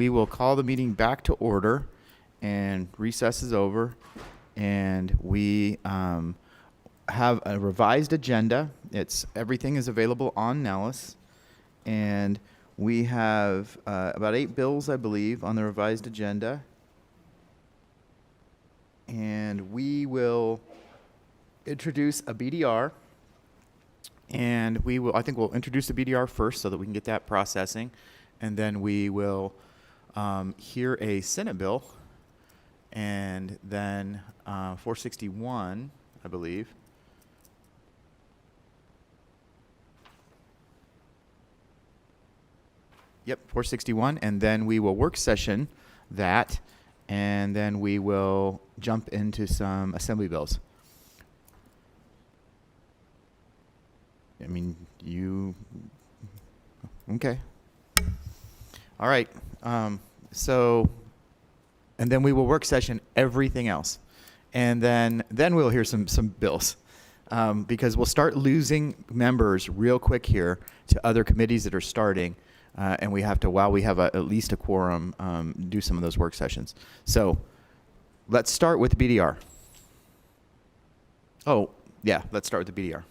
We will call the meeting back to order, and recess is over, and we have a revised agenda. Everything is available on Nellis, and we have about 8 bills, I believe, on the revised agenda, and we will introduce a BDR, and I think we'll introduce the BDR first so that we can get that processing, and then we will hear a Senate bill, and then 461, I believe. Yep, 461, and then we will work session that, and then we will jump into some assembly bills. I mean, okay. All right. And then we will work session everything else. And then we'll hear some bills. Because we'll start losing members real quick here to other committees that are starting. And we have to, while we have at least a quorum, do some of those work sessions. So let's start with BDR. Oh, yeah, let's start with the BDR.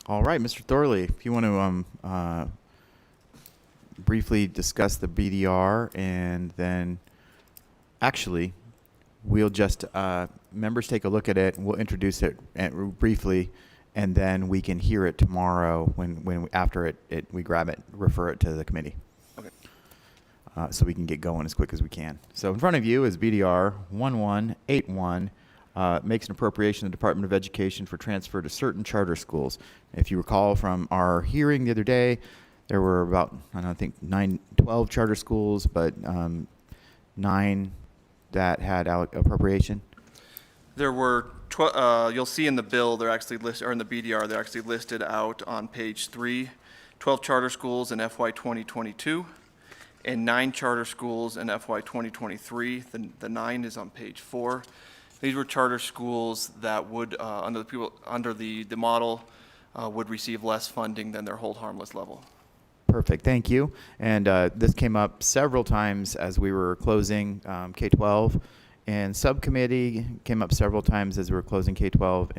All right, Mr. Thorley, if you want to briefly discuss the BDR, and then actually we'll just members take a look at it, and we'll introduce it briefly, and then we can hear it tomorrow when after we grab it, refer it to the committee. Okay. So we can get going as quick as we can. So in front of you is BDR 1181. Makes an appropriation to the Department of Education for transfer to certain charter schools. If you recall from our hearing the other day, there were about, I think 12 charter schools, but 9 that had appropriation. There were, you'll see in the bill, they're actually listed, or in the BDR, they're actually listed out on page 3, 12 charter schools in FY 2022, and 9 charter schools in FY 2023. The 9 is on page 4. These were charter schools that would, under the model, would receive less funding than their hold harmless level. Perfect, thank you. And this came up several times as we were closing K-12, and subcommittee came up several times as we were closing K-12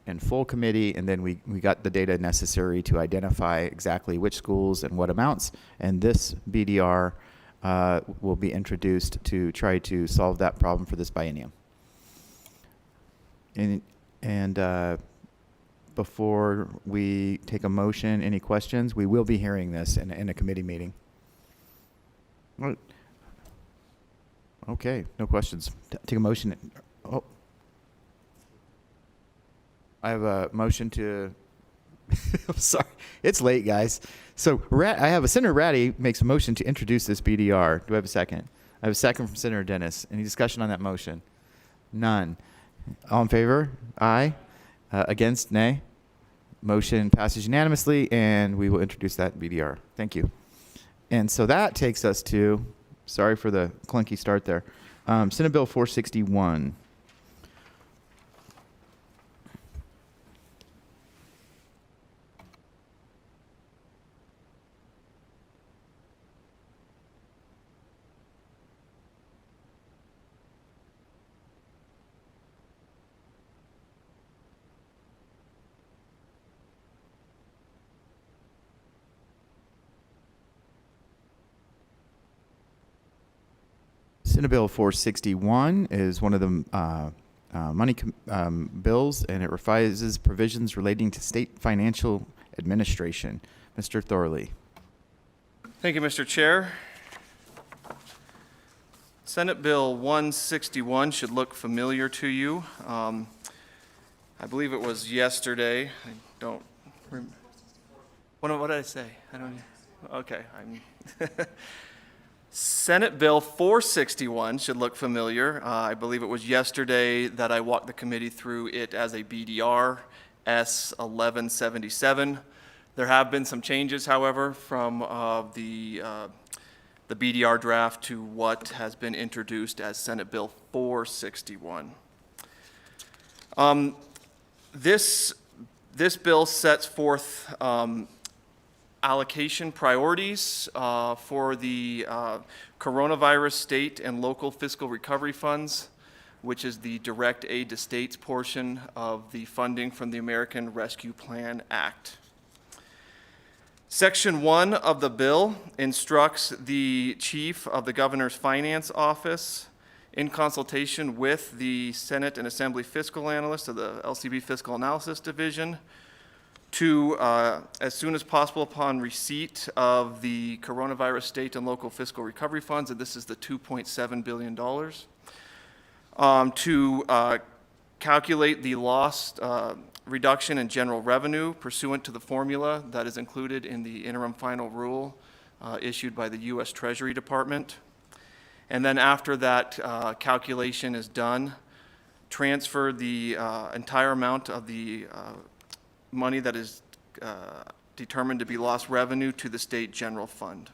and full committee, and then we got the data necessary to identify exactly which schools and what amounts, and this BDR will be introduced to try to solve that problem for this biennium. And before we take a motion, any questions? We will be hearing this in a committee meeting. Okay, no questions. Take a motion. Oh, I have a motion to. I'm sorry, it's late, guys. So I have Senator Ratty makes a motion to introduce this BDR. Do I have a second? I have a second from Senator Dennis. Any discussion on that motion? None. All in favor? Aye. Against? Nay. Motion passes unanimously, and we will introduce that BDR. Thank you. And so that takes us to, sorry for the clunky start there, Senate Bill 461. Senate Bill 461 is one of the money bills, and it revises provisions relating to state financial administration. Mr. Thorley. Thank you, Mr. Chair. Senate Bill 161 should look familiar to you. I believe it was yesterday. I don't remember. What did I say? I don't. Okay. Senate Bill 461 should look familiar. I believe it was yesterday that I walked the committee through it as a BDR S 1177. There have been some changes, however, from the BDR draft to what has been introduced as Senate Bill 461. This bill sets forth allocation priorities for the coronavirus state and local fiscal recovery funds, which is the direct aid to states portion of the funding from the American Rescue Plan Act. Section 1 of the bill instructs the chief of the governor's finance office, in consultation with the Senate and Assembly fiscal analyst of the LCB Fiscal Analysis Division, to, as soon as possible upon receipt of the coronavirus state and local fiscal recovery funds, and this is the $2.7 billion, to calculate the lost reduction in general revenue pursuant to the formula that is included in the interim final rule issued by the U.S. Treasury Department. And then after that calculation is done, transfer the entire amount of the money that is determined to be lost revenue to the state general fund.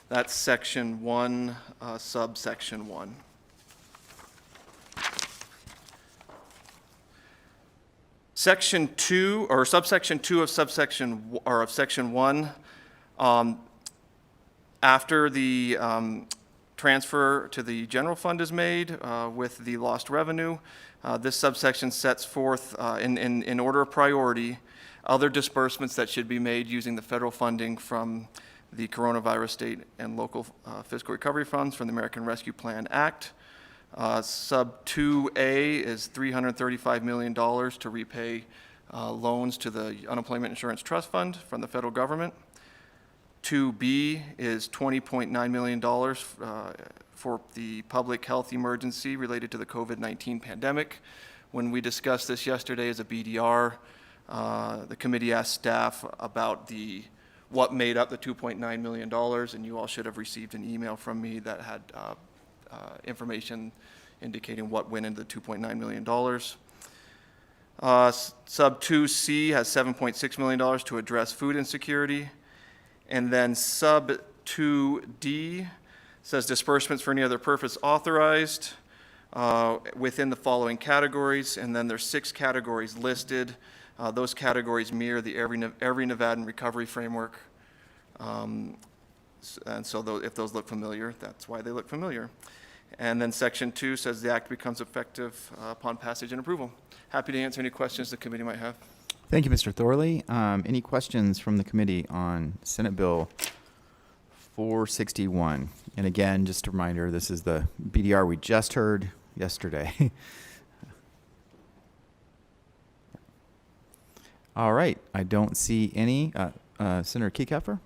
That's section 1, subsection 1. Section 2, or subsection 2 of subsection, or of section 1, after the transfer to the general fund is made with the lost revenue, this subsection sets forth in order of priority other disbursements that should be made using the federal funding from the coronavirus state and local fiscal recovery funds from the American Rescue Plan Act. Sub 2A is $335 million to repay loans to the Unemployment Insurance Trust Fund from the federal government. 2B is $20.9 million for the public health emergency related to the COVID-19 pandemic. When we discussed this yesterday as a BDR, the committee asked staff about what made up the $2.9 million, and you all should have received an email from me that had information indicating what went into the $2.9 million. Sub 2C has $7.6 million to address food insecurity. And then sub 2D says disbursements for any other purpose authorized within the following categories. And then there's 6 categories listed. Those categories mirror the Every Nevadan Recovery Framework. And so if those look familiar, that's why they look familiar. And then section 2 says the act becomes effective upon passage and approval. Happy to answer any questions the committee might have. Thank you, Mr. Thorley. Any questions from the committee on Senate Bill 461? And again, just a reminder, this is the BDR we just heard yesterday. All right, I don't see any. Senator Kiekeffer?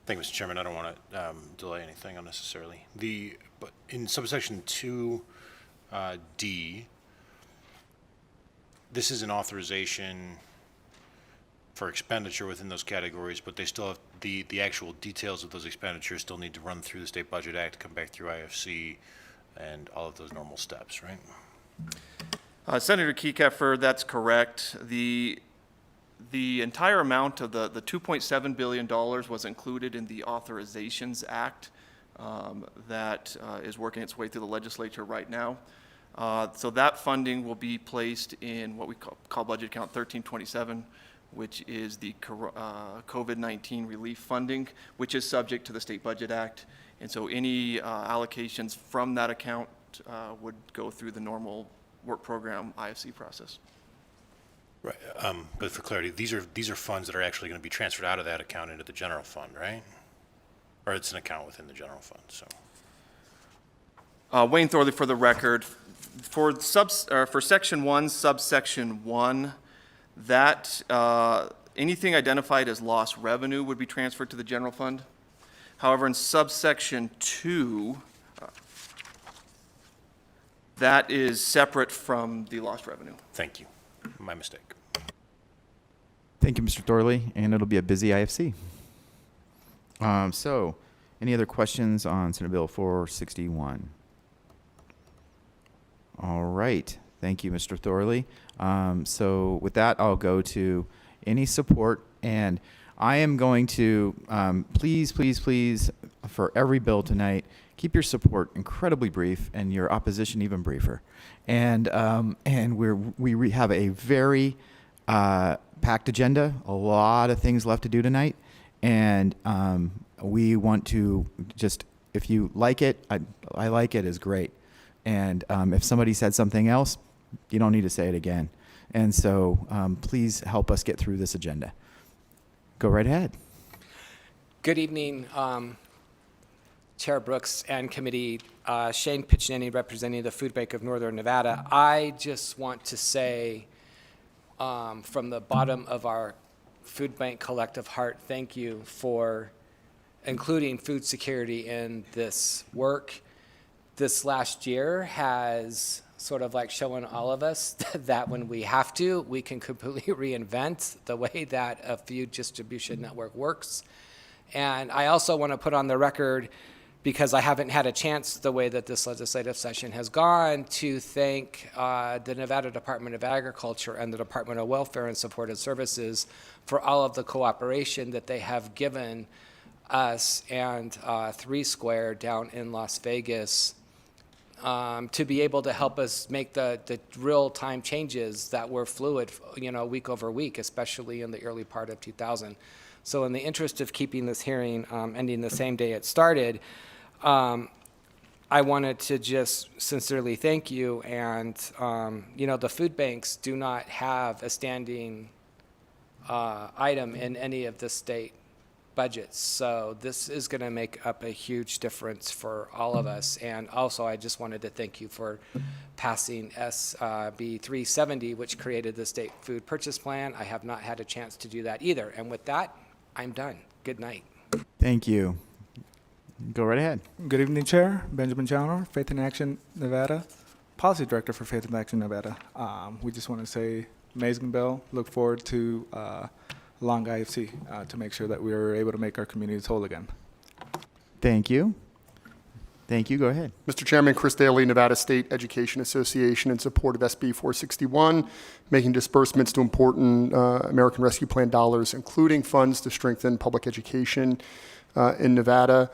Thank you, Mr. Chairman. I don't want to delay anything unnecessarily. But in subsection 2D, this is an authorization for expenditure within those categories, but they still have the actual details of those expenditures still need to run through the State Budget Act, come back through IFC, and all of those normal steps, right? Senator Kiekeffer, that's correct. The entire amount of the $2.7 billion was included in the Authorizations Act that is working its way through the legislature right now. So that funding will be placed in what we call budget account 1327, which is the COVID-19 relief funding, which is subject to the State Budget Act. And so any allocations from that account would go through the normal work program IFC process. Right. But for clarity, these are funds that are actually going to be transferred out of that account into the general fund, right? Or it's an account within the general fund. So. Wayne Thorley, for the record, for section 1, subsection 1, that anything identified as lost revenue would be transferred to the general fund. However, in subsection 2, that is separate from the lost revenue. Thank you. My mistake. Thank you, Mr. Thorley, and it'll be a busy IFC. So, any other questions on Senate Bill 461? All right. Thank you, Mr. Thorley. So with that, I'll go to any support, and I am going to please, for every bill tonight, keep your support incredibly brief and your opposition even briefer. And we have a very packed agenda, a lot of things left to do tonight, and we want to just, if you like it, I like it, is great. And if somebody said something else, you don't need to say it again. And so please help us get through this agenda. Go right ahead. Good evening, Chair Brooks and committee. Shane Piccinini, representing the Food Bank of Northern Nevada. I just want to say from the bottom of our Food Bank collective heart, thank you for including food security in this work. This last year has sort of like shown all of us that when we have to, we can completely reinvent the way that a food distribution network works. And I also want to put on the record, because I haven't had a chance the way that this legislative session has gone, to thank the Nevada Department of Agriculture and the Department of Welfare and Supportive Services for all of the cooperation that they have given us and Three Square down in Las Vegas to be able to help us make the real-time changes that were fluid, week over week, especially in the early part of 2000. So in the interest of keeping this hearing ending the same day it started, I wanted to just sincerely thank you. And, the food banks do not have a standing item in any of the state budgets. So this is going to make up a huge difference for all of us. And also, I just wanted to thank you for passing SB 370, which created the state food purchase plan. I have not had a chance to do that either. And with that, I'm done. Good night. Thank you. Go right ahead. Good evening, Chair. Benjamin Jauner, Faith in Action Nevada, Policy Director for Faith in Action Nevada. We just want to say amazing bill. Look forward to long IFC to make sure that we're able to make our communities whole again. Thank you. Thank you. Go ahead. Mr. Chairman, Chris Daly, Nevada State Education Association, in support of SB 461, making disbursements to important American Rescue Plan dollars, including funds to strengthen public education in Nevada.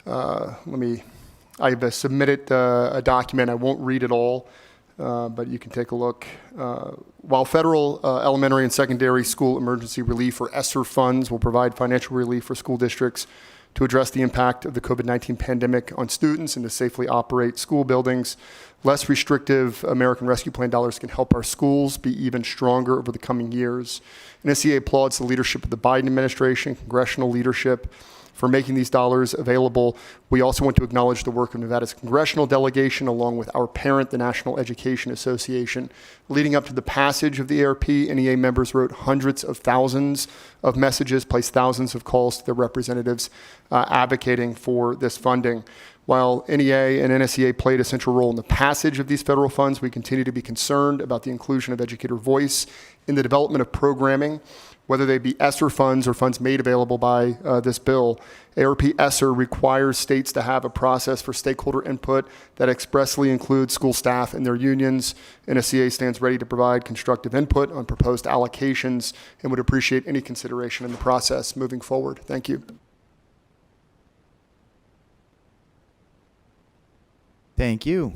I've submitted a document. I won't read it all, but you can take a look. While federal elementary and secondary school emergency relief, or ESSER funds, will provide financial relief for school districts to address the impact of the COVID-19 pandemic on students and to safely operate school buildings, less restrictive American Rescue Plan dollars can help our schools be even stronger over the coming years. NSCA applauds the leadership of the Biden administration, congressional leadership, for making these dollars available. We also want to acknowledge the work of Nevada's congressional delegation, along with our parent, the National Education Association. Leading up to the passage of the ARP, NEA members wrote hundreds of thousands of messages, placed thousands of calls to their representatives advocating for this funding. While NEA and NSCA played a central role in the passage of these federal funds, we continue to be concerned about the inclusion of educator voice in the development of programming, whether they be ESSER funds or funds made available by this bill. ARP ESSER requires states to have a process for stakeholder input that expressly includes school staff and their unions. NSCA stands ready to provide constructive input on proposed allocations and would appreciate any consideration in the process moving forward. Thank you. Thank you.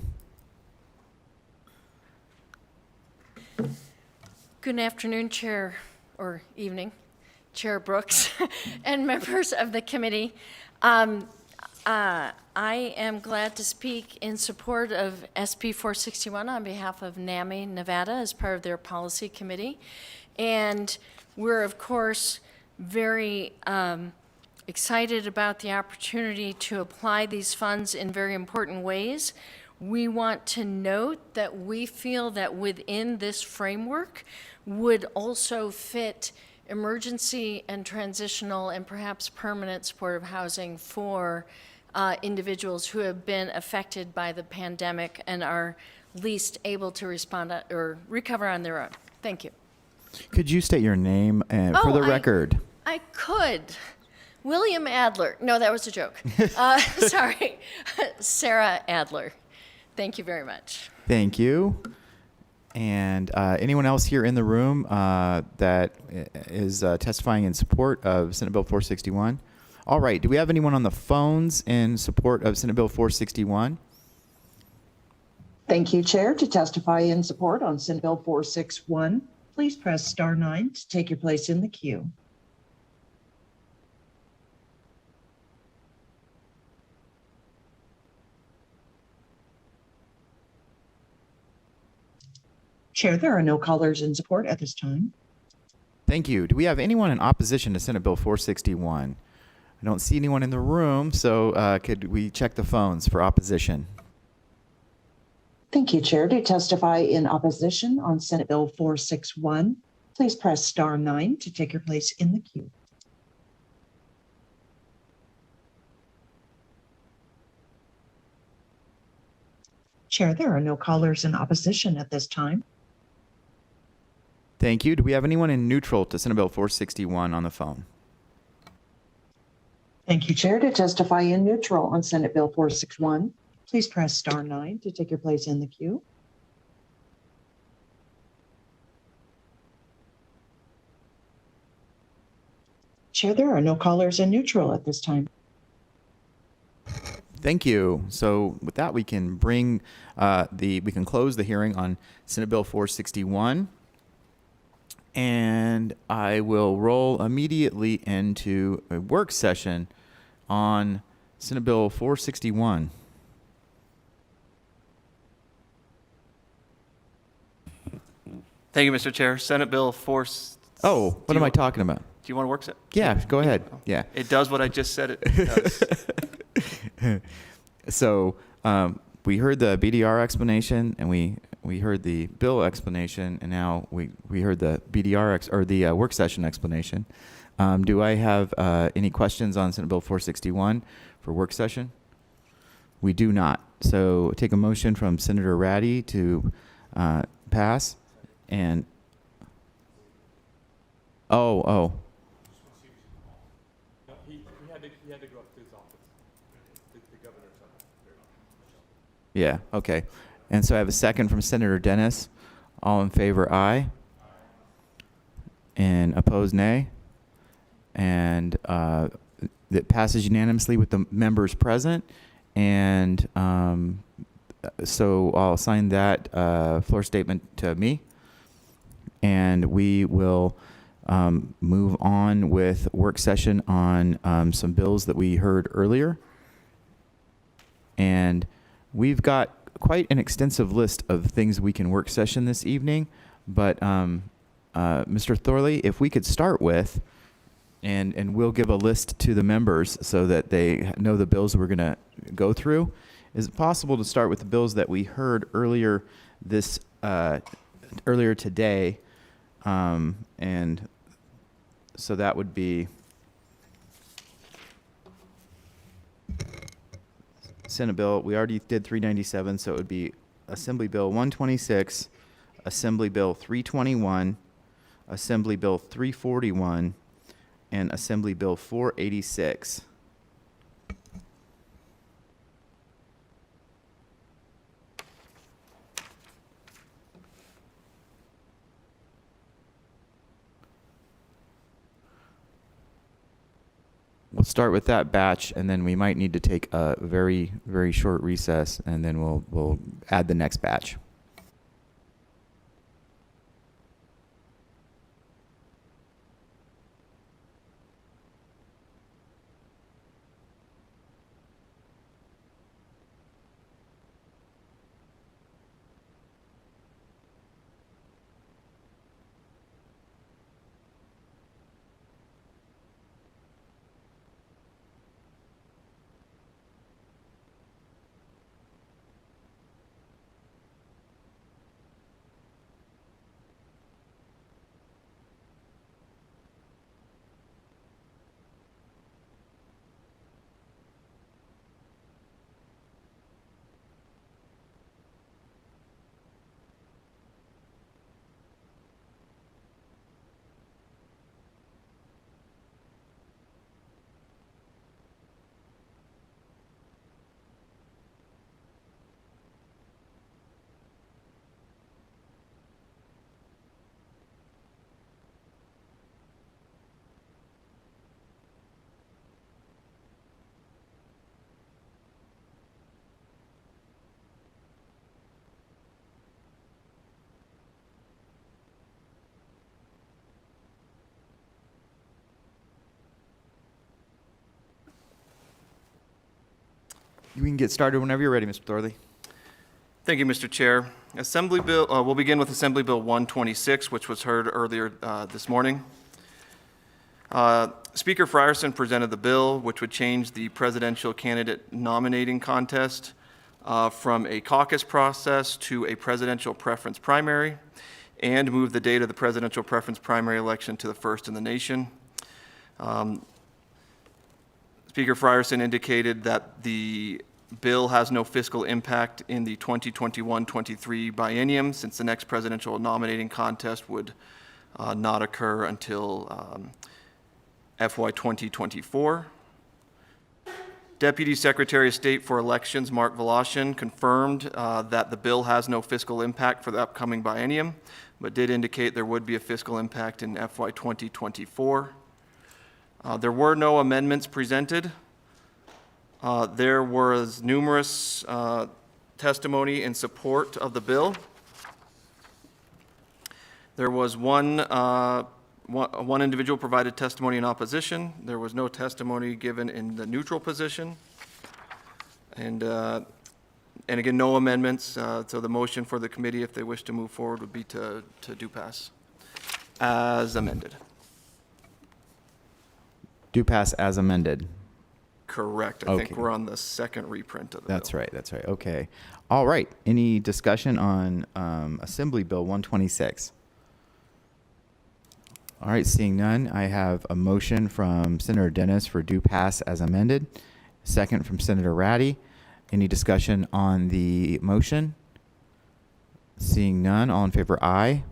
Good afternoon, Chair, or evening, Chair Brooks, and members of the committee. I am glad to speak in support of SB 461 on behalf of NAMI Nevada as part of their policy committee. And we're, of course, very excited about the opportunity to apply these funds in very important ways. We want to note that we feel that within this framework would also fit emergency and transitional and perhaps permanent supportive housing for individuals who have been affected by the pandemic and are least able to respond or recover on their own. Thank you. Could you state your name and for Oh, the record? I could. William Adler. No, that was a joke. Sorry. Sarah Adler. Thank you very much. Thank you. And anyone else here in the room that is testifying in support of Senate Bill 461? All right. Do we have anyone on the phones in support of Senate Bill 461? Thank you, Chair. To testify in support on Senate Bill 461, please press star 9 to take your place in the queue. Chair, there are no callers in support at this time. Thank you. Do we have anyone in opposition to Senate Bill 461? I don't see anyone in the room, so could we check the phones for opposition? Thank you, Chair. To testify in opposition on Senate Bill 461, please press star 9 to take your place in the queue. Chair, there are no callers in opposition at this time. Thank you. Do we have anyone in neutral to Senate Bill 461 on the phone? Thank you, Chair. To testify in neutral on Senate Bill 461, please press star 9 to take your place in the queue. Chair, there are no callers in neutral at this time. Thank you. So with that, we can bring we can close the hearing on Senate Bill 461. And I will roll immediately into a work session on Senate Bill 461. Thank you, Mr. Chair. Senate Bill 4. Oh, what am I talking about? Do you want to work? Yeah, go ahead. Yeah. It does what I just said it does. So we heard the BDR explanation, and we heard the bill explanation, and now we heard the or the work session explanation. Do I have any questions on Senate Bill 461 for work session? We do not. So take a motion from Senator Ratty to pass. And oh. He had to go up to his office. The governor's office. Yeah, okay. And so I have a second from Senator Dennis. All in favor, aye. And opposed, nay. And it passes unanimously with the members present. And so I'll assign that floor statement to me. And we will move on with work session on some bills that we heard earlier. And we've got quite an extensive list of things we can work session this evening. But Mr. Thorley, if we could start with, and we'll give a list to the members so that they know the bills we're going to go through. Is it possible to start with the bills that we heard earlier earlier today? And so that would be Senate Bill. We already did 397, so it would be Assembly Bill 126, Assembly Bill 321, Assembly Bill 341, and Assembly Bill 486. We'll start with that batch, and then we might need to take a very, very short recess, and then we'll add the next batch. We can get started whenever you're ready, Mr. Thorley. Thank you, Mr. Chair. We'll begin with Assembly Bill 126, which was heard earlier this morning. Speaker Frierson presented the bill, which would change the presidential candidate nominating contest from a caucus process to a presidential preference primary, and move the date of the presidential preference primary election to the first in the nation. Speaker Frierson indicated that the bill has no fiscal impact in the 2021-23 biennium, since the next presidential nominating contest would not occur until FY 2024. Deputy Secretary of State for Elections, Mark Voloshin, confirmed that the bill has no fiscal impact for the upcoming biennium, but did indicate there would be a fiscal impact in FY 2024. There were no amendments presented. There was numerous testimony in support of the bill. There was one individual provided testimony in opposition. There was no testimony given in the neutral position. And again, no amendments. So the motion for the committee, if they wish to move forward, would be to do pass as amended. Do pass as amended. Correct. I think Okay. we're on the second reprint of the bill. That's right. That's right. Okay. All right. Any discussion on Assembly Bill 126? All right. Seeing none, I have a motion from Senator Dennis for do pass as amended. Second from Senator Ratty. Any discussion on the motion? Seeing none, all in favor, aye.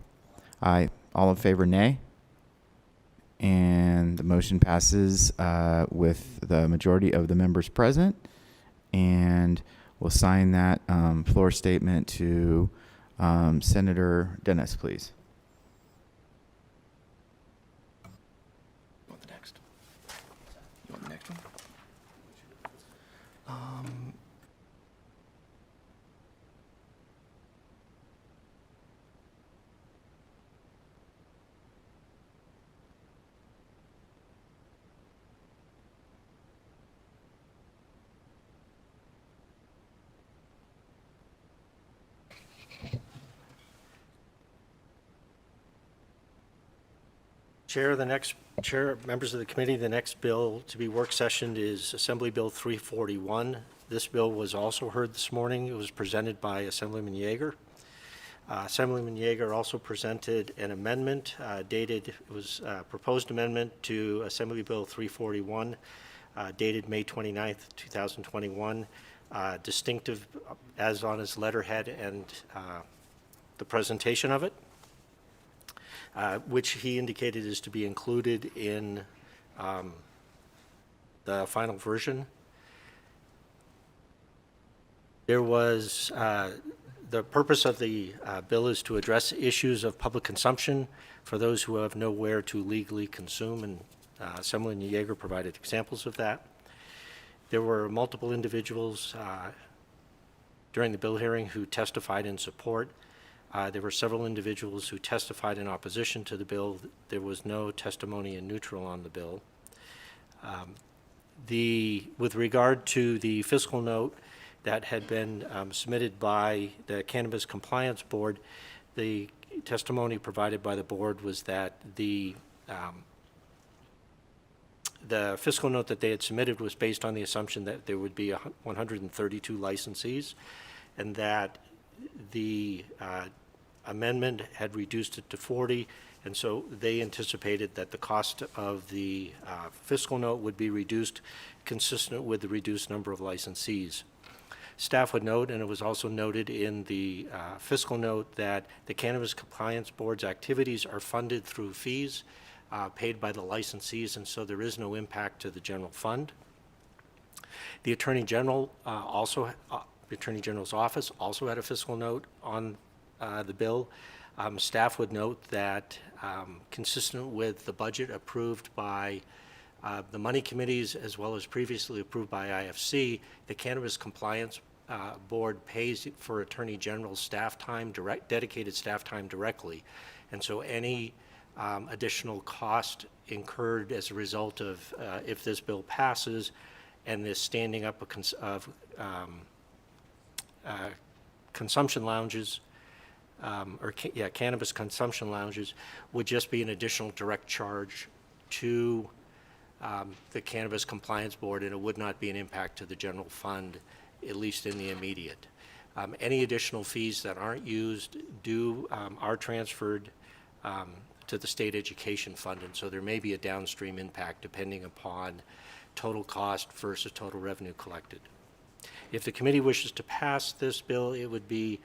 Aye. All in favor, nay. And the motion passes with the majority of the members present. And we'll sign that floor statement to Senator Dennis, please. You want the next? You want the next one? Chair, members of the committee, the next bill to be work sessioned is Assembly Bill 341. This bill was also heard this morning. It was presented by Assemblyman Yeager. Assemblyman Yeager also presented an amendment it was a proposed amendment to Assembly Bill 341 dated May 29th, 2021, distinctive as on his letterhead and the presentation of it. Which he indicated is to be included in the final version. There was, the purpose of the bill is to address issues of public consumption for those who have nowhere to legally consume, and Assemblyman Yeager provided examples of that. There were multiple individuals during the bill hearing who testified in support. There were several individuals who testified in opposition to the bill. There was no testimony in neutral on the bill. With regard to the fiscal note that had been submitted by the Cannabis Compliance Board, the testimony provided by the board was that the fiscal note that they had submitted was based on the assumption that there would be 132 licensees, and that the amendment had reduced it to 40, and so they anticipated that the cost of the fiscal note would be reduced consistent with the reduced number of licensees. Staff would note, and it was also noted in the fiscal note, that the Cannabis Compliance Board's activities are funded through fees paid by the licensees, and so there is no impact to the general fund. The Attorney General the Attorney General's office also had a fiscal note on the bill. Staff would note that consistent with the budget approved by the money committees as well as previously approved by IFC, the Cannabis Compliance Board pays for Attorney General's staff time, dedicated staff time directly. And so any additional cost incurred as a result of if this bill passes, and this standing up of consumption lounges, cannabis consumption lounges would just be an additional direct charge to the Cannabis Compliance Board, and it would not be an impact to the general fund, at least in the immediate. Any additional fees that aren't used are transferred to the state education fund, and so there may be a downstream impact depending upon total cost versus total revenue collected. If the committee wishes to pass this bill, it would be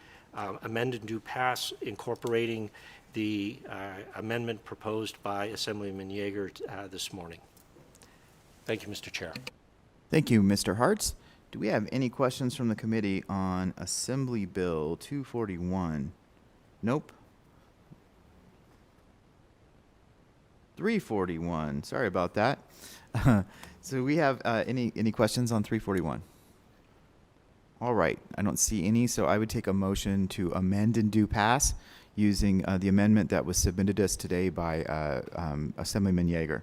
amended and do pass, incorporating the amendment proposed by Assemblyman Yeager this morning. Thank you, Mr. Chair. Thank you, Mr. Hartz. Do we have any questions from the committee on Assembly Bill 241? Nope. 341. Sorry about that. So we have any questions on 341? All right. I don't see any, so I would take a motion to amend and do pass using the amendment that was submitted to us today by Assemblyman Yeager.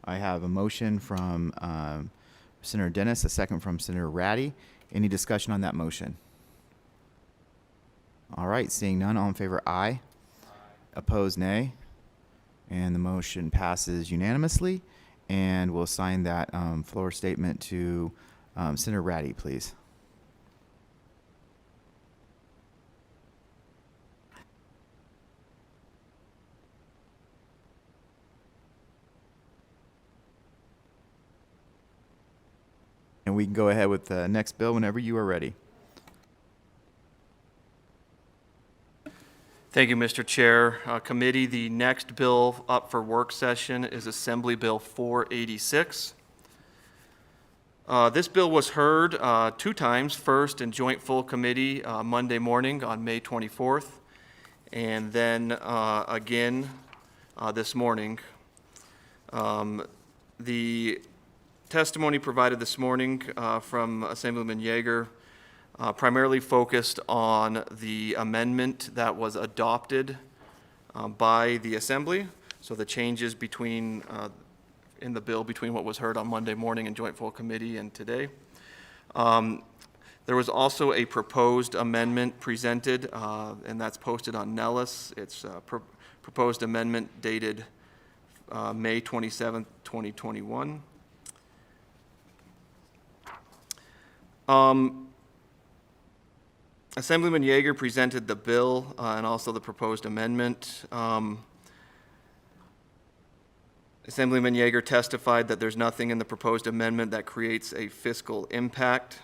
I have a motion from Senator Dennis, a second from Senator Ratty. Any discussion on that motion? All right, seeing none, all in favor, aye. Opposed, nay. And the motion passes unanimously. And we'll assign that floor statement to Senator Ratty, please. And we can go ahead with the next bill whenever you are ready. Thank you, Mr. Chair. Committee, the next bill up for work session is Assembly Bill 486. This bill was heard 2 times, first in joint full committee Monday morning on May 24th, and then again this morning. The testimony provided this morning from Assemblyman Yeager primarily focused on the amendment that was adopted by the Assembly. So the changes between in the bill between what was heard on Monday morning in joint full committee and today. There was also a proposed amendment presented, and that's posted on Nellis. It's a proposed amendment dated May 27th, 2021. Assemblyman Yeager presented the bill and also the proposed amendment. Assemblyman Yeager testified that there's nothing in the proposed amendment that creates a fiscal impact.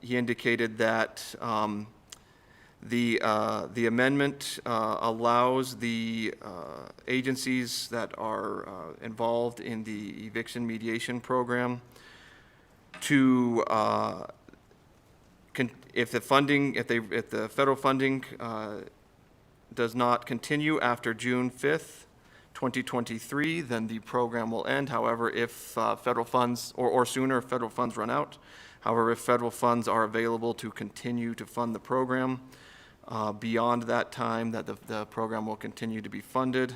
He indicated that the amendment allows the agencies that are involved in the eviction mediation program to if the federal funding does not continue after June 5th, 2023, then the program will end. However, if federal funds, or sooner if federal funds run out, however, if federal funds are available to continue to fund the program, beyond that time, that the program will continue to be funded.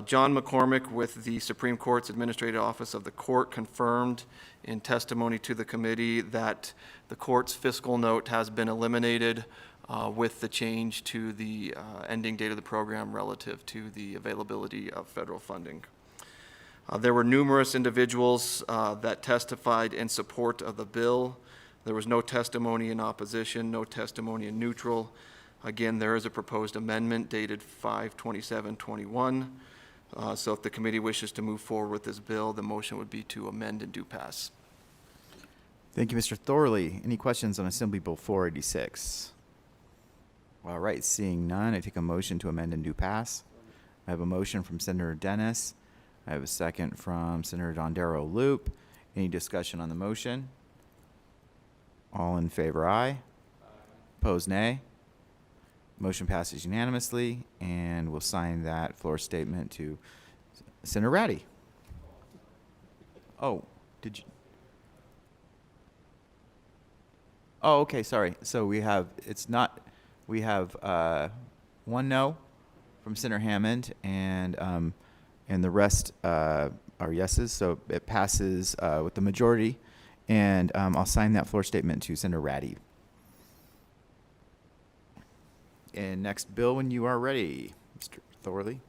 John McCormick with the Supreme Court's Administrative Office of the Court confirmed in testimony to the committee that the court's fiscal note has been eliminated with the change to the ending date of the program relative to the availability of federal funding. There were numerous individuals that testified in support of the bill. There was no testimony in opposition, no testimony in neutral. Again, there is a proposed amendment dated 5/27/21. So if the committee wishes to move forward with this bill, the motion would be to amend and do pass. Thank you, Mr. Thorley. Any questions on Assembly Bill 486? All right, seeing none, I take a motion to amend and do pass. I have a motion from Senator Dennis. I have a second from Senator Dondero Loop. Any discussion on the motion? All in favor, aye. Opposed, nay. Motion passes unanimously, and we'll sign that floor statement to Senator Ratty. Oh, did you? Oh, okay, sorry. So we have, we have 1 no from Senator Hammond, and the rest are yeses, so it passes with the majority. And I'll sign that floor statement to Senator Ratty. And next bill, when you are ready, Mr. Thorley.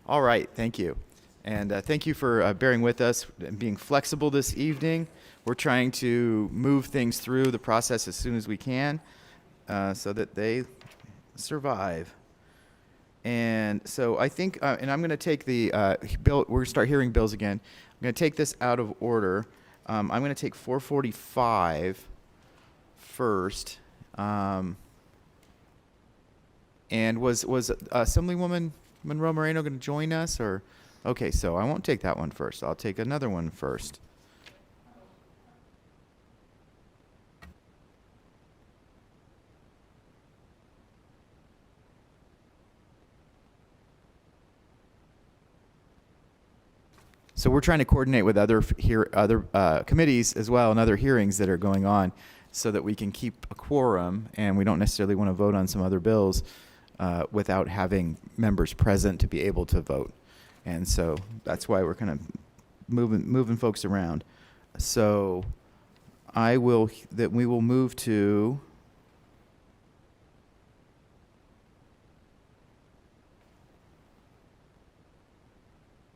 All right, thank you. And thank you for bearing with us and being flexible this evening. We're trying to move things through the process as soon as we can so that they survive. And so I think, and I'm going to take the bill, we're going to start hearing bills again. I'm going to take this out of order. I'm going to take 445 first. And was Assemblywoman Monroe Moreno going to join us, or? Okay, so I won't take that one first. I'll take another one first. So we're trying to coordinate with other committees as well and other hearings that are going on so that we can keep a quorum, and we don't necessarily want to vote on some other bills without having members present to be able to vote. And so that's why we're kind of moving folks around. So we will move to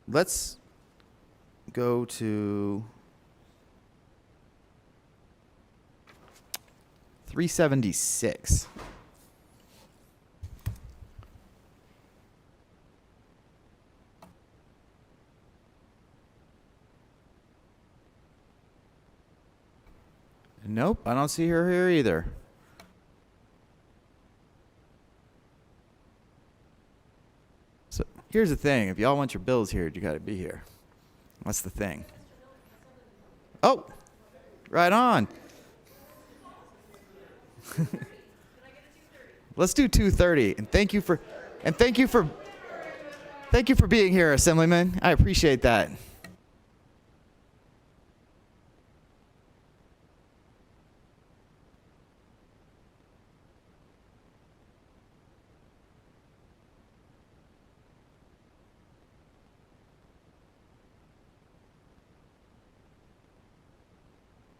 let's go to 376. Nope, I don't see her here either. So here's the thing. If y'all want your bills here, you got to be here. That's the thing. Oh, right on. Let's do 2:30. And thank you for being here, Assemblyman. I appreciate that.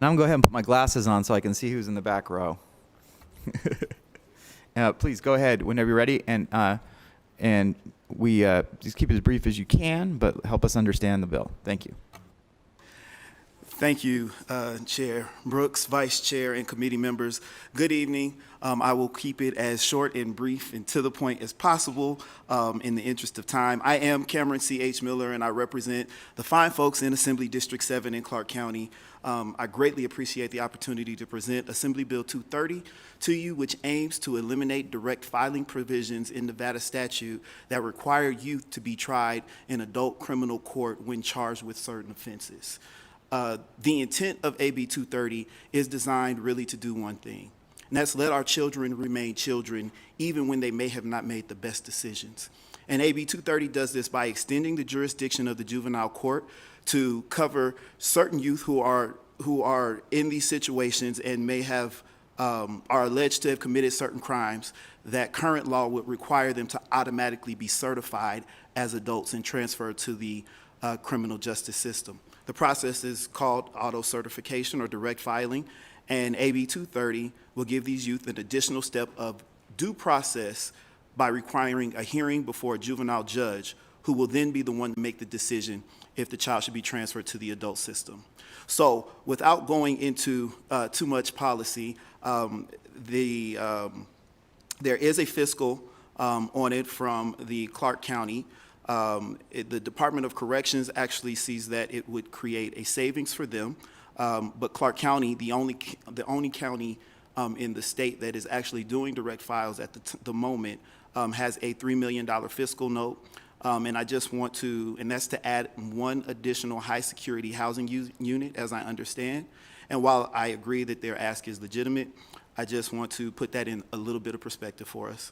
Now I'm going to go ahead and put my glasses on so I can see who's in the back row. Please go ahead whenever you're ready, and we just keep it as brief as you can, but help us understand the bill. Thank you. Thank you, Chair Brooks, Vice Chair, and committee members. Good evening. I will keep it as short and brief and to the point as possible in the interest of time. I am Cameron C.H. Miller, and I represent the fine folks in Assembly District 7 in Clark County. I greatly appreciate the opportunity to present Assembly Bill 230 to you, which aims to eliminate direct filing provisions in Nevada statute that require youth to be tried in adult criminal court when charged with certain offenses. The intent of AB 230 is designed really to do one thing, and that's let our children remain children even when they may have not made the best decisions. And AB 230 does this by extending the jurisdiction of the juvenile court to cover certain youth who are in these situations and may have are alleged to have committed certain crimes that current law would require them to automatically be certified as adults and transferred to the criminal justice system. The process is called auto certification or direct filing, and AB 230 will give these youth an additional step of due process by requiring a hearing before a juvenile judge who will then be the one to make the decision if the child should be transferred to the adult system. So without going into too much policy, there is a fiscal on it from the Clark County. The Department of Corrections actually sees that it would create a savings for them, but Clark County, the only county in the state that is actually doing direct files at the moment, has a $3 million fiscal note. And I just want to, and that's to add one additional high security housing unit, as I understand. And while I agree that their ask is legitimate, I just want to put that in a little bit of perspective for us.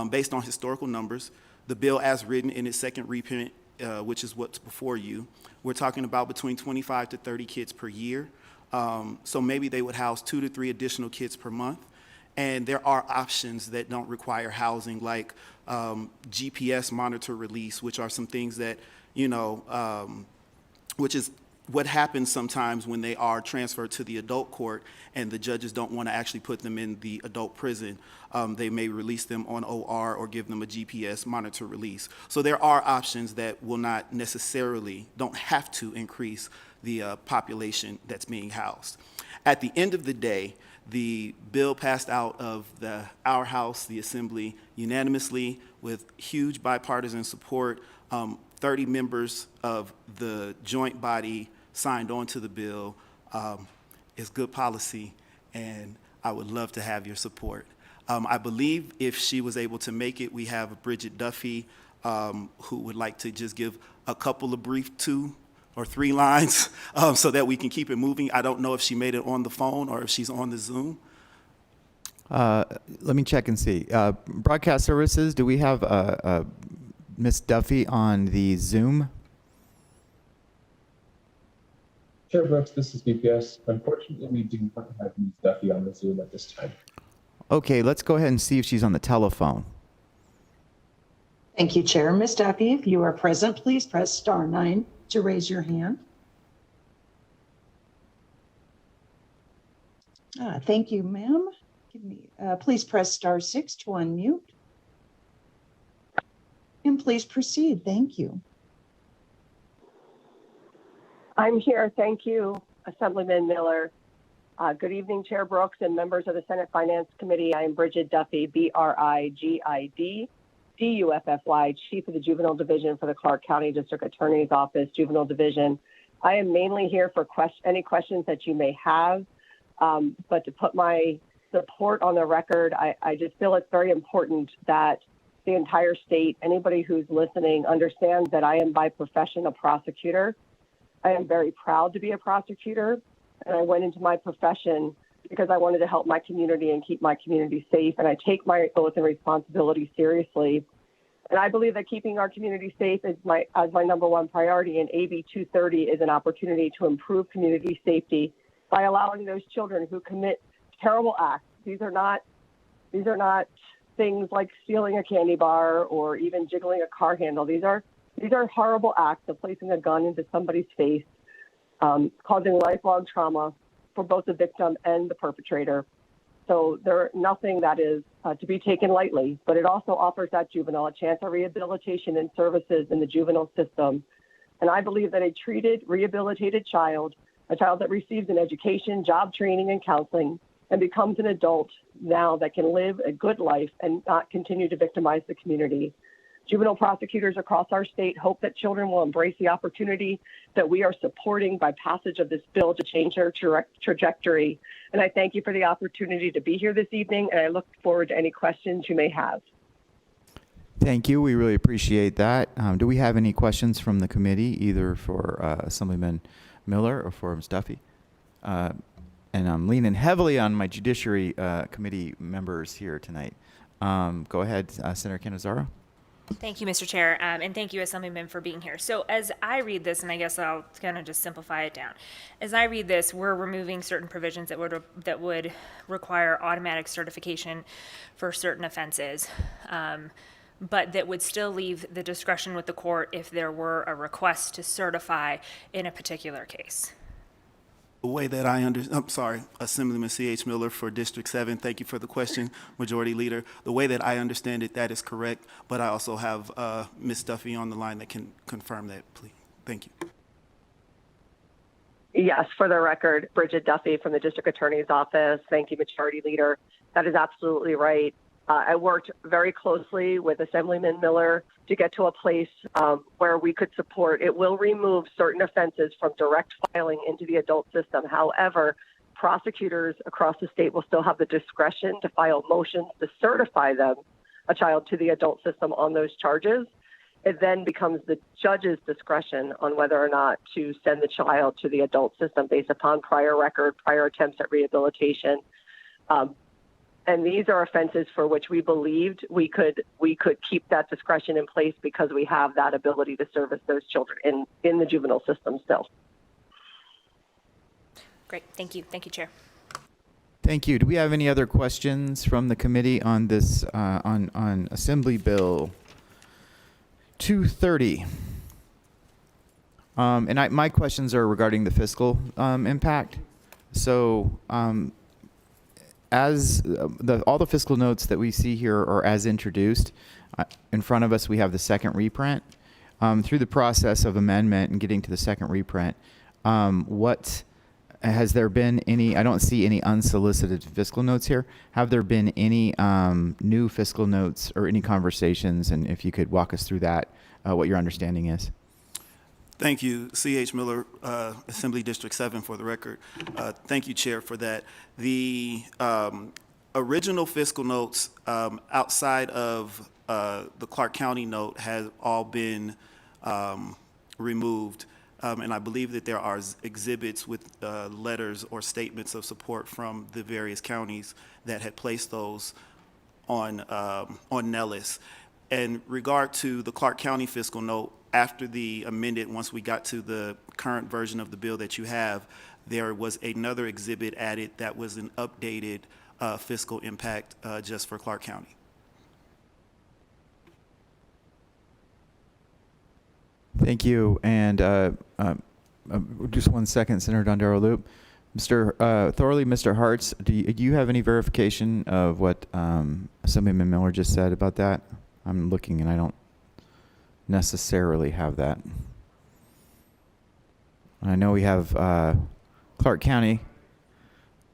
Based on historical numbers, the bill as written in its second reprint, which is what's before you, we're talking about between 25 to 30 kids per year. So maybe they would house 2 to 3 additional kids per month. And there are options that don't require housing, like GPS monitor release, which are some things that, which is what happens sometimes when they are transferred to the adult court and the judges don't want to actually put them in the adult prison. They may release them on OR or give them a GPS monitor release. So there are options that will not necessarily, don't have to increase the population that's being housed. At the end of the day, the bill passed out of our House, the Assembly, unanimously with huge bipartisan support. 30 members of the joint body signed on to the bill. It's good policy, and I would love to have your support. I believe if she was able to make it, we have Bridget Duffy, who would like to just give a couple of brief 2 or 3 lines so that we can keep it moving. I don't know if she made it on the phone or if she's on the Zoom. Let me check and see. Broadcast services, do we have Ms. Duffy on the Zoom? Chair Brooks, this is BPS. Unfortunately, we do not have Ms. Duffy on the Zoom at this time. Okay, let's go ahead and see if she's on the telephone. Thank you, Chair. Ms. Duffy, if you are present, please press star 9 to raise your hand. Thank you, ma'am. Please press star 6 to unmute. And please proceed. Thank you. I'm here. Thank you, Assemblyman Miller. Good evening, Chair Brooks and members of the Senate Finance Committee. I am Bridget Duffy, BRIGID, DUFFY, Chief of the Juvenile Division for the Clark County District Attorney's Office, Juvenile Division. I am mainly here for any questions that you may have, but to put my support on the record, I just feel it's very important that the entire state, anybody who's listening, understands that I am by profession a prosecutor. I am very proud to be a prosecutor, and I went into my profession because I wanted to help my community and keep my community safe, and I take my oath and responsibility seriously. And I believe that keeping our community safe is my number one priority, and AB 230 is an opportunity to improve community safety by allowing those children who commit terrible acts. These are not things like stealing a candy bar or even jiggling a car handle. These are horrible acts of placing a gun into somebody's face, causing lifelong trauma for both the victim and the perpetrator. So there's nothing that is to be taken lightly, but it also offers that juvenile a chance of rehabilitation and services in the juvenile system. And I believe that a treated, rehabilitated child, a child that receives an education, job training, and counseling, and becomes an adult now that can live a good life and not continue to victimize the community. Juvenile prosecutors across our state hope that children will embrace the opportunity that we are supporting by passage of this bill to change their trajectory. And I thank you for the opportunity to be here this evening, and I look forward to any questions you may have. Thank you. We really appreciate that. Do we have any questions from the committee, either for Assemblyman Miller or for Ms. Duffy? And I'm leaning heavily on my Judiciary Committee members here tonight. Go ahead, Senator Cannizzaro. Thank you, Mr. Chair, and thank you, Assemblyman, for being here. So as I read this, and I guess I'll kind of just simplify it down. As I read this, we're removing certain provisions that would require automatic certification for certain offenses, but that would still leave the discretion with the court if there were a request to certify in a particular case. The way that I'm sorry, Assemblyman C.H. Miller for District 7. Thank you for the question, Majority Leader. The way that I understand it, that is correct, but I also have Ms. Duffy on the line that can confirm that, please. Thank you. Yes, for the record, Bridget Duffy from the District Attorney's Office. Thank you, Majority Leader. That is absolutely right. I worked very closely with Assemblyman Miller to get to a place where we could support. It will remove certain offenses from direct filing into the adult system. However, prosecutors across the state will still have the discretion to file motions to certify a child to the adult system on those charges. It then becomes the judge's discretion on whether or not to send the child to the adult system based upon prior record, prior attempts at rehabilitation. And these are offenses for which we believed we could keep that discretion in place because we have that ability to service those children in the juvenile system still. Great, thank you, Chair. Thank you. Do we have any other questions from the committee on this, on Assembly Bill 230? And my questions are regarding the fiscal impact. So, as all the fiscal notes that we see here are as introduced. In front of us, we have the second reprint. Through the process of amendment and getting to the second reprint, has there been any, I don't see any unsolicited fiscal notes here. Have there been any new fiscal notes or any conversations? And if you could walk us through that, what your understanding is. Thank you, C.H. Miller, Assembly District 7 for the record. Thank you, Chair, for that. The original fiscal notes outside of the Clark County note has all been removed. And I believe that there are exhibits with letters or statements of support from the various counties that had placed those on Nellis. In regard to the Clark County fiscal note, after the amended, once we got to the current version of the bill that you have, there was another exhibit added that was an updated fiscal impact just for Clark County. Thank you. And just 1 second, Senator Dondero Loop. Mr. Thorley, Mr. Hartz, do you have any verification of what Assemblyman Miller just said about that? I'm looking and I don't necessarily have that. I know we have Clark County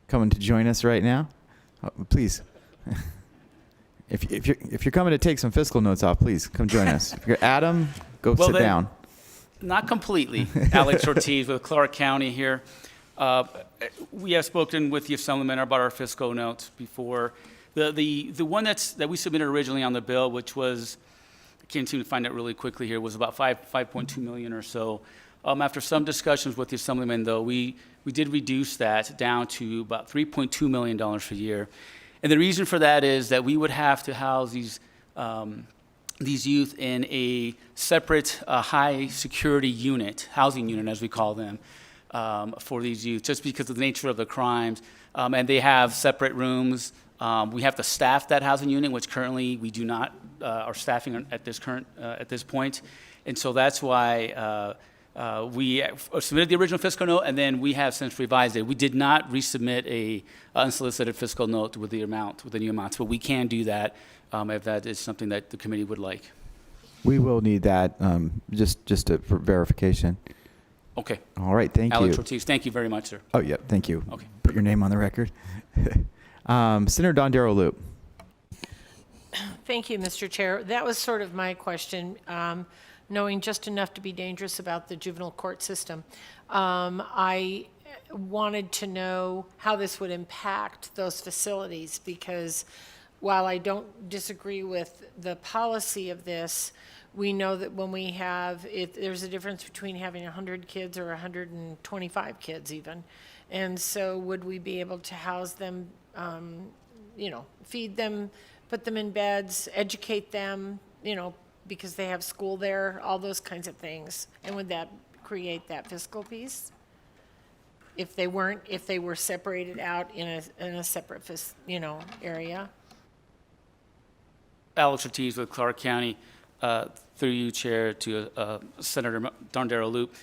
coming to join us right now. Please, if you're coming to take some fiscal notes off, please come join us. If you're Adam, go sit down. Not completely. Alex Ortiz with Clark County here. We have spoken with the Assemblyman about our fiscal notes before. The one that we submitted originally on the bill, which was, I can't seem to find it really quickly here, was about 5.2 million or so. After some discussions with the Assemblyman, though, we did reduce that down to about $3.2 million per year. And the reason for that is that we would have to house these youth in a separate high security unit, housing unit as we call them, for these youth, just because of the nature of the crimes. And they have separate rooms. We have to staff that housing unit, which currently we do not are staffing at this point. And so that's why we submitted the original fiscal note, and then we have since revised it. We did not resubmit a unsolicited fiscal note with the new amounts, but we can do that if that is something that the committee would like. We will need that just for verification. Okay. All right, thank Alex you. Ortiz, thank you very much, sir. Oh, yep, thank you. Okay. Put your name on the record. Senator Dondero Loop. Thank you, Mr. Chair. That was sort of my question, knowing just enough to be dangerous about the juvenile court system. I wanted to know how this would impact those facilities, because while I don't disagree with the policy of this, we know that when we have, there's a difference between having 100 kids or 125 kids even. And so would we be able to house them, feed them, put them in beds, educate them, because they have school there, all those kinds of things? And would that create that fiscal piece? If they were separated out in a separate, area? Alex Ortiz with Clark County, through you, Chair, to Senator Dondero Loop.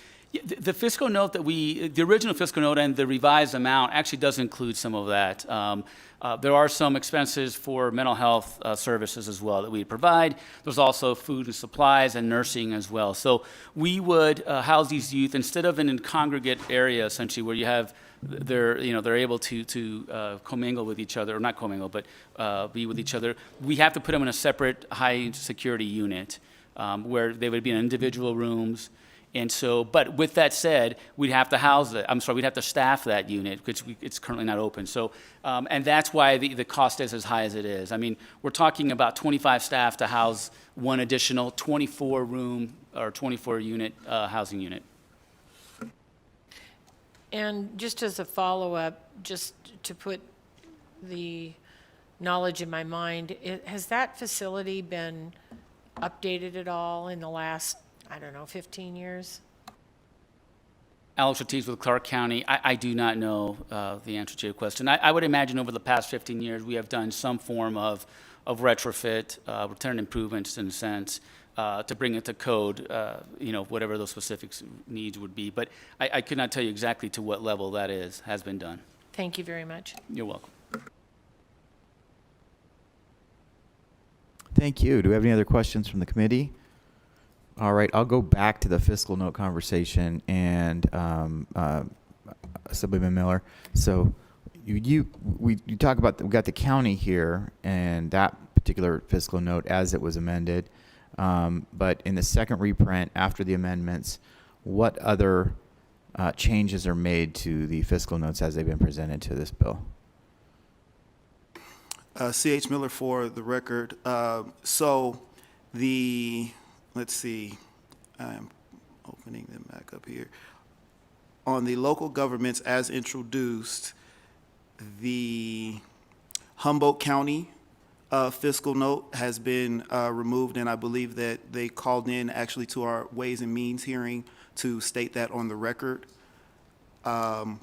The fiscal note the original fiscal note and the revised amount actually does include some of that. There are some expenses for mental health services as well that we provide. There's also food and supplies and nursing as well. So we would house these youth instead of in a congregate area, essentially, where you have they're able to commingle with each other, or not commingle, but be with each other. We have to put them in a separate high security unit where they would be in individual rooms. And so, but with that said, we'd have to we'd have to staff that unit, because it's currently not open. So, and that's why the cost is as high as it is. I mean, we're talking about 25 staff to house one additional 24-room or 24-unit housing unit. And just as a follow-up, just to put the knowledge in my mind, has that facility been updated at all in the last, 15 years? Alex Ortiz with Clark County. I do not know the answer to your question. I would imagine over the past 15 years, we have done some form of retrofit, return improvements in a sense, to bring it to code, whatever those specific needs would be. But I could not tell you exactly to what level that has been done. Thank you very much. You're welcome. Thank you. Do we have any other questions from the committee? All right, I'll go back to the fiscal note conversation and Assemblyman Miller. So you talk about, we got the county here and that particular fiscal note as it was amended. But in the second reprint after the amendments, what other changes are made to the fiscal notes as they've been presented to this bill? C.H. Miller for the record. Let's see, I'm opening them back up here. On the local governments as introduced, the Humboldt County fiscal note has been removed, and I believe that they called in actually to our Ways and Means hearing to state that on the record. And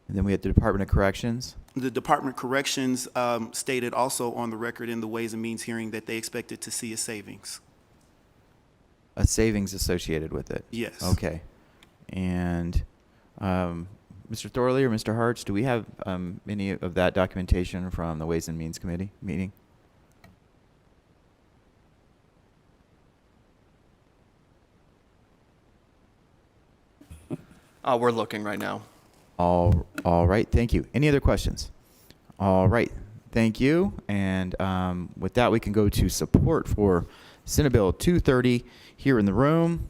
then we had the Department of Corrections. The Department of Corrections stated also on the record in the Ways and Means hearing that they expected to see a savings. A savings associated with it? Yes. Okay. And Mr. Thorley or Mr. Hartz, do we have any of that documentation from the Ways and Means Committee meeting? We're looking right now. All right, thank you. Any other questions? All right, thank you. And with that, we can go to support for Senate Bill 230 here in the room.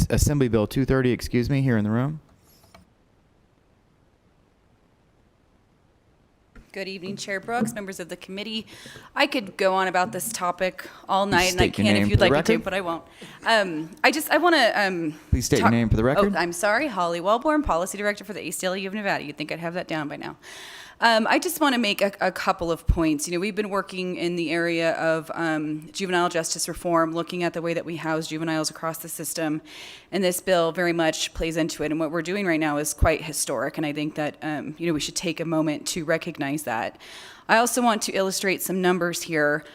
Assembly Bill 230, here in the room. Good evening, Chair Brooks, members of the committee. I could go on about this topic all night, and I State your can name if you'd for the like me to, record. but I won't. I want to. Please state your name for the record. I'm sorry, Holly Wellborn, Policy Director for the ACLU of Nevada. You'd think I'd have that down by now. I just want to make a couple of points. We've been working in the area of juvenile justice reform, looking at the way that we house juveniles across the system, and this bill very much plays into it. And what we're doing right now is quite historic, and I think that we should take a moment to recognize that. I also want to illustrate some numbers here.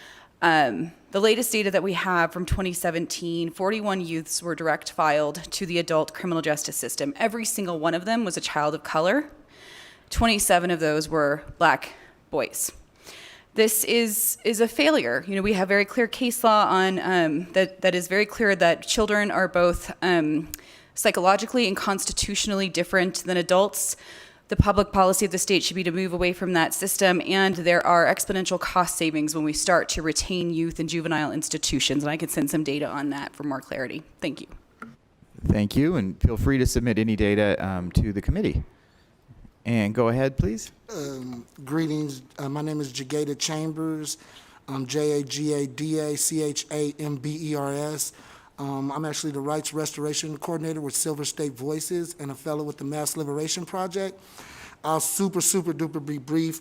The latest data that we have from 2017, 41 youths were direct filed to the adult criminal justice system. Every single one of them was a child of color. 27 of those were Black boys. this is a failure. You know, we have very clear case law on that is very clear that children are both psychologically and constitutionally different than adults. The public policy of the state should be to move away from that system, and there are exponential cost savings when we start to retain youth in juvenile institutions, and I could send some data on that for more clarity. Thank you. Thank you, and feel free to submit any data to the committee. And go ahead, please. Greetings. My name is Jagada Chambers. I'm JAGADACHAMBERS. I'm actually the Rights Restoration Coordinator with Silver State Voices and a fellow with the Mass Liberation Project. I'll super duper be brief.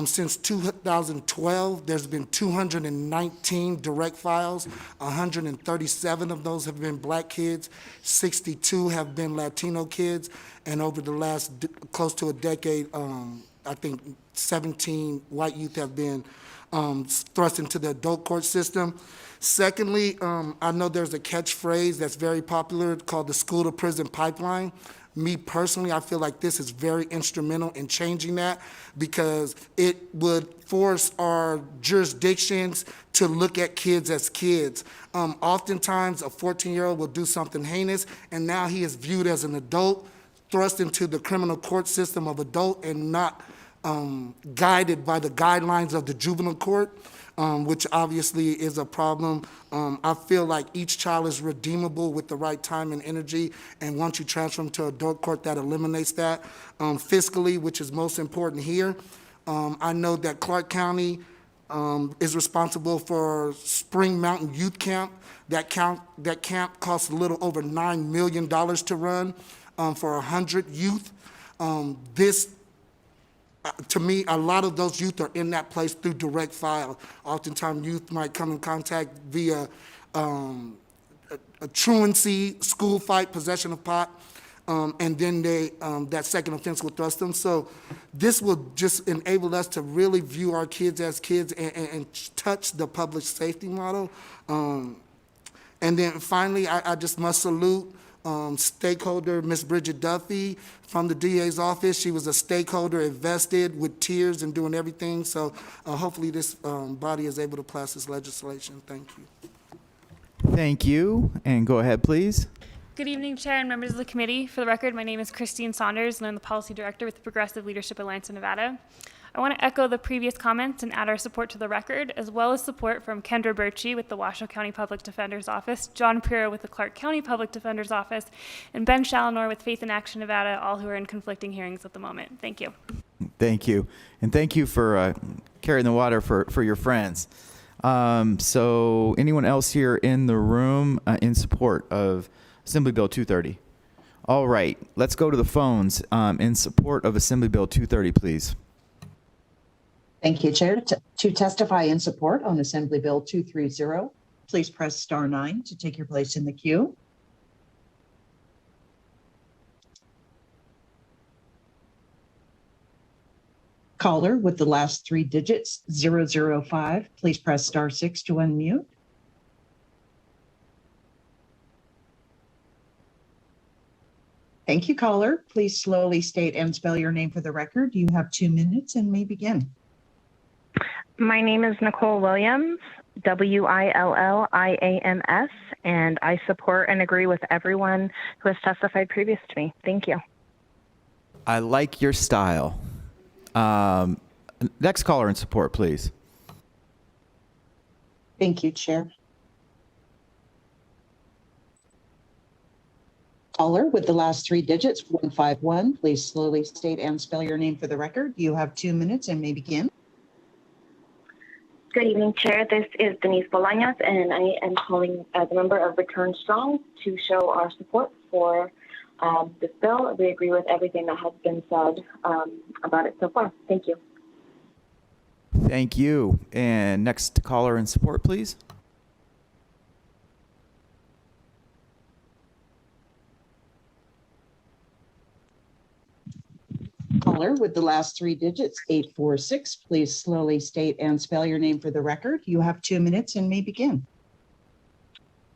Since 2012, there's been 219 direct files. 137 of those have been black kids. 62 have been Latino kids. And over the last close to a decade, I think 17 white youth have been thrust into the adult court system. Secondly, I know there's a catchphrase that's very popular called the school to prison pipeline. Me personally, I feel like this is very instrumental in changing that because it would force our jurisdictions to look at kids as kids. Oftentimes, a 14-year-old will do something heinous, and now he is viewed as an adult, thrust into the criminal court system of adult, and not guided by the guidelines of the juvenile court. Which obviously is a problem. I feel like each child is redeemable with the right time and energy, and once you transfer them to adult court, that eliminates that. Fiscally, which is most important here, I know that Clark County is responsible for Spring Mountain Youth Camp. That camp costs a little over $9 million to run for 100 youth. To me, a lot of those youth are in that place through direct file. Oftentimes, youth might come in contact via a truancy, school fight, possession of pot, and then that second offense will thrust them. So this will just enable us to really view our kids as kids and touch the public safety model. And then finally, I just must salute stakeholder Ms. Bridget Duffy from the DA's office. She was a stakeholder, invested with tears and doing everything. So hopefully this body is able to pass this legislation. Thank you. Thank you. And go ahead, please. Good evening, Chair and members of the committee. For the record, my name is Christine Saunders, and I'm the Policy Director with the Progressive Leadership Alliance of Nevada. I want to echo the previous comments and add our support to the record, as well as support from Kendra Birchie with the Washoe County Public Defender's Office, John Priro with the Clark County Public Defender's Office, and Ben Challenor with Faith in Action Nevada, all who are in conflicting hearings at the moment. Thank you. Thank you. And thank you for carrying the water for your friends. So anyone else here in the room in support of Assembly Bill 230? All right, let's go to the phones in support of Assembly Bill 230, please. Thank you, Chair. To testify in support on Assembly Bill 230, please press *9 to take your place in the queue. Caller with the last three digits, 005, please press *6 to unmute. Thank you, caller. Please slowly state and spell your name for the record. You have 2 minutes and may begin. My name is Nicole Williams, WILLIAMS, and I support and agree with everyone who has testified previous to me. Thank you. I like your style. Next caller in support, please. Thank you, Chair. Caller with the last three digits, 151, please slowly state and spell your name for the record. You have 2 minutes and may begin. Good evening, Chair. This is Denise Bolaños, and I am calling as a member of Return Strong to show our support for this bill. We agree with everything that has been said about it so far. Thank you. Thank you. And next caller in support, please. Caller with the last three digits, 846, please slowly state and spell your name for the record. You have 2 minutes and may begin.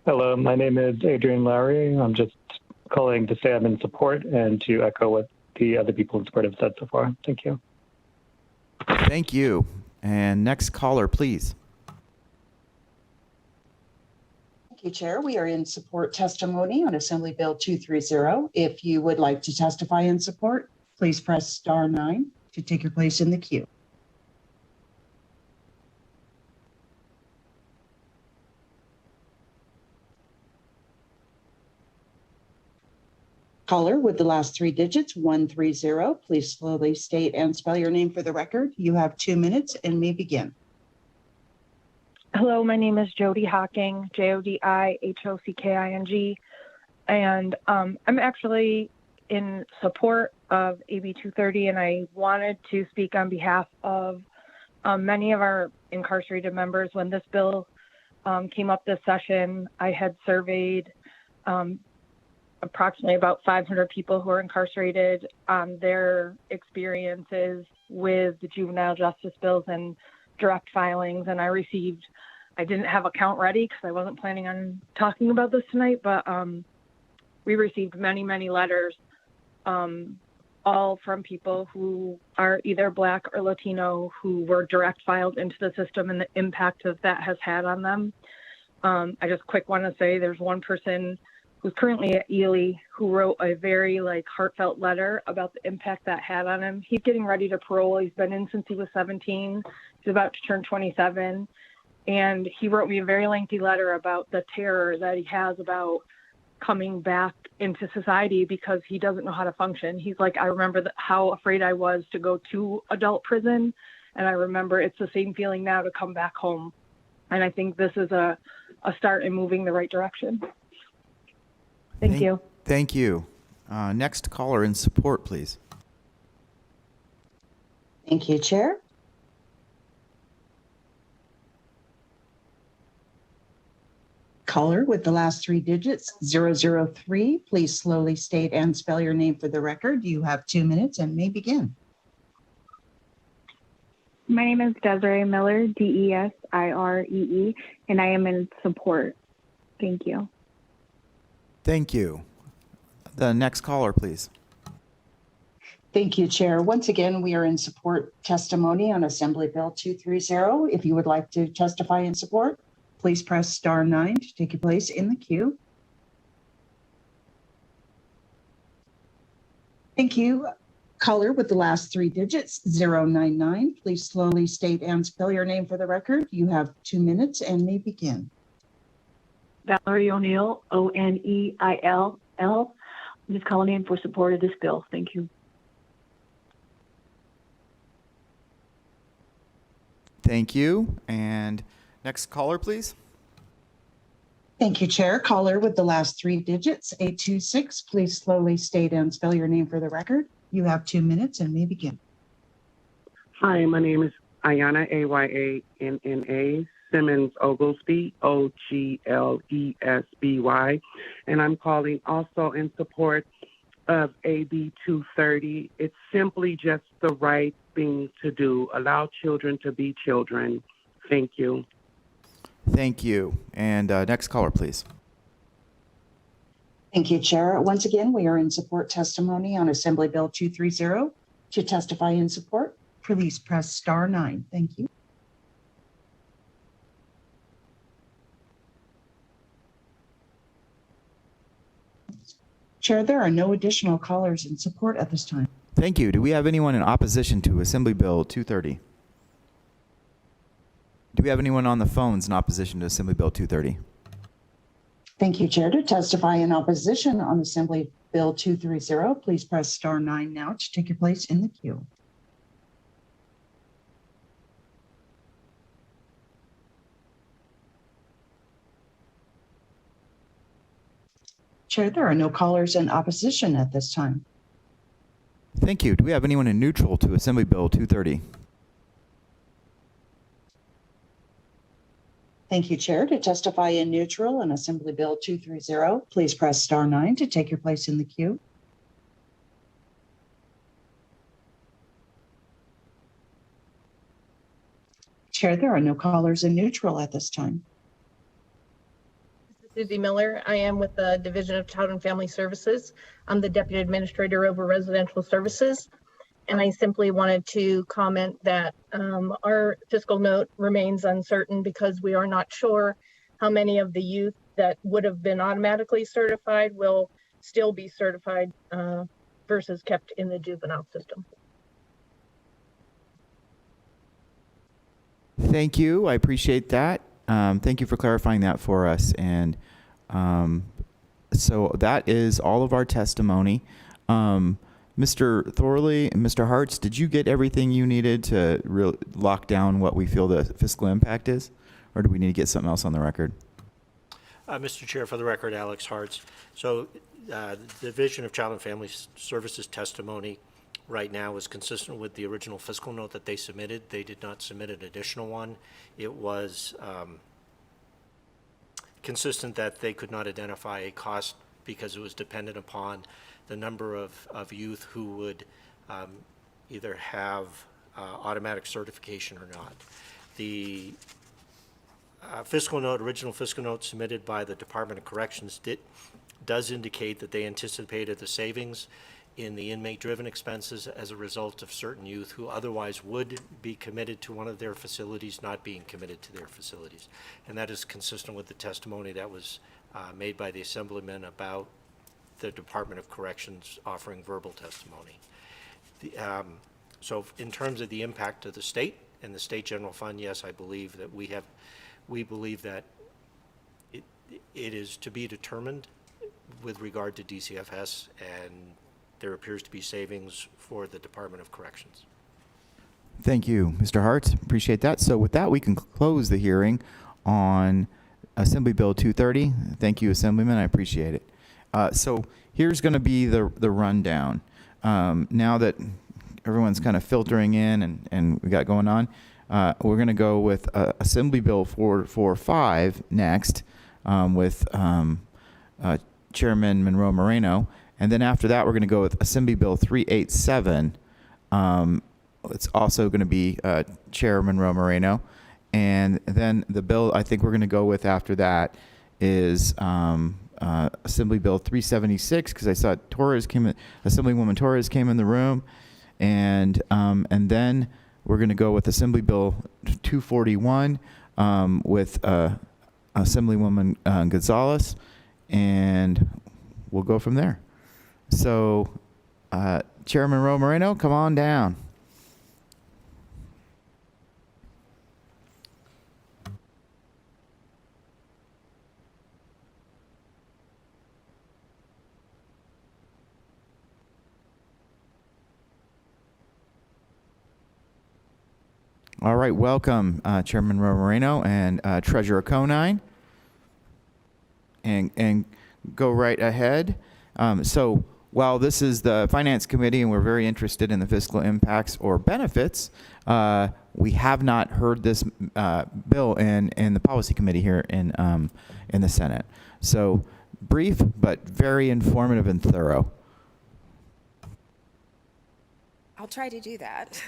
Hello, my name is Adrian Lowry. I'm just calling to say I'm in support and to echo what the other people in support have said so far. Thank you. Thank you. And next caller, please. Thank you, Chair. We are in support testimony on Assembly Bill 230. If you would like to testify in support, please press star 9 to take your place in the queue. Caller with the last 3 digits, 130. Please slowly state and spell your name for the record. You have 2 minutes and may begin. Hello, my name is Jody Hocking, Jodihoccking, and I'm actually in support of AB 230, and I wanted to speak on behalf of many of our incarcerated members. When this bill came up this session, I had surveyed approximately about 500 people who are incarcerated on their experiences with the juvenile justice bills and direct filings, and I didn't have a count ready because I wasn't planning on talking about this tonight, but we received many, many letters, all from people who are either Black or Latino who were direct filed into the system and the impact that has had on them. I just quick want to say there's one person who's currently at Ely who wrote a very heartfelt letter about the impact that had on him. He's getting ready to parole. He's been in since he was 17. He's about to turn 27. And he wrote me a very lengthy letter about the terror that he has about coming back into society because he doesn't know how to function. He's like, I remember how afraid I was to go to adult prison. And I remember it's the same feeling now to come back home. And I think this is a start in moving the right direction. Thank you. Thank you. Next caller in support, please. Thank you, Chair. Caller with the last 3 digits, 003. Please slowly state and spell your name for the record. You have 2 minutes and may begin. My name is Desiree Miller, Desiree, and I am in support. Thank you. Thank you. The next caller, please. Thank you, Chair. Once again, we are in support testimony on Assembly Bill 230. If you would like to testify in support, please press star 9 to take your place in the queue. Thank you. Caller with the last 3 digits, 099. Please slowly state and spell your name for the record. You have 2 minutes and may begin. Valerie O'Neill, O'Neil. I'm just calling in for support of this bill. Thank you. Thank you. And next caller, please. Thank you, Chair. Caller with the last 3 digits, 826. Please slowly state and spell your name for the record. You have 2 minutes and may begin. Hi, my name is Ayana, Ayanna Simmons Oglesby, Oglesby, and I'm calling also in support of AB 230. It's simply just the right thing to do. Allow children to be children. Thank you. Thank you. And next caller, please. Thank you, Chair. Once again, we are in support testimony on Assembly Bill 230. To testify in support, please press star 9. Thank you. Chair, there are no additional callers in support at this time. Thank you. Do we have anyone in opposition to Assembly Bill 230? Do we have anyone on the phones in opposition to Assembly Bill 230? Thank you, Chair. To testify in opposition on Assembly Bill 230, please press star 9 now to take your place in the queue. Chair, there are no callers in opposition at this time. Thank you. Do we have anyone in neutral to Assembly Bill 230? Thank you, Chair. To testify in neutral on Assembly Bill 230, please press star 9 to take your place in the queue. Chair, there are no callers in neutral at this time. Susie Miller. I am with the Division of Child and Family Services. I'm the Deputy Administrator over Residential Services. And I simply wanted to comment that our fiscal note remains uncertain because we are not sure how many of the youth that would have been automatically certified will still be certified versus kept in the juvenile system. Thank you. I appreciate that. Thank you for clarifying that for us. And so that is all of our testimony. Mr. Thorley and Mr. Hartz, did you get everything you needed to lock down what we feel the fiscal impact is? Or do we need to get something else on the record? Mr. Chair, for the record, Alex Hartz. So the Division of Child and Family Services testimony right now is consistent with the original fiscal note that they submitted. They did not submit an additional one. It was consistent that they could not identify a cost because it was dependent upon the number of youth who would either have automatic certification or not. The original fiscal note submitted by the Department of Corrections does indicate that they anticipated the savings in the inmate-driven expenses as a result of certain youth who otherwise would be committed to one of their facilities not being committed to their facilities. And that is consistent with the testimony that was made by the Assemblyman about the Department of Corrections offering verbal testimony. So in terms of the impact to the state and the state general fund, yes, I believe that we believe that it is to be determined with regard to DCFS, and there appears to be savings for the Department of Corrections. Thank you, Mr. Hart. Appreciate that. So with that, we can close the hearing on Assembly Bill 230. Thank you, Assemblyman. I appreciate it. So here's going to be the rundown. Now that everyone's kind of filtering in and we got going on, we're going to go with Assembly Bill 445 next with Chairman Monroe Moreno. And then after that, we're going to go with Assembly Bill 387. It's also going to be Chair Monroe Moreno. And then the bill I think we're going to go with after that is Assembly Bill 376, because I saw Assemblywoman Torres came in the room. And then we're going to go with Assembly Bill 241 with Assemblywoman Gonzalez. And we'll go from there. So, Chairman Monroe Moreno, come on down. All right, welcome, Chairman Monroe Moreno and Treasurer Conine. And go right ahead. So while this is the Finance Committee and we're very interested in the fiscal impacts or benefits, we have not heard this bill in the Policy Committee here in the Senate. So brief, but very informative and thorough. I'll try to do that.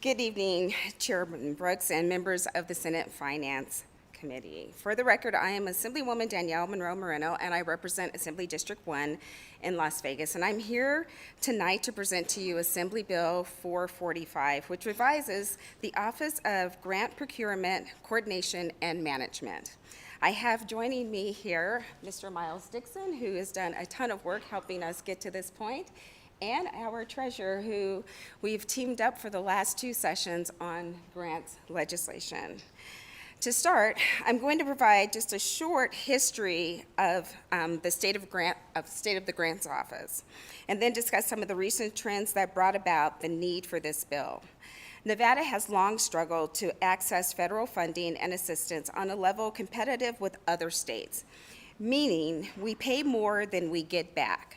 Good evening, Chairman Brooks and members of the Senate Finance Committee. For the record, I am Assemblywoman Danielle Monroe Moreno, and I represent Assembly District 1 in Las Vegas. And I'm here tonight to present to you Assembly Bill 445, which revises the Office of Grant Procurement, Coordination, and Management. I have joining me here Mr. Miles Dixon, who has done a ton of work helping us get to this point, and our treasurer, who we've teamed up for the last 2 sessions on grants legislation. To start, I'm going to provide just a short history of the state of the Grants Office, and then discuss some of the recent trends that brought about the need for this bill. Nevada has long struggled to access federal funding and assistance on a level competitive with other states, meaning we pay more than we get back.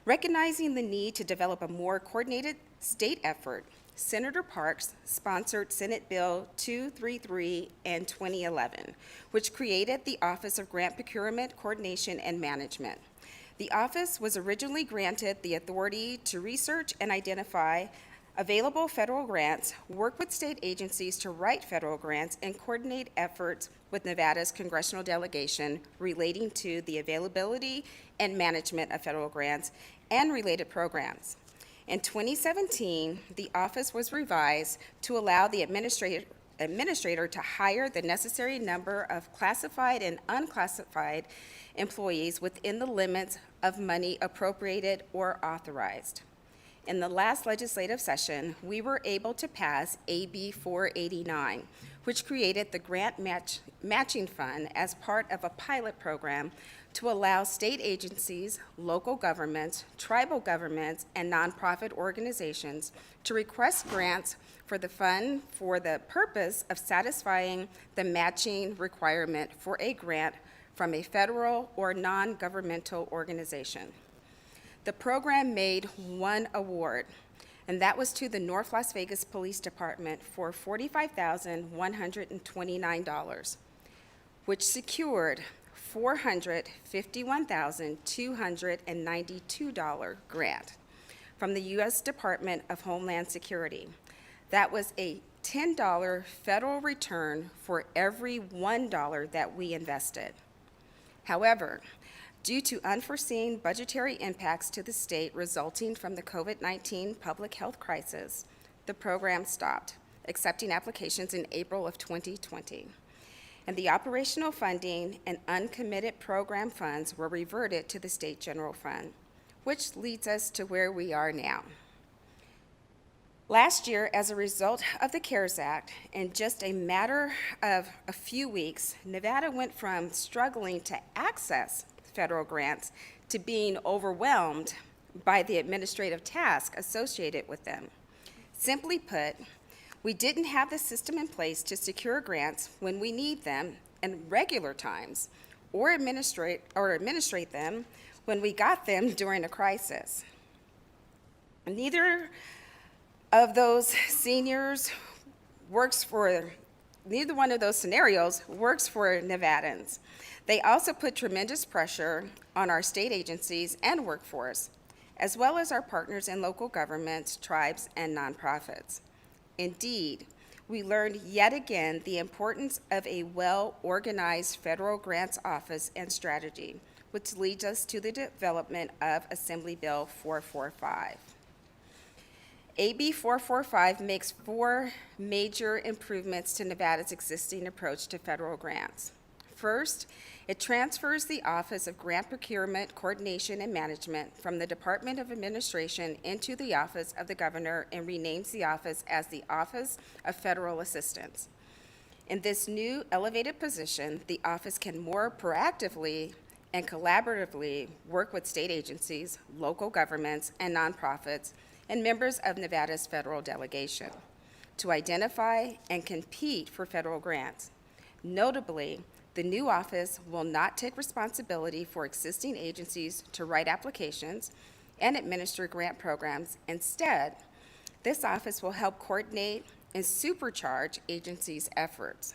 Recognizing the need to develop a more coordinated state effort, Senator Parks sponsored Senate Bill 233 in 2011, which created the Office of Grant Procurement, Coordination, and Management. The office was originally granted the authority to research and identify available federal grants, work with state agencies to write federal grants, and coordinate efforts with Nevada's congressional delegation relating to the availability and management of federal grants and related programs. In 2017, the office was revised to allow the administrator to hire the necessary number of classified and unclassified employees within the limits of money appropriated or authorized. In the last legislative session, we were able to pass AB 489, which created the Grant Matching Fund as part of a pilot program to allow state agencies, local governments, tribal governments, and nonprofit organizations to request grants for the fund for the purpose of satisfying the matching requirement for a grant from a federal or non-governmental organization. The program made one award, and that was to the North Las Vegas Police Department for $45,129, which secured $451,292 grant from the U.S. Department of Homeland Security. That was a $10 federal return for every $1 that we invested. However, due to unforeseen budgetary impacts to the state resulting from the COVID-19 public health crisis, the program stopped accepting applications in April of 2020. And the operational funding and uncommitted program funds were reverted to the State General Fund, which leads us to where we are now. Last year, as a result of the CARES Act, in just a matter of a few weeks, Nevada went from struggling to access federal grants to being overwhelmed by the administrative task associated with them. Simply put, we didn't have the system in place to secure grants when we need them in regular times, or administrate them when we got them during a crisis. Neither one of those scenarios works for Nevadans. They also put tremendous pressure on our state agencies and workforce, as well as our partners in local governments, tribes, and nonprofits. Indeed, we learned yet again the importance of a well-organized federal grants office and strategy, which leads us to the development of Assembly Bill 445. AB 445 makes 4 major improvements to Nevada's existing approach to federal grants. First, it transfers the Office of Grant Procurement, Coordination, and Management from the Department of Administration into the Office of the Governor and renames the office as the Office of Federal Assistance. In this new elevated position, the office can more proactively and collaboratively work with state agencies, local governments, and nonprofits, and members of Nevada's federal delegation to identify and compete for federal grants. Notably, the new office will not take responsibility for existing agencies to write applications and administer grant programs. Instead, this office will help coordinate and supercharge agencies' efforts.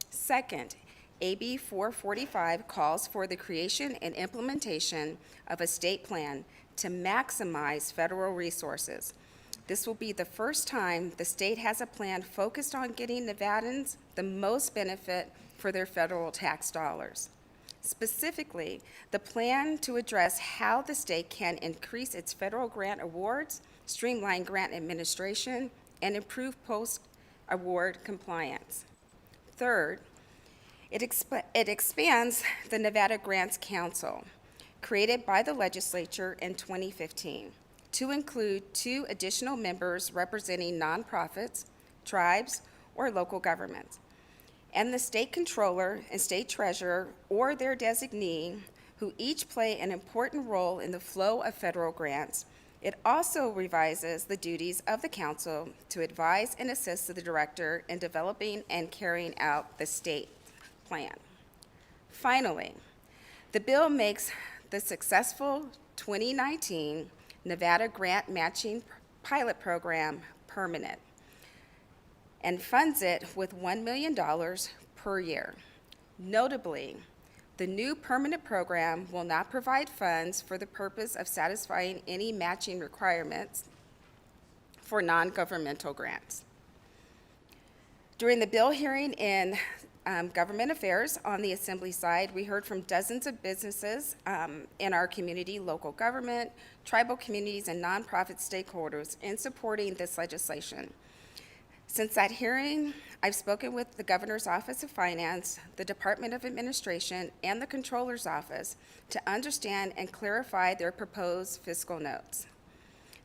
Second, AB 445 calls for the creation and implementation of a state plan to maximize federal resources. This will be the first time the state has a plan focused on getting Nevadans the most benefit for their federal tax dollars. Specifically, the plan to address how the state can increase its federal grant awards, streamline grant administration, and improve post-award compliance. Third, it expands the Nevada Grants Council, created by the legislature in 2015, to include 2 additional members representing nonprofits, tribes, or local governments, and the state controller and state treasurer or their designee, who each play an important role in the flow of federal grants. It also revises the duties of the council to advise and assist the director in developing and carrying out the state plan. Finally, the bill makes the successful 2019 Nevada Grant Matching Pilot Program permanent and funds it with $1 million per year. Notably, the new permanent program will not provide funds for the purpose of satisfying any matching requirements for non-governmental grants. During the bill hearing in government affairs on the Assembly side. We heard from dozens of businesses in our community, local government, tribal communities, and nonprofit stakeholders in supporting this legislation. Since that hearing, I've spoken with the Governor's Office of Finance, the Department of Administration, and the Comptroller's Office to understand and clarify their proposed fiscal notes.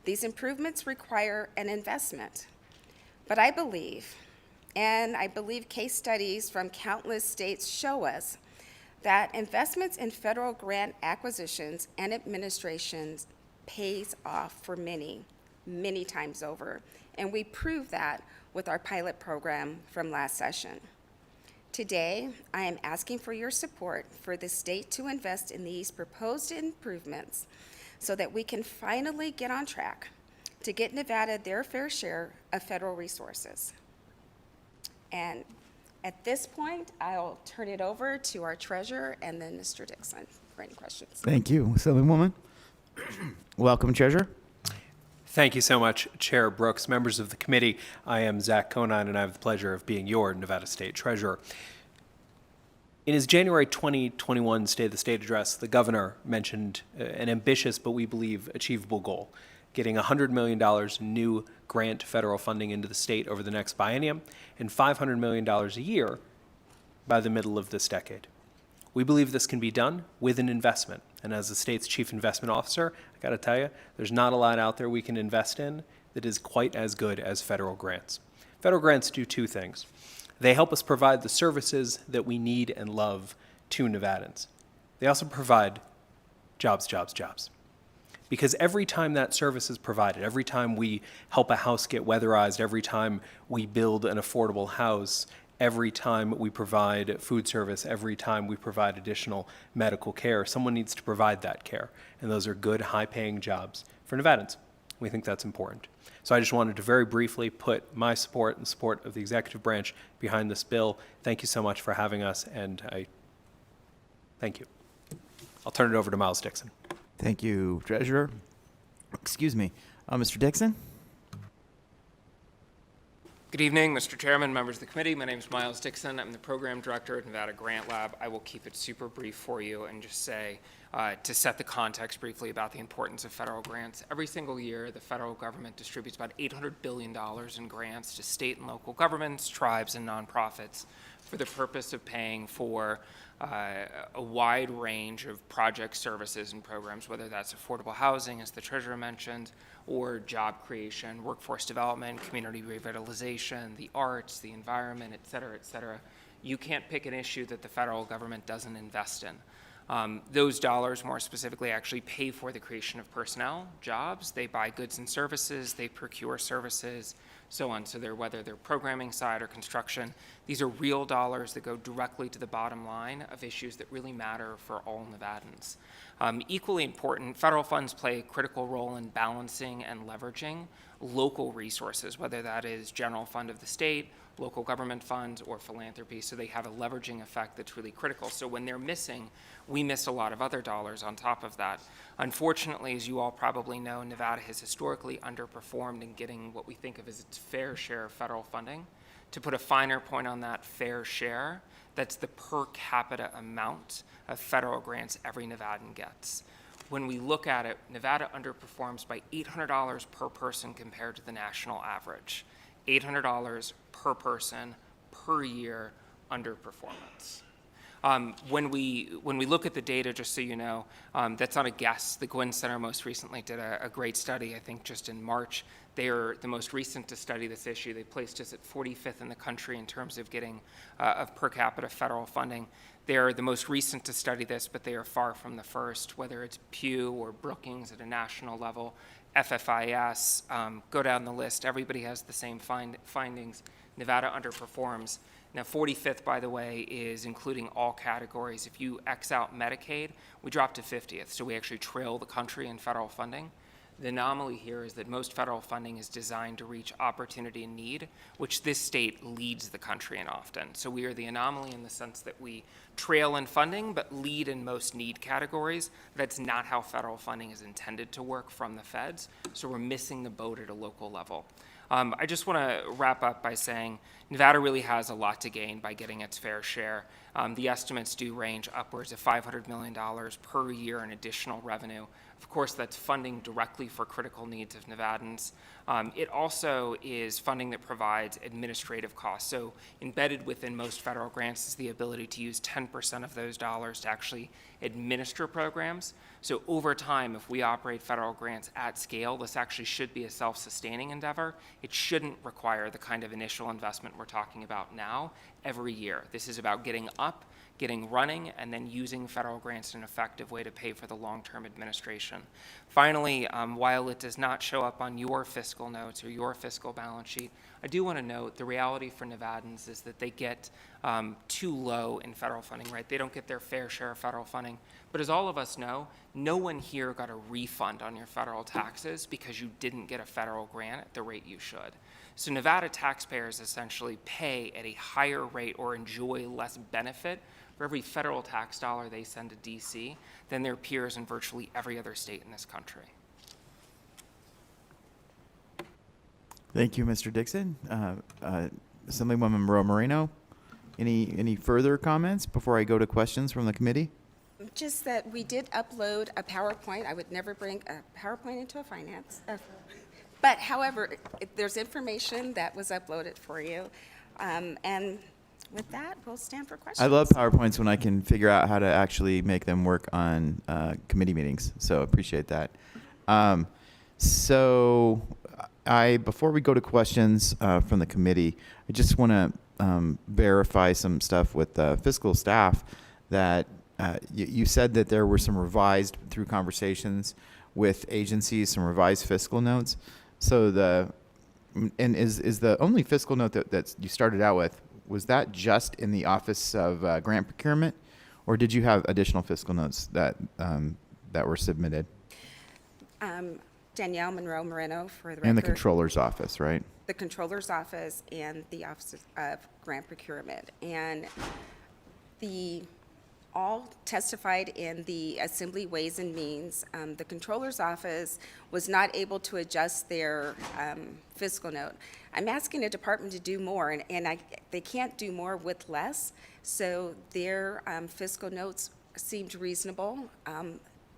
These improvements require an investment, but I believe case studies from countless states show us that investments in federal grant acquisitions and administrations pays off for many, many times over, and we prove that with our pilot program from last session. Today, I am asking for your support for the state to invest in these proposed improvements so that we can finally get on track to get Nevada their fair share of federal resources. And at this point, I'll turn it over to our treasurer and then Mr. Dixon for any questions. Thank you, Assemblywoman. Welcome, Treasurer. Thank you so much, Chair Brooks. Members of the committee, I am Zach Conine, and I have the pleasure of being your Nevada State Treasurer. In his January 2021 State of the State address, the governor mentioned an ambitious but we believe achievable goal, getting $100 million new grant federal funding into the state over the next biennium and $500 million a year by the middle of this decade. We believe this can be done with an investment. And as the state's chief investment officer, I got to tell you, there's not a lot out there we can invest in that is quite as good as federal grants. Federal grants do two things. They help us provide the services that we need and love to Nevadans. They also provide jobs, jobs, jobs. Because every time that service is provided, every time we help a house get weatherized, every time we build an affordable house, every time we provide food service, every time we provide additional medical care, someone needs to provide that care. And those are good, high-paying jobs for Nevadans. We think that's important. So I just wanted to very briefly put my support and support of the executive branch behind this bill. Thank you so much for having us, and I thank you. I'll turn it over to Miles Dixon. Thank you, Treasurer. Excuse me. Mr. Dixon? Good evening, Mr. Chairman, members of the committee. My name is Miles Dixon. I'm the program director at Nevada Grant Lab. I will keep it super brief for you and just say, to set the context briefly about the importance of federal grants. Every single year, the federal government distributes about $800 billion in grants to state and local governments, tribes, and nonprofits for the purpose of paying for a wide range of project services and programs, whether that's affordable housing, as the treasurer mentioned, or job creation, workforce development, community revitalization, the arts, the environment, et cetera, et cetera. You can't pick an issue that the federal government doesn't invest in. Those dollars, more specifically, actually pay for the creation of personnel, jobs. They buy goods and services. They procure services, so on. So whether they're programming side or construction, these are real dollars that go directly to the bottom line of issues that really matter for all Nevadans. Equally important, federal funds play a critical role in balancing and leveraging local resources, whether that is general fund of the state, local government funds, or philanthropy. So they have a leveraging effect that's really critical. So when they're missing, we miss a lot of other dollars on top of that. Unfortunately, as you all probably know, Nevada has historically underperformed in getting what we think of as its fair share of federal funding. To put a finer point on that fair share, that's the per capita amount of federal grants every Nevadan gets. When we look at it, Nevada underperforms by $800 per person compared to the national average. $800 per person per year underperformance. When we look at the data, just so you know, that's not a guess. The Gwynn Center most recently did a great study, I think just in March. They are the most recent to study this issue. They placed us at 45th in the country in terms of getting of per capita federal funding. They are the most recent to study this, but they are far from the first, whether it's Pew or Brookings at a national level, FFIS, go down the list. Everybody has the same findings. Nevada underperforms. Now, 45th, by the way, is including all categories. If you X out Medicaid, we drop to 50th, so we actually trail the country in federal funding. The anomaly here is that most federal funding is designed to reach opportunity and need, which this state leads the country in often. So we are the anomaly in the sense that we trail in funding, but lead in most need categories. That's not how federal funding is intended to work from the feds, so we're missing the boat at a local level. I just want to wrap up by saying Nevada really has a lot to gain by getting its fair share. The estimates do range upwards of $500 million per year in additional revenue. Of course, that's funding directly for critical needs of Nevadans. It also is funding that provides administrative costs. So embedded within most federal grants is the ability to use 10% of those dollars to actually administer programs. So over time, if we operate federal grants at scale, this actually should be a self-sustaining endeavor. It shouldn't require the kind of initial investment we're talking about now every year. This is about getting up, getting running, and then using federal grants in an effective way to pay for the long-term administration. Finally, while it does not show up on your fiscal notes or your fiscal balance sheet, I do want to note the reality for Nevadans is that they get too low in federal funding, right? They don't get their fair share of federal funding. But as all of us know, no one here got a refund on your federal taxes because you didn't get a federal grant at the rate you should. So Nevada taxpayers essentially pay at a higher rate or enjoy less benefit for every federal tax dollar they send to DC than their peers in virtually every other state in this country. Thank you, Mr. Dixon. Assemblywoman Moreno, any further comments before I go to questions from the committee? Just that we did upload a PowerPoint. I would never bring a PowerPoint into a finance. But however, there's information that was uploaded for you. And with that, we'll stand for questions. I love PowerPoints when I can figure out how to actually make them work on committee meetings. So appreciate that. Before we go to questions from the committee, I just want to verify some stuff with fiscal staff that you said that there were some revised through conversations with agencies, some revised fiscal notes. So is the only fiscal note that you started out with, was that just in the Office of Grant Procurement, or did you have additional fiscal notes that were submitted? Danielle Monroe Moreno for the record. And the Controller's Office, right? The Controller's Office and the Office of Grant Procurement. And all testified in the Assembly Ways and Means. The Controller's Office was not able to adjust their fiscal note. I'm asking the department to do more, and they can't do more with less, so their fiscal notes seemed reasonable.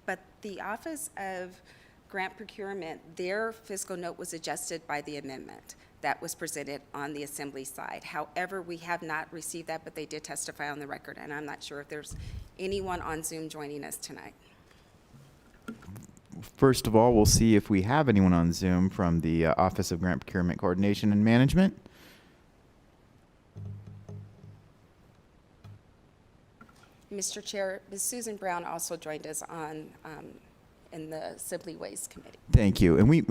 But the Office of Grant Procurement, their fiscal note was adjusted by the amendment that was presented on the Assembly side. However, we have not received that, but they did testify on the record, and I'm not sure if there's anyone on Zoom joining us tonight. First of all, we'll see if we have anyone on Zoom from the Office of Grant Procurement Coordination and Management. Mr. Chair, Ms. Susan Brown also joined us on in the Assembly Ways Committee. Thank you. And we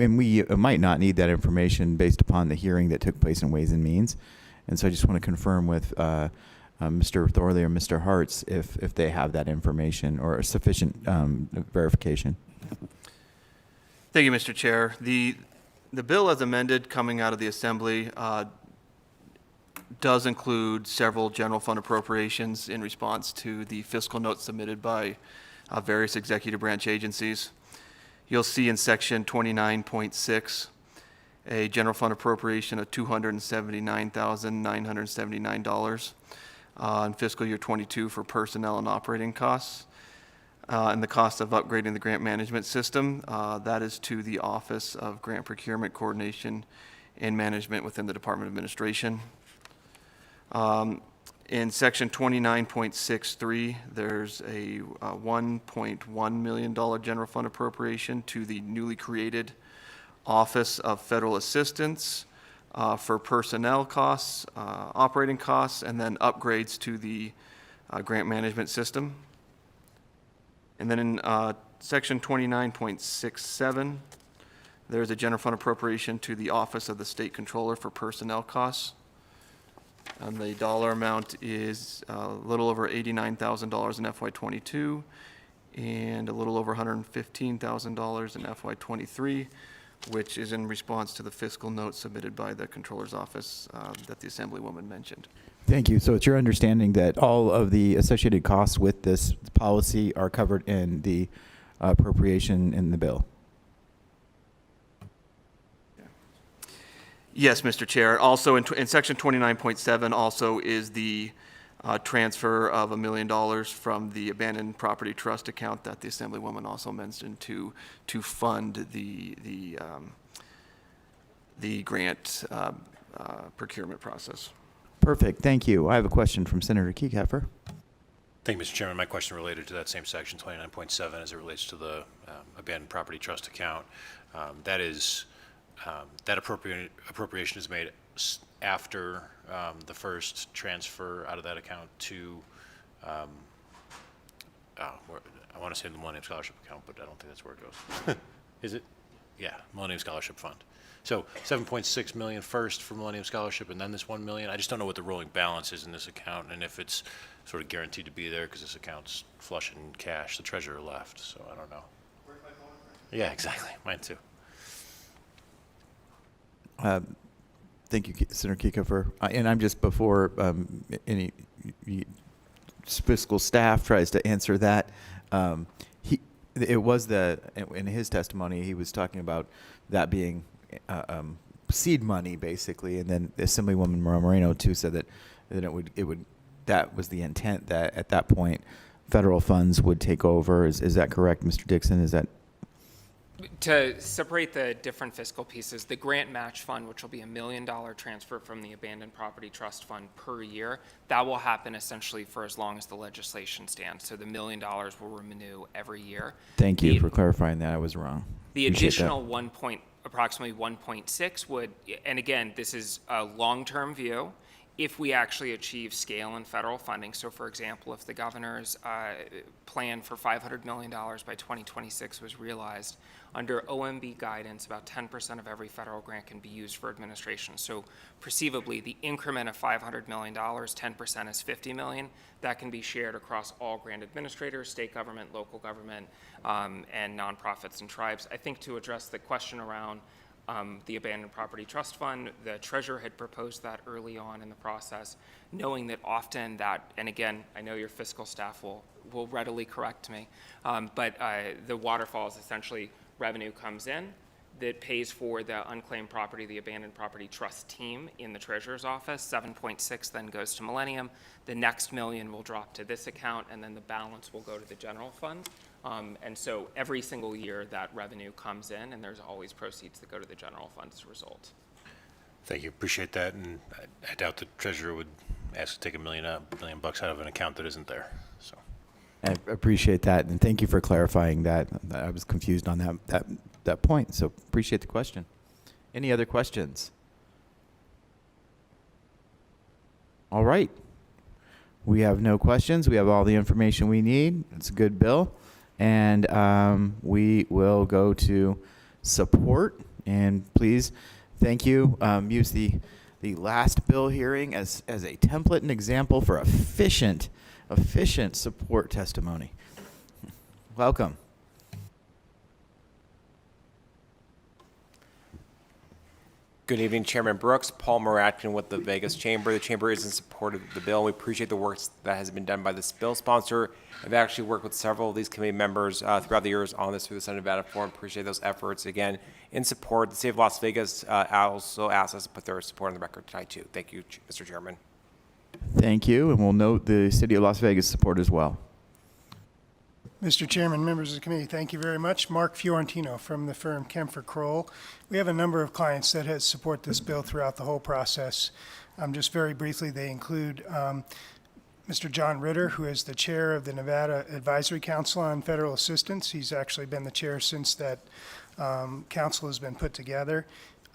might not need that information based upon the hearing that took place in Ways and Means. And so I just want to confirm with Mr. Thorley or Mr. Hartz if they have that information or sufficient verification. Thank you, Mr. Chair. The bill as amended coming out of the Assembly does include several general fund appropriations in response to the fiscal notes submitted by various executive branch agencies. You'll see in section 29.6 a general fund appropriation of $279,979 in fiscal year 22 for personnel and operating costs. And the cost of upgrading the grant management system, that is to the Office of Grant Procurement Coordination and Management within the Department of Administration. In section 29.63, there's a $1.1 million general fund appropriation to the newly created Office of Federal Assistance for personnel costs, operating costs, and then upgrades to the grant management system. And then in section 29.67, there's a general fund appropriation to the Office of the State Controller for personnel costs. And the dollar amount is a little over $89,000 in FY22 and a little over $115,000 in FY23, which is in response to the fiscal note submitted by the Controller's Office that the Assemblywoman mentioned. Thank you. So it's your understanding that all of the associated costs with this policy are covered in the appropriation in the bill? Yes, Mr. Chair. Also, in section 29.7 also is the transfer of $1 million from the abandoned property trust account that the Assemblywoman also mentioned to fund the grant procurement process. Perfect. Thank you. I have a question from Senator Kieckhofer. Thank you, Mr. Chairman. My question related to that same section, 29.7, as it relates to the abandoned property trust account. That appropriation is made after the first transfer out of that account to, I want to say the Millennium Scholarship account, but I don't think that's where it goes. Is it? Yeah, Millennium Scholarship Fund. So 7.6 million first for Millennium Scholarship, and then this 1 million. I just don't know what the rolling balance is in this account, and if it's sort of guaranteed to be there because this account's flush in cash. The treasurer left, so I don't know. Yeah, exactly. Mine too. Thank you, Senator Kieckhofer. And I'm just before any fiscal staff tries to answer that. It was in his testimony he was talking about that being seed money basically, and then Assemblywoman Moreno too said that that was the intent, that at that point federal funds would take over. Is that correct, Mr. Dixon? Is that? To separate the different fiscal pieces, the grant match fund, which will be $1 million transfer from the abandoned property trust fund per year, that will happen essentially for as long as the legislation stands. So the $1 million will renew every year. Thank you for clarifying that. I was wrong. The additional approximately 1.6 would, and again, this is a long-term view, if we actually achieve scale in federal funding. So for example, if the governor's plan for $500 million by 2026 was realized, under OMB guidance, about 10% of every federal grant can be used for administration. So perceivably, the increment of $500 million, 10% is $50 million. That can be shared across all grant administrators, state government, local government, and nonprofits and tribes. I think to address the question around the Abandoned Property Trust Fund, the treasurer had proposed that early on in the process, knowing that often that, and again, I know your fiscal staff will readily correct me, but the waterfall is essentially revenue comes in that pays for the unclaimed property, the Abandoned Property Trust team in the treasurer's office. 7.6 then goes to Millennium. The next $1 million will drop to this account, and then the balance will go to the general fund. And so every single year that revenue comes in, and there's always proceeds that go to the general fund as a result. Thank you. Appreciate that. And I doubt the treasurer would ask to take $1 million bucks out of an account that isn't there. So I appreciate that, and thank you for clarifying that. I was confused on that point, so appreciate the question. Any other questions? All right. We have no questions. We have all the information we need. It's a good bill. And we will go to support. And please, thank you. Use the last bill hearing as a template and example for efficient support testimony. Welcome. Good evening, Chairman Brooks. Paul Moratkin with the Vegas Chamber. The Chamber is in support of the bill. We appreciate the work that has been done by this bill sponsor. I've actually worked with several of these committee members throughout the years on this through the Senate Nevada Forum. Appreciate those efforts. Again, in support. The State of Las Vegas also asked us to put their support on the record tonight, too. Thank you, Mr. Chairman. Thank you, and we'll note the City of Las Vegas support as well. Mr. Chairman, members of the committee, thank you very much. Mark Fiorentino from the firm Kempfer Kroll. We have a number of clients that have support this bill throughout the whole process. Just very briefly, they include Mr. John Ritter, who is the chair of the Nevada Advisory Council on Federal Assistance. He's actually been the chair since that council has been put together.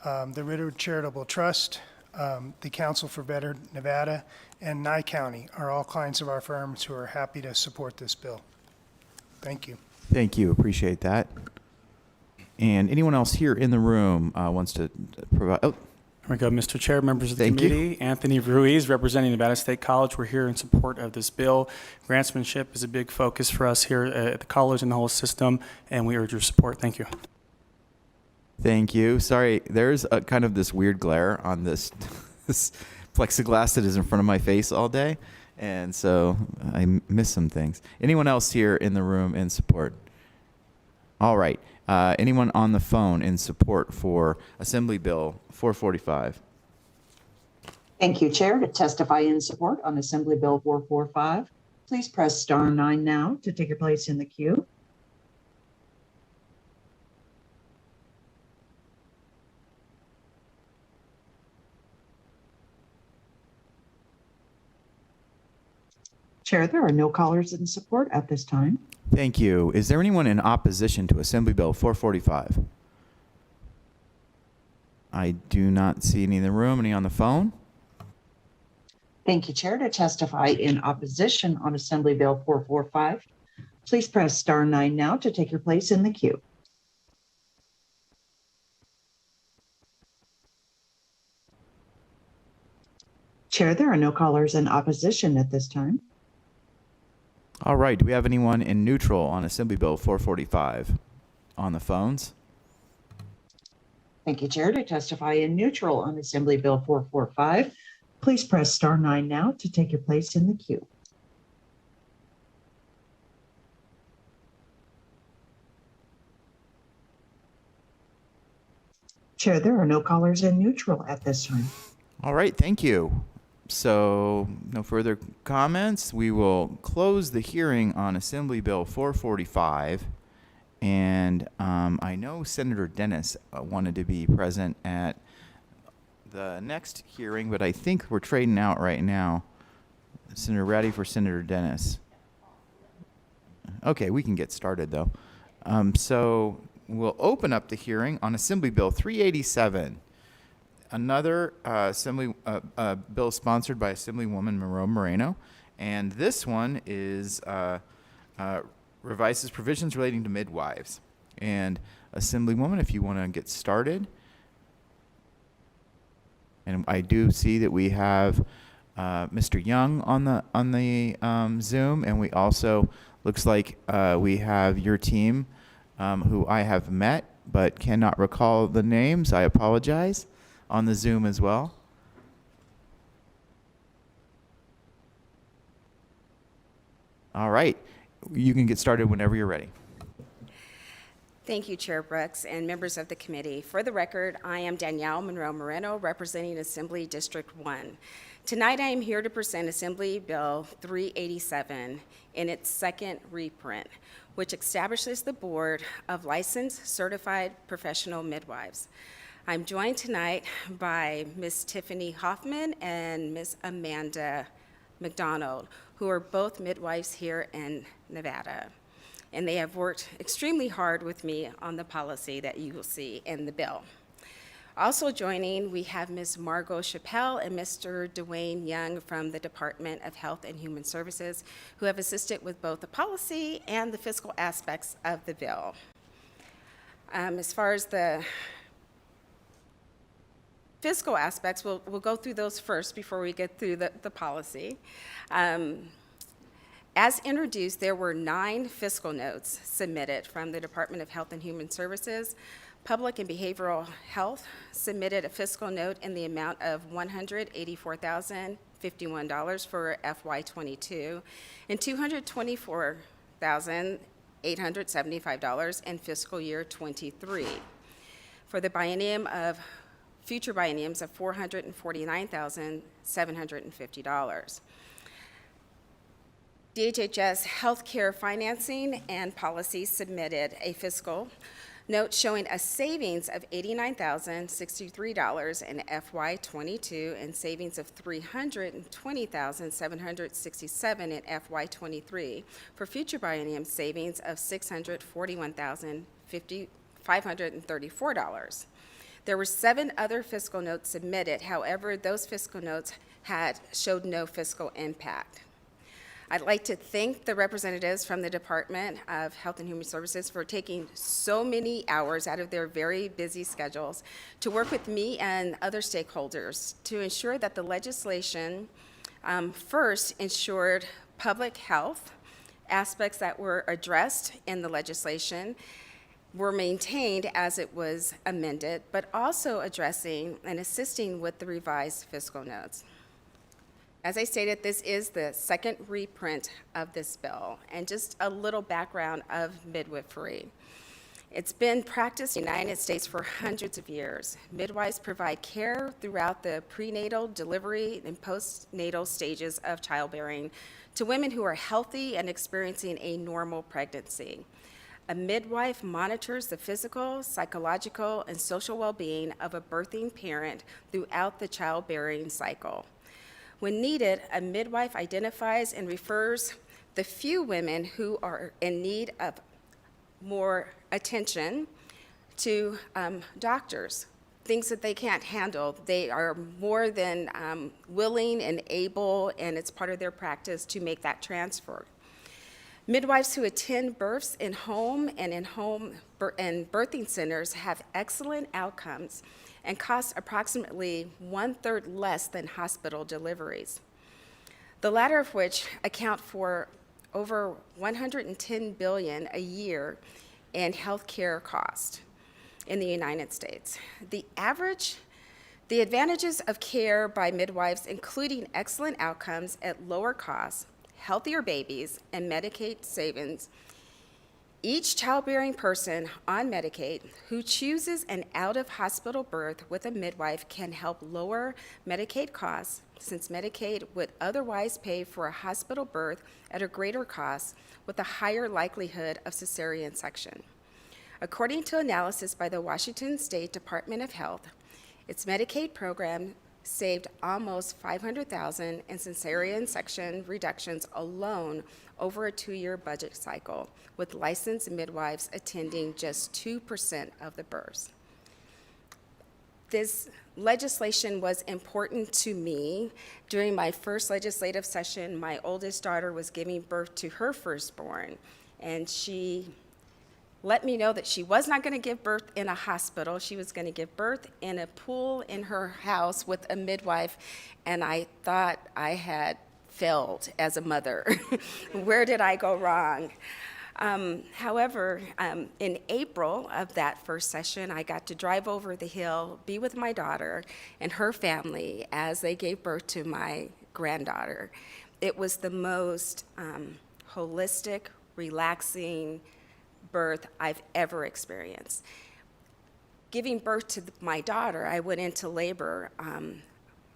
The Ritter Charitable Trust, the Council for Better Nevada, and Nye County are all clients of our firms who are happy to support this bill. Thank you. Thank you. Appreciate that. And anyone else here in the room wants to provide? Oh. There we go, Mr. Chair, members of the committee. Anthony Ruiz, representing Nevada State College. We're here in support of this bill. Grantsmanship is a big focus for us here at the college and the whole system, and we urge your support. Thank you. Thank you. Sorry, there's a kind of this weird glare on this plexiglass that is in front of my face all day. And so I miss some things. Anyone else here in the room in support? All right. Anyone on the phone in support for Assembly Bill 445? Thank you, Chair. To testify in support on Assembly Bill 445, please press star 9 now to take your place in the queue. Chair, there are no callers in support at this time. Thank you. Is there anyone in opposition to Assembly Bill 445? I do not see any in the room. Any on the phone? Thank you, Chair. To testify in opposition on Assembly Bill 445, please press star 9 now to take your place in the queue. Chair, there are no callers in opposition at this time. All right. Do we have anyone in neutral on Assembly Bill 445 on the phones? Thank you, Chair. To testify in neutral on Assembly Bill 445, please press star 9 now to take your place in the queue. Chair, there are no callers in neutral at this time. All right. Thank you. So no further comments. We will close the hearing on Assembly Bill 445. And I know Senator Dennis wanted to be present at the next hearing, but I think we're trading out right now. Senator Ratty for Senator Dennis. Okay, we can get started though. So we'll open up the hearing on Assembly Bill 387. Another bill sponsored by Assemblywoman Monroe Moreno, and this one is revises provisions relating to midwives. And Assemblywoman, if you want to get started. And I do see that we have Mr. Young on the Zoom, and we also looks like we have your team, who I have met but cannot recall the names. I apologize. On the Zoom as well. All right. You can get started whenever you're ready. Thank you, Chair Brooks and members of the committee. For the record, I am Danielle Monroe Moreno, representing Assembly District 1. Tonight, I am here to present Assembly Bill 387 in its second reprint, which establishes the Board of Licensed Certified Professional Midwives. I'm joined tonight by Ms. Tiffany Hoffman and Ms. Amanda McDonald, who are both midwives here in Nevada. And they have worked extremely hard with me on the policy that you will see in the bill. Also joining, we have Ms. Margot Chappelle and Mr. Dwayne Young from the Department of Health and Human Services, who have assisted with both the policy and the fiscal aspects of the bill. As far as the fiscal aspects, we'll go through those first before we get through the policy. As introduced, there were 9 fiscal notes submitted from the Department of Health and Human Services. Public and Behavioral Health submitted a fiscal note in the amount of $184,051 for FY22 and $224,875 in fiscal year 23. For the future bienniums of $449,750. DHHS Healthcare Financing and Policy submitted a fiscal note showing a savings of $89,063 in FY22 and savings of $320,767 in FY23 for future biennium savings of $641,534. There were 7 other fiscal notes submitted. However, those fiscal notes showed no fiscal impact. I'd like to thank the representatives from the Department of Health and Human Services for taking so many hours out of their very busy schedules to work with me and other stakeholders to ensure that the legislation first ensured public health aspects that were addressed in the legislation were maintained as it was amended, but also addressing and assisting with the revised fiscal notes. As I stated, this is the second reprint of this bill, and just a little background of midwifery. It's been practiced in the United States for hundreds of years. Midwives provide care throughout the prenatal, delivery, and postnatal stages of childbearing to women who are healthy and experiencing a normal pregnancy. A midwife monitors the physical, psychological, and social well-being of a birthing parent throughout the childbearing cycle. When needed, a midwife identifies and refers the few women who are in need of more attention to doctors, things that they can't handle. They are more than willing and able, and it's part of their practice to make that transfer. Midwives who attend births in home and birthing centers have excellent outcomes and cost approximately 1/3 less than hospital deliveries, the latter of which account for over $110 billion a year in healthcare cost in the United States. The advantages of care by midwives, including excellent outcomes at lower costs, healthier babies, and Medicaid savings. Each childbearing person on Medicaid who chooses an out-of-hospital birth with a midwife can help lower Medicaid costs, since Medicaid would otherwise pay for a hospital birth at a greater cost with a higher likelihood of cesarean section. According to analysis by the Washington State Department of Health, its Medicaid program saved almost $500,000 in cesarean section reductions alone over a 2-year budget cycle, with licensed midwives attending just 2% of the births. This legislation was important to me. During my first legislative session, my oldest daughter was giving birth to her firstborn, and she let me know that she was not going to give birth in a hospital. She was going to give birth in a pool in her house with a midwife, and I thought I had failed as a mother. Where did I go wrong? However, in April of that first session, I got to drive over the hill, be with my daughter and her family as they gave birth to my granddaughter. It was the most holistic, relaxing birth I've ever experienced. Giving birth to my daughter, I went into labor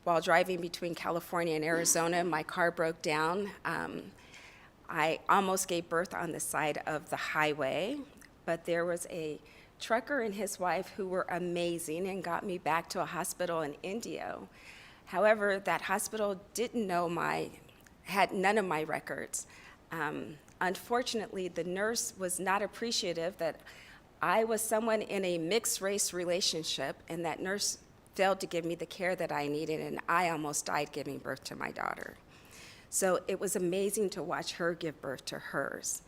while driving between California and Arizona. My car broke down. I almost gave birth on the side of the highway, but there was a trucker and his wife who were amazing and got me back to a hospital in Indio. However, that hospital had none of my records. Unfortunately, the nurse was not appreciative that I was someone in a mixed race relationship, and that nurse failed to give me the care that I needed, and I almost died giving birth to my daughter. So it was amazing to watch her give birth to hers.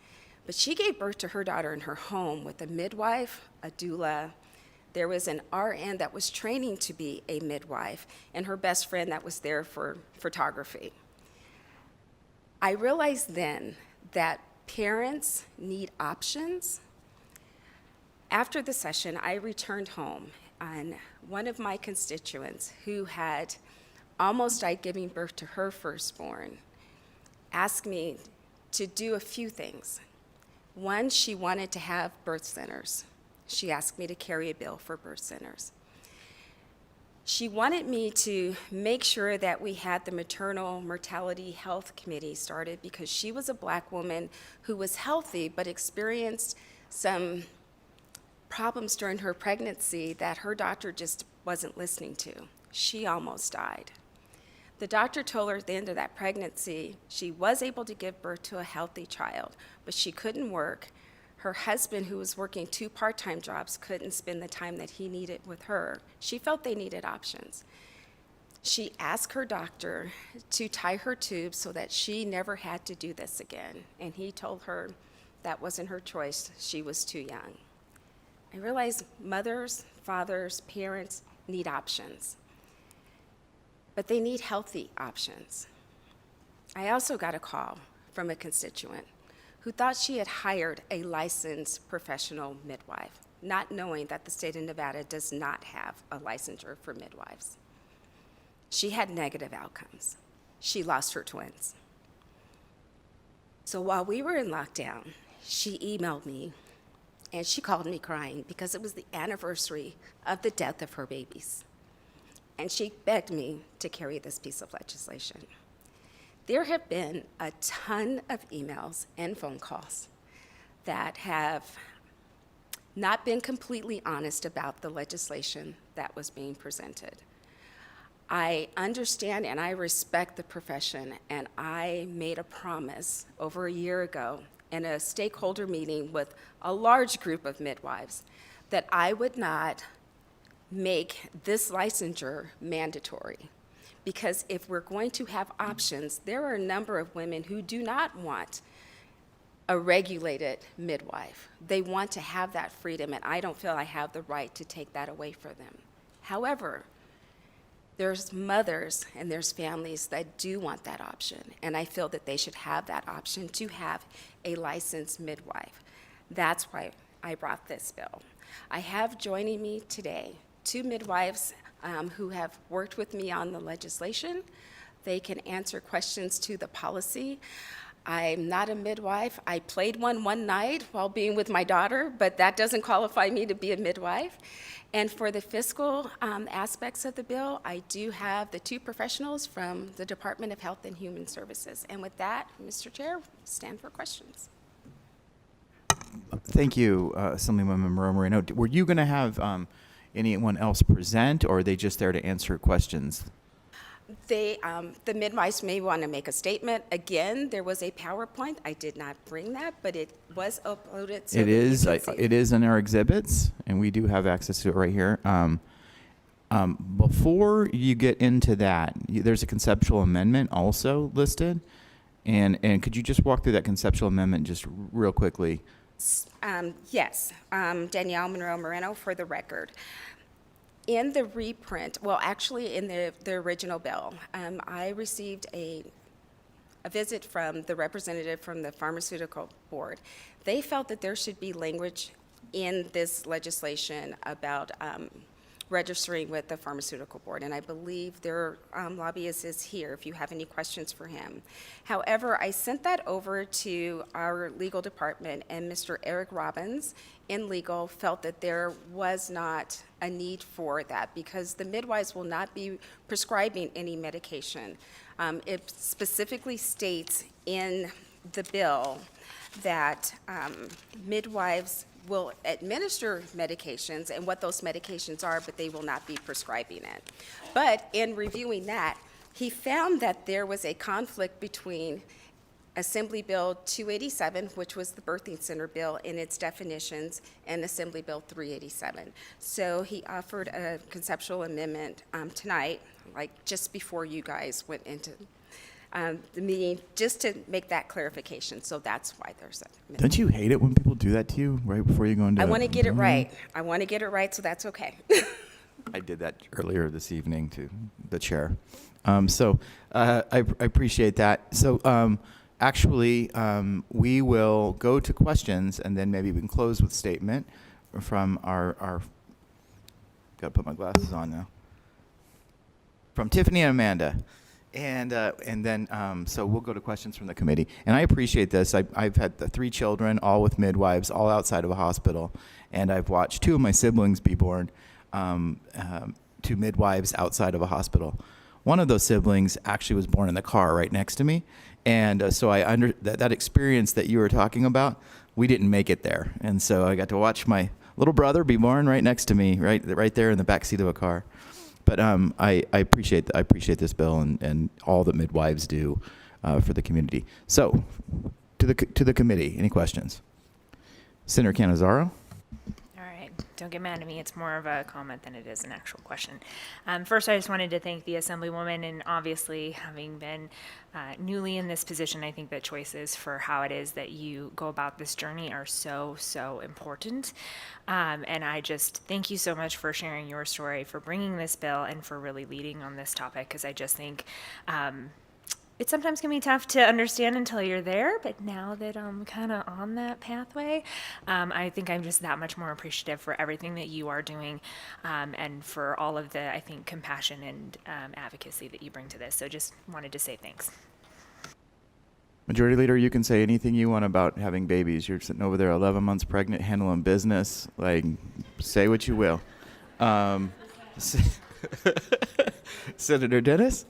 But she gave birth to her daughter in her home with a midwife, a doula. There was an RN that was training to be a midwife, and her best friend that was there for photography. I realized then that parents need options. After the session, I returned home, and one of my constituents who had almost died giving birth to her firstborn asked me to do a few things. One, she wanted to have birth centers. She asked me to carry a bill for birth centers. She wanted me to make sure that we had the maternal mortality health committee started, because she was a Black woman who was healthy but experienced some problems during her pregnancy that her doctor just wasn't listening to. She almost died. The doctor told her at the end of that pregnancy she was able to give birth to a healthy child, but she couldn't work. Her husband, who was working 2 part-time jobs, couldn't spend the time that he needed with her. She felt they needed options. She asked her doctor to tie her tubes so that she never had to do this again, and he told her that wasn't her choice. She was too young. I realized mothers, fathers, parents need options, but they need healthy options. I also got a call from a constituent who thought she had hired a licensed professional midwife, not knowing that the state of Nevada does not have a licensure for midwives. She had negative outcomes. She lost her twins. So while we were in lockdown, she emailed me and she called me crying because it was the anniversary of the death of her babies. And she begged me to carry this piece of legislation. There have been a ton of emails and phone calls that have not been completely honest about the legislation that was being presented. I understand and I respect the profession, and I made a promise over a year ago in a stakeholder meeting with a large group of midwives that I would not make this licensure mandatory. Because if we're going to have options, there are a number of women who do not want a regulated midwife. They want to have that freedom, and I don't feel I have the right to take that away from them. However, there's mothers and there's families that do want that option, and I feel that they should have that option to have a licensed midwife. That's why I brought this bill. I have joining me today 2 midwives who have worked with me on the legislation. They can answer questions to the policy. I'm not a midwife. I played one night while being with my daughter, but that doesn't qualify me to be a midwife. And for the fiscal aspects of the bill, I do have the 2 professionals from the Department of Health and Human Services. And with that, Mr. Chair, stand for questions. Thank you, Assemblywoman Moreno. Were you going to have anyone else present, or are they just there to answer questions? The midwives may want to make a statement. Again, there was a PowerPoint. I did not bring that, but it was uploaded. So It is in our exhibits, and we do have access to it right here. Before you get into that, there's a conceptual amendment also listed, and could you just walk through that conceptual amendment just real quickly? Yes, Danielle Monroe Moreno for the record. In the reprint, well, actually in the original bill, I received a visit from the representative from the Pharmaceutical Board. They felt that there should be language in this legislation about registering with the Pharmaceutical Board, and I believe their lobbyist is here if you have any questions for him. However, I sent that over to our legal department, and Mr. Eric Robbins in legal felt that there was not a need for that because the midwives will not be prescribing any medication. It specifically states in the bill that midwives will administer medications and what those medications are, but they will not be prescribing it. But in reviewing that, he found that there was a conflict between Assembly Bill 287, which was the birthing center bill in its definitions, and Assembly Bill 387. So he offered a conceptual amendment tonight, like just before you guys went into the meeting, just to make that clarification. So that's why there's a. Don't you hate it when people do that to you right before you go into? I want to get it right. I want to get it right, so that's okay. I did that earlier this evening to the chair. So I appreciate that. So actually, we will go to questions, and then maybe we can close with statement from our got to put my glasses on now. From Tiffany and Amanda. And then, so we'll go to questions from the committee. And I appreciate this. I've had the 3 children, all with midwives, all outside of a hospital. And I've watched 2 of my siblings be born to midwives outside of a hospital. One of those siblings actually was born in the car right next to me. And so that experience that you were talking about, we didn't make it there. And so I got to watch my little brother be born right next to me, right there in the back seat of a car. But I appreciate this bill and all that midwives do for the community. So, to the committee, any questions? Senator Cannizzaro? All right, don't get mad at me. It's more of a comment than it is an actual question. First, I just wanted to thank the Assemblywoman, and obviously, having been newly in this position, I think that choices for how it is that you go about this journey are so, so important. And I just thank you so much for sharing your story, for bringing this bill, and for really leading on this topic, because I just think it sometimes can be tough to understand until you're there, but now that I'm kind of on that pathway, I think I'm just that much more appreciative for everything that you are doing, and for all of the, I think, compassion and advocacy that you bring to this. So just wanted to say thanks. Majority Leader, you can say anything you want about having babies. You're sitting over there 11 months pregnant, handling business. Like, say what you will. Senator Dennis?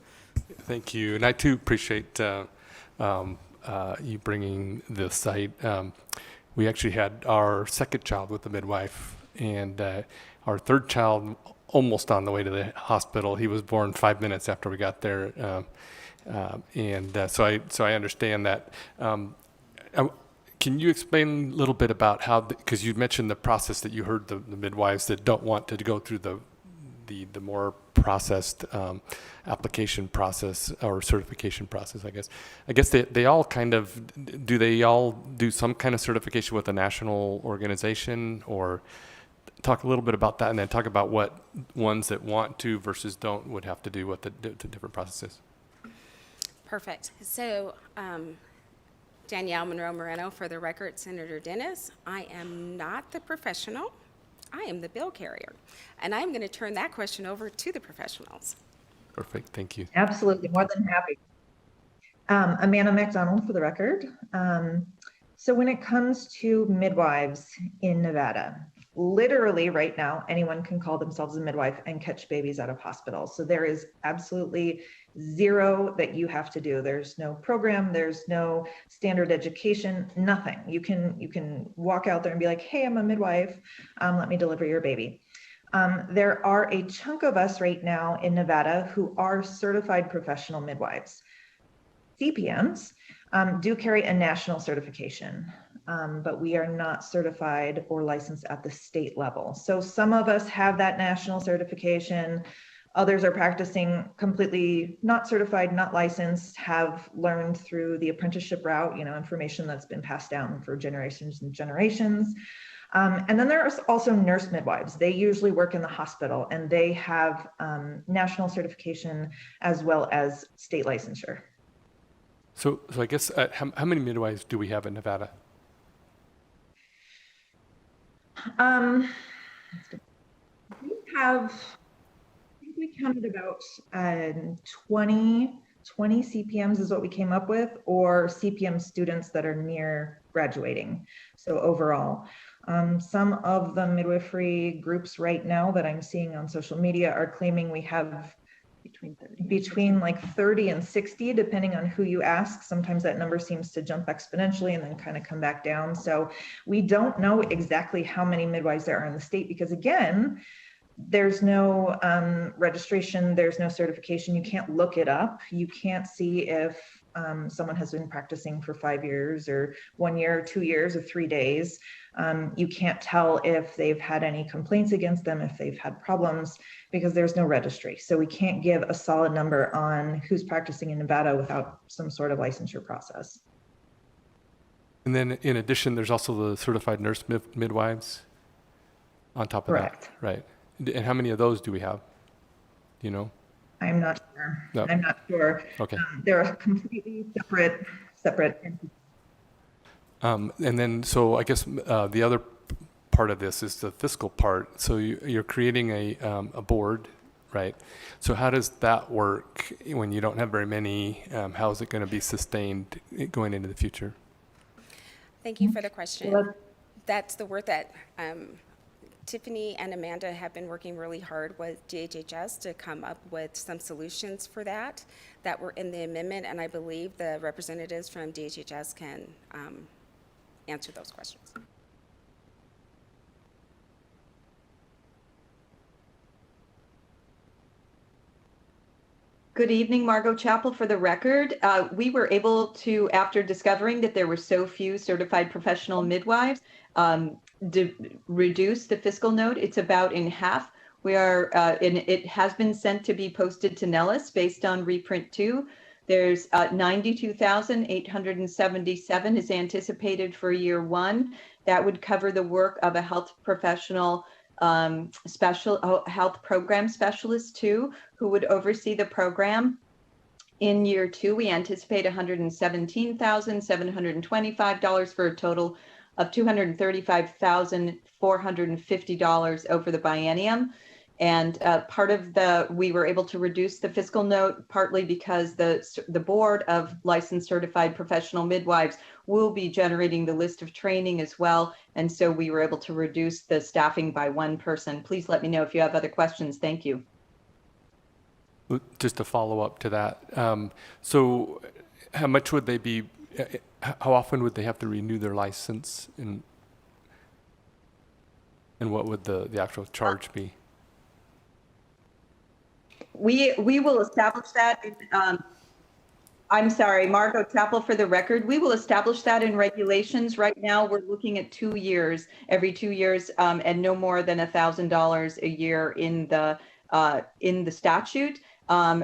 Thank you. And I too appreciate you bringing this site. We actually had our second child with the midwife, and our third child almost on the way to the hospital. He was born 5 minutes after we got there. So I understand that. Can you explain a little bit about how, because you mentioned the process that you heard the midwives that don't want to go through the more processed application process or certification process, I guess. I guess they all kind of, do they all do some kind of certification with a national organization? Or talk a little bit about that, and then talk about what ones that want to versus don't would have to do with the different processes. Perfect. So, Danielle Monroe Moreno, for the record, Senator Dennis, I am not the professional. I am the bill carrier. And I'm going to turn that question over to the professionals. Perfect. Thank you. Absolutely. More than happy. Amanda McDonald, for the record. So when it comes to midwives in Nevada, literally right now, anyone can call themselves a midwife and catch babies out of hospitals. So there is absolutely zero that you have to do. There's no program, there's no standard education, nothing. You can walk out there and be like, hey, I'm a midwife, let me deliver your baby. There are a chunk of us right now in Nevada who are certified professional midwives. CPMs do carry a national certification, but we are not certified or licensed at the state level. So some of us have that national certification. Others are practicing completely not certified, not licensed, have learned through the apprenticeship route, information that's been passed down for generations and generations. And then there's also nurse midwives. They usually work in the hospital, and they have national certification as well as state licensure. So I guess how many midwives do we have in Nevada? We counted about 20 CPMs is what we came up with, or CPM students that are near graduating. So overall, some of the midwifery groups right now that I'm seeing on social media are claiming we have between like 30 and 60, depending on who you ask. Sometimes that number seems to jump exponentially and then kind of come back down. So we don't know exactly how many midwives there are in the state, because again, there's no registration, there's no certification. You can't look it up. You can't see if someone has been practicing for 5 years or 1 year, or 2 years, or 3 days. You can't tell if they've had any complaints against them, if they've had problems, because there's no registry. So we can't give a solid number on who's practicing in Nevada without some sort of licensure process. And then in addition, there's also the certified nurse midwives on top of Correct. that, right? And how many of those do we have? Do you know? I'm not sure. No. I'm not sure. Okay. They're a completely separate entity. And then, so I guess the other part of this is the fiscal part. So you're creating a board, right? So how does that work when you don't have very many? How is it going to be sustained going into the future? Thank you for the question. That's the work that Tiffany and Amanda have been working really hard with DHHS to come up with some solutions for that were in the amendment, and I believe the representatives from DHHS can answer those questions. Good evening, Margot Chappell for the record. We were able to, after discovering that there were so few certified professional midwives, reduce the fiscal note. It's about in half. We are, and it has been sent to be posted to Nellis based on reprint 2. There's 92,877 is anticipated for year 1. That would cover the work of a health professional health program specialist 2, who would oversee the program. In year 2, we anticipate $117,725 for a total of $235,450 over the biennium. And we were able to reduce the fiscal note partly because the board of licensed certified professional midwives will be generating the list of training as well. And so we were able to reduce the staffing by one person. Please let me know if you have other questions. Thank you. Just to follow up to that, so how much would they be, how often would they have to renew their license, and what would the actual charge be? We will establish that. I'm sorry, Margot Chapel, for the record. We will establish that in regulations. Right now, we're looking at 2 years, every 2 years, and no more than $1,000 a year in the statute.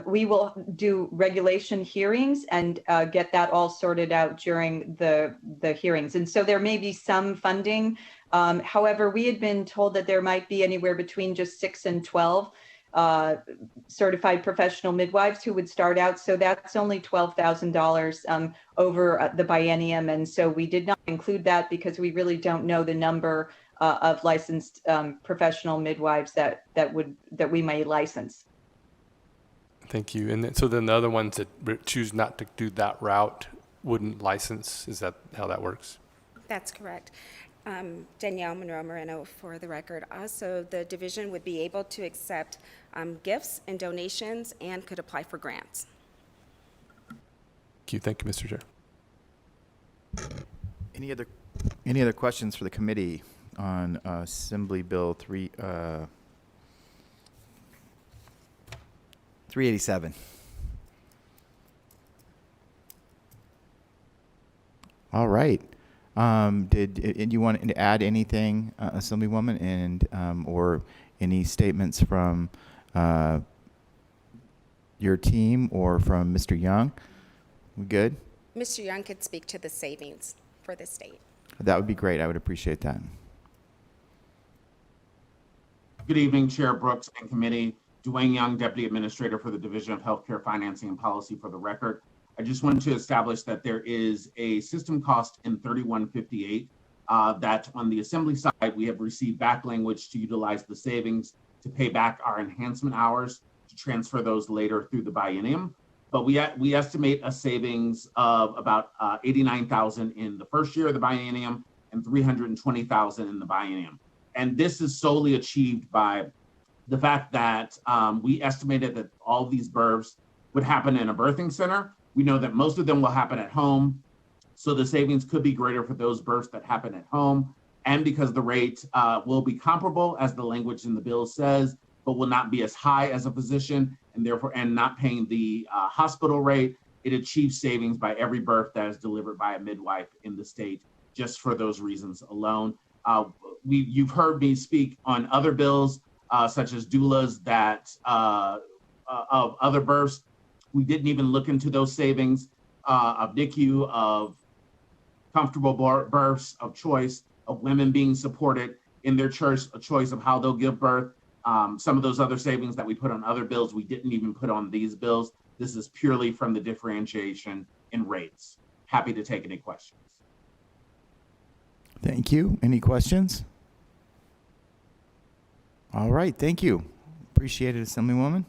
We will do regulation hearings and get that all sorted out during the hearings. And so there may be some funding. However, we had been told that there might be anywhere between just 6 and 12 certified professional midwives who would start out. So that's only $12,000 over the biennium. And so we did not include that because we really don't know the number of licensed professional midwives that we may license. Thank you. And so then the other ones that choose not to do that route wouldn't license. Is that how that works? That's correct. Danielle Monroe Moreno, for the record. Also, the division would be able to accept gifts and donations and could apply for grants. Thank you. Thank you, Mr. Chair. Any other questions for the committee on Assembly Bill 387? All right. Did you want to add anything, Assemblywoman, and or any statements from your team or from Mr. Young? We good? Mr. Young could speak to the savings for the state. That would be great. I would appreciate that. Good evening, Chair Brooks and committee. Dwayne Young, Deputy Administrator for the Division of Healthcare Financing and Policy, for the record. I just wanted to establish that there is a system cost in 3158 that on the Assembly side, we have received back language to utilize the savings to pay back our enhancement hours to transfer those later through the biennium. But we estimate a savings of about 89,000 in the first year of the biennium and 320,000 in the biennium. And this is solely achieved by the fact that we estimated that all of these births would happen in a birthing center. We know that most of them will happen at home. So the savings could be greater for those births that happen at home. And because the rate will be comparable, as the language in the bill says, but will not be as high as a physician, and therefore, and not paying the hospital rate, it achieves savings by every birth that is delivered by a midwife in the state, just for those reasons alone. You've heard me speak on other bills, such as doulas of other births. We didn't even look into those savings of NICU, of comfortable births of choice, of women being supported in their choice of how they'll give birth. Some of those other savings that we put on other bills, we didn't even put on these bills. This is purely from the differentiation in rates. Happy to take any questions. Thank you. Any questions? All right. Thank you. Appreciate it, Assemblywoman.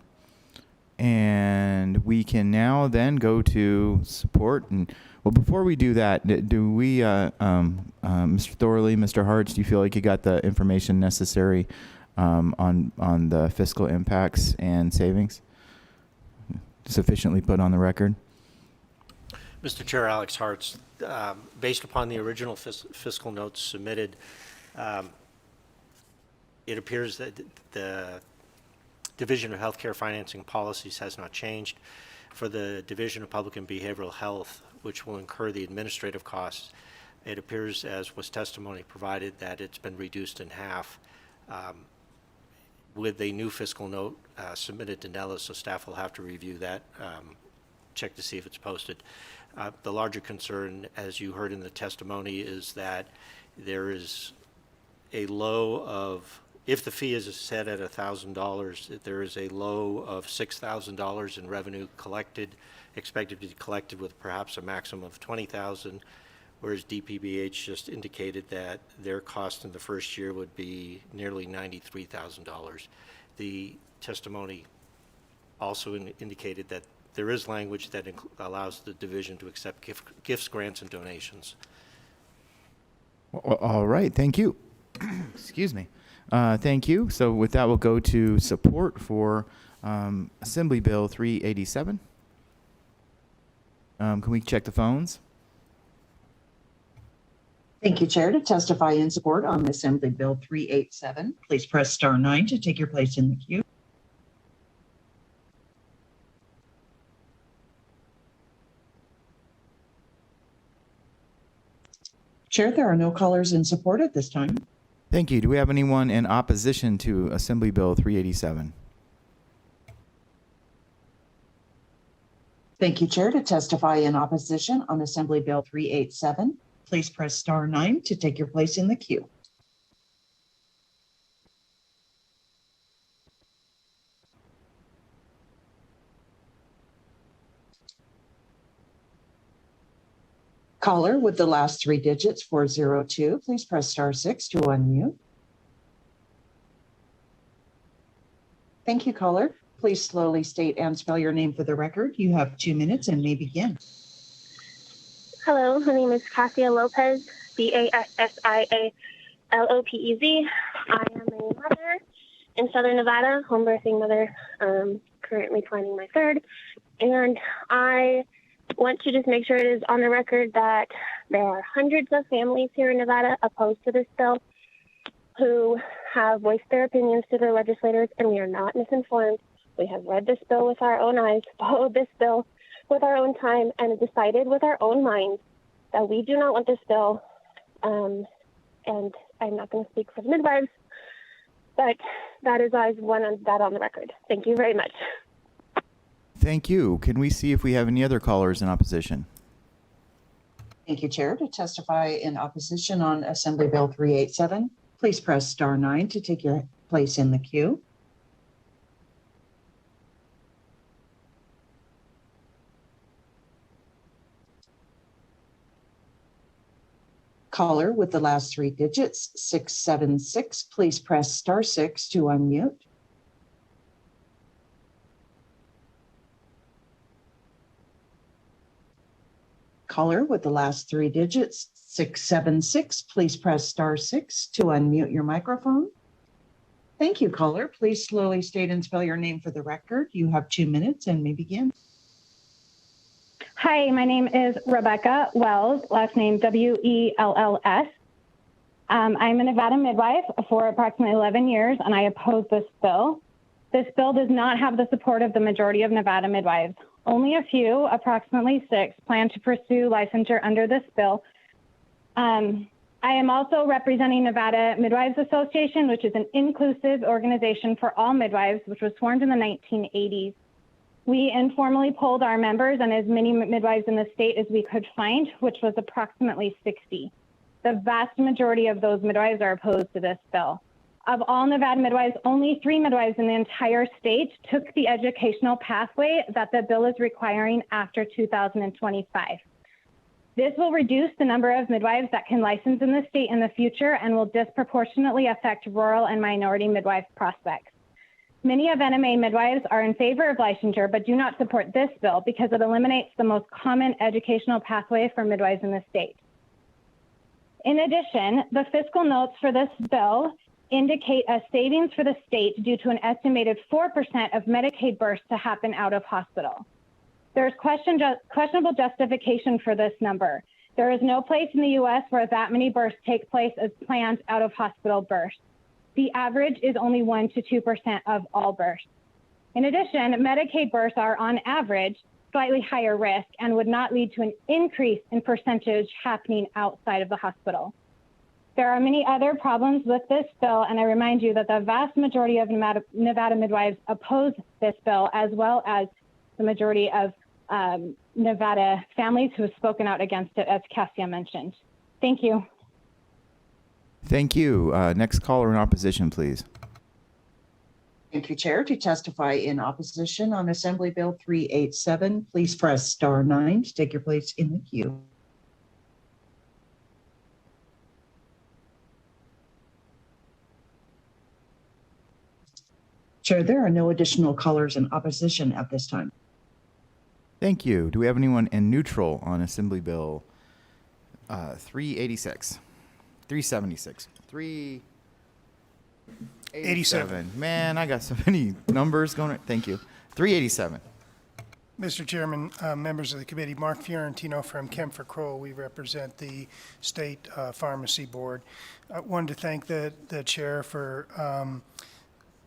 And we can now then go to support. And well, before we do that, do we, Mr. Thorley, Mr. Hartz, do you feel like you got the information necessary on the fiscal impacts and savings sufficiently put on the record? Mr. Chair, Alex Hartz, based upon the original fiscal notes submitted, it appears that the Division of Healthcare Financing Policies has not changed. For the Division of Public and Behavioral Health, which will incur the administrative costs, it appears, as was testimony provided, that it's been reduced in half. With a new fiscal note submitted to Nellis, so staff will have to review that, check to see if it's posted. The larger concern, as you heard in the testimony, is that there is a low of, if the fee is set at $1,000, there is a low of $6,000 in revenue collected, expected to be collected with perhaps a maximum of $20,000, whereas DPBH just indicated that their cost in the first year would be nearly $93,000. the testimony also indicated that there is language that allows the division to accept gifts, grants, and donations. Well, all right, thank you. Excuse me. Thank you. So with that, we'll go to support for Assembly Bill 387. Can we check the phones? Thank you, Chair. To testify in support on Assembly Bill 387, please press *9 to take your place in the queue. Chair, there are no callers in support at this time. Thank you. Do we have anyone in opposition to Assembly Bill 387? Thank you, Chair. To testify in opposition on Assembly Bill 387, please press *9 to take your place in the queue. Caller with the last 3 digits, 402, please press *6 to unmute. Thank you, caller. Please slowly state and spell your name for the record. You have 2 minutes and may begin. Hello, my name is Cassia Lopez, Bassialopez. I am a mother in Southern Nevada, home birthing mother, currently planning my third. And I want to just make sure it is on the record that there are hundreds of families here in Nevada opposed to this bill who have voiced their opinions to their legislators, and we are not misinformed. We have read this bill with our own eyes, followed this bill with our own time, and decided with our own minds that we do not want this bill. And I'm not going to speak for the midwives, but that is I want that on the record. Thank you very much. Thank you. Can we see if we have any other callers in opposition? Thank you, Chair. To testify in opposition on Assembly Bill 387, please press *9 to take your place in the queue. Caller with the last 3 digits, 676, please press *6 to unmute. Caller with the last 3 digits, 676, please press *6 to unmute your microphone. Thank you, caller. Please slowly state and spell your name for the record. You have 2 minutes and may begin. Hi, my name is Rebecca Wells, last name Wells. I'm a Nevada midwife for approximately 11 years, and I oppose this bill. This bill does not have the support of the majority of Nevada midwives. Only a few, approximately 6, plan to pursue licensure under this bill. I am also representing Nevada Midwives Association, which is an inclusive organization for all midwives, which was formed in the 1980s. We informally polled our members and as many midwives in the state as we could find, which was approximately 60. The vast majority of those midwives are opposed to this bill. Of all Nevada midwives, only 3 midwives in the entire state took the educational pathway that the bill is requiring after 2025. This will reduce the number of midwives that can license in the state in the future and will disproportionately affect rural and minority midwife prospects. Many of NMA midwives are in favor of licensure, but do not support this bill because it eliminates the most common educational pathway for midwives in the state. In addition, the fiscal notes for this bill indicate a savings for the state due to an estimated 4% of Medicaid births to happen out of hospital. There's questionable justification for this number. There is no place in the U.S. where that many births take place as planned out of hospital births. The average is only 1 to 2% of all births. In addition, Medicaid births are on average slightly higher risk and would not lead to an increase in percentage happening outside of the hospital. There are many other problems with this bill, and I remind you that the vast majority of Nevada midwives oppose this bill, as well as the majority of Nevada families who have spoken out against it, as Cassia mentioned. Thank you. Thank you. Next caller in opposition, please. Thank you, Chair. To testify in opposition on Assembly Bill 387, please press *9 to take your place in the queue. Chair, there are no additional callers in opposition at this time. Thank you. Do we have anyone in neutral on Assembly Bill 386? 376. 387. Man, I got so many numbers going. Thank you. 387. Mr. Chairman, members of the committee, Mark Fiorentino from Kempfer Kroll. We represent the State Pharmacy Board. I wanted to thank the chair for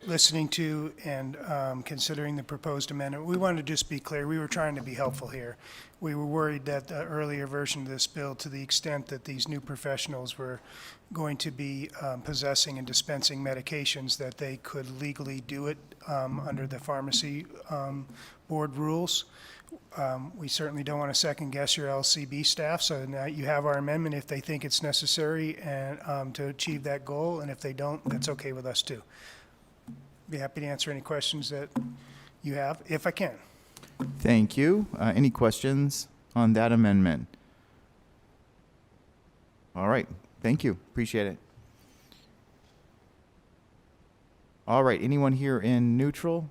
listening to and considering the proposed amendment. We wanted to just be clear. We were trying to be helpful here. We were worried that the earlier version of this bill, to the extent that these new professionals were going to be possessing and dispensing medications, that they could legally do it under the pharmacy board rules. We certainly don't want to second guess your LCB staff, so now you have our amendment if they think it's necessary and to achieve that goal, and if they don't, that's okay with us too. Be happy to answer any questions that you have, if I can. Thank you. Any questions on that amendment? All right. Thank you. Appreciate it. All right. Anyone here in neutral?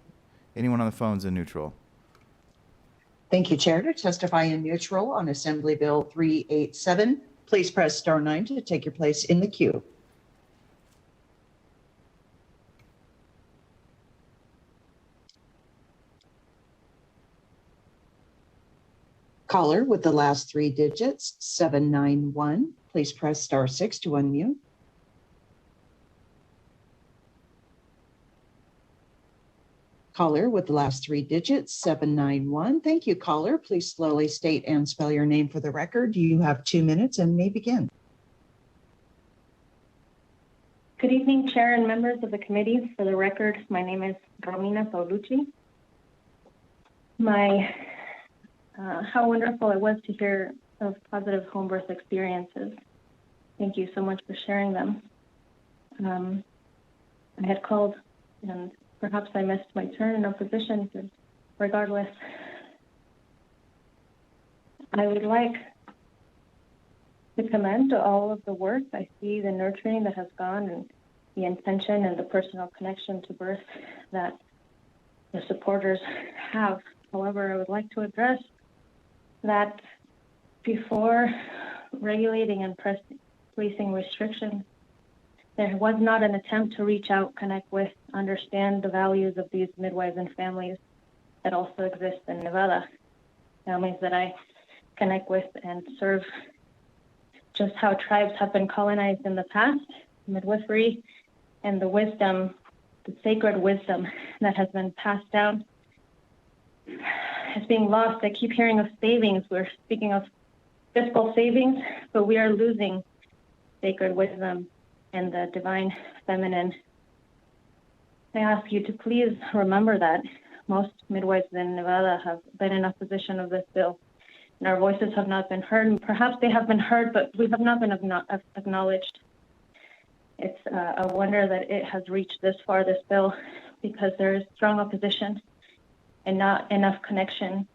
Anyone on the phones in neutral? Thank you, Chair. To testify in neutral on Assembly Bill 387, please press star 9 to take your place in the queue. Caller with the last 3 digits, 791, please press star 6 to unmute. Caller with the last 3 digits, 791. Thank you, caller. Please slowly state and spell your name for the record. You have 2 minutes and may begin. Good evening, Chair and members of the committee. For the record, my name is Romina Paulucci. How wonderful it was to hear of positive home birth experiences. Thank you so much for sharing them. I had called and perhaps I missed my turn in opposition, but regardless, I would like to commend all of the work. I see the nurturing that has gone and the intention and the personal connection to birth that the supporters have. However, I would like to address that before regulating and placing restrictions, there was not an attempt to reach out, connect with, understand the values of these midwives and families that also exist in Nevada, families that I connect with and serve, just how tribes have been colonized in the past, midwifery, and the wisdom, the sacred wisdom that has been passed down is being lost. I keep hearing of savings. We're speaking of fiscal savings, but we are losing sacred wisdom and the divine feminine. I ask you to please remember that most midwives in Nevada have been in opposition of this bill, and our voices have not been heard. And perhaps they have been heard, but we have not been acknowledged. It's a wonder that it has reached this far, this bill, because there is strong opposition and not enough connection.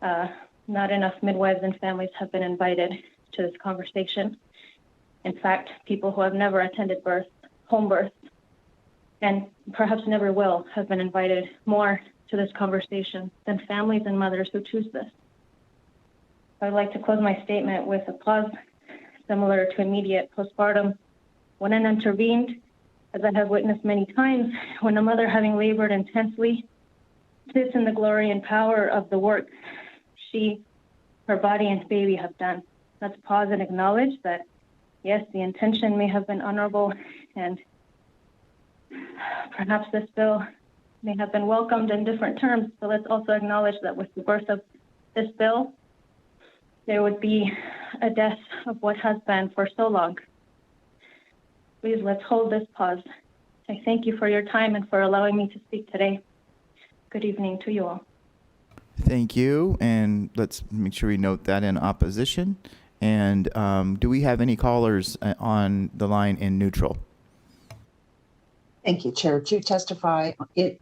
Not enough midwives and families have been invited to this conversation. In fact, people who have never attended birth, home birth, and perhaps never will, have been invited more to this conversation than families and mothers who choose this. I'd like to close my statement with a pause similar to immediate postpartum. When an intervened, as I have witnessed many times, when a mother having labored intensely sits in the glory and power of the work she, her body and baby have done. Let's pause and acknowledge that, yes, the intention may have been honorable, and perhaps this bill may have been welcomed in different terms, but let's also acknowledge that with the birth of this bill, there would be a death of what has been for so long. Please, let's hold this pause. I thank you for your time and for allowing me to speak today. Good evening to you all. Thank you. And let's make sure we note that in opposition. And do we have any callers on the line in neutral? Thank you, Chair. To testify in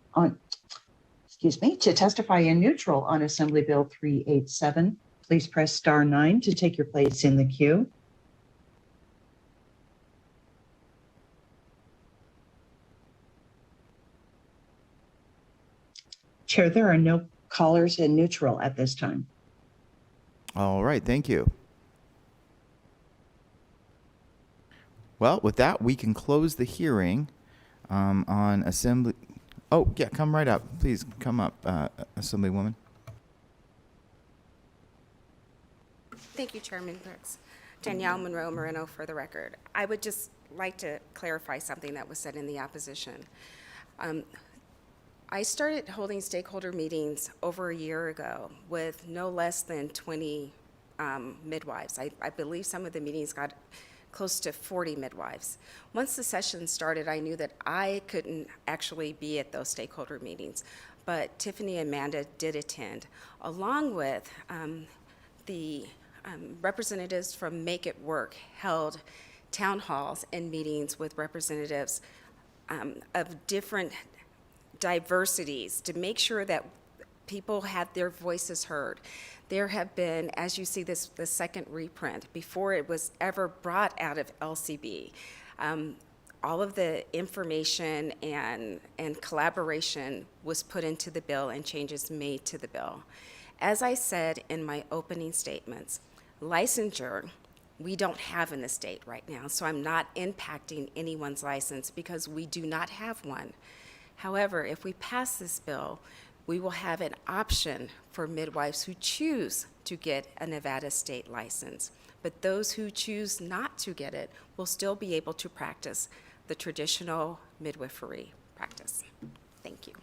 neutral on Assembly Bill 387, please press star 9 to take your place in the queue. Chair, there are no callers in neutral at this time. All right, thank you. Well, with that, we can close the hearing on Assembly. Oh, yeah, come right up. Please come up, Assemblywoman. Thank you, Chairman Brooks. Danielle Monroe Moreno for the record. I would just like to clarify something that was said in the opposition. I started holding stakeholder meetings over a year ago with no less than 20 midwives. I believe some of the meetings got close to 40 midwives. Once the session started, I knew that I couldn't actually be at those stakeholder meetings, but Tiffany and Amanda did attend, along with the representatives from Make It Work held town halls and meetings with representatives of different diversities to make sure that people had their voices heard. There have been, as you see this, the second reprint, before it was ever brought out of LCB, all of the information and collaboration was put into the bill and changes made to the bill. As I said in my opening statements, licensure we don't have in the state right now, so I'm not impacting anyone's license because we do not have one. However, if we pass this bill, we will have an option for midwives who choose to get a Nevada state license. But those who choose not to get it will still be able to practice the traditional midwifery practice. Thank you.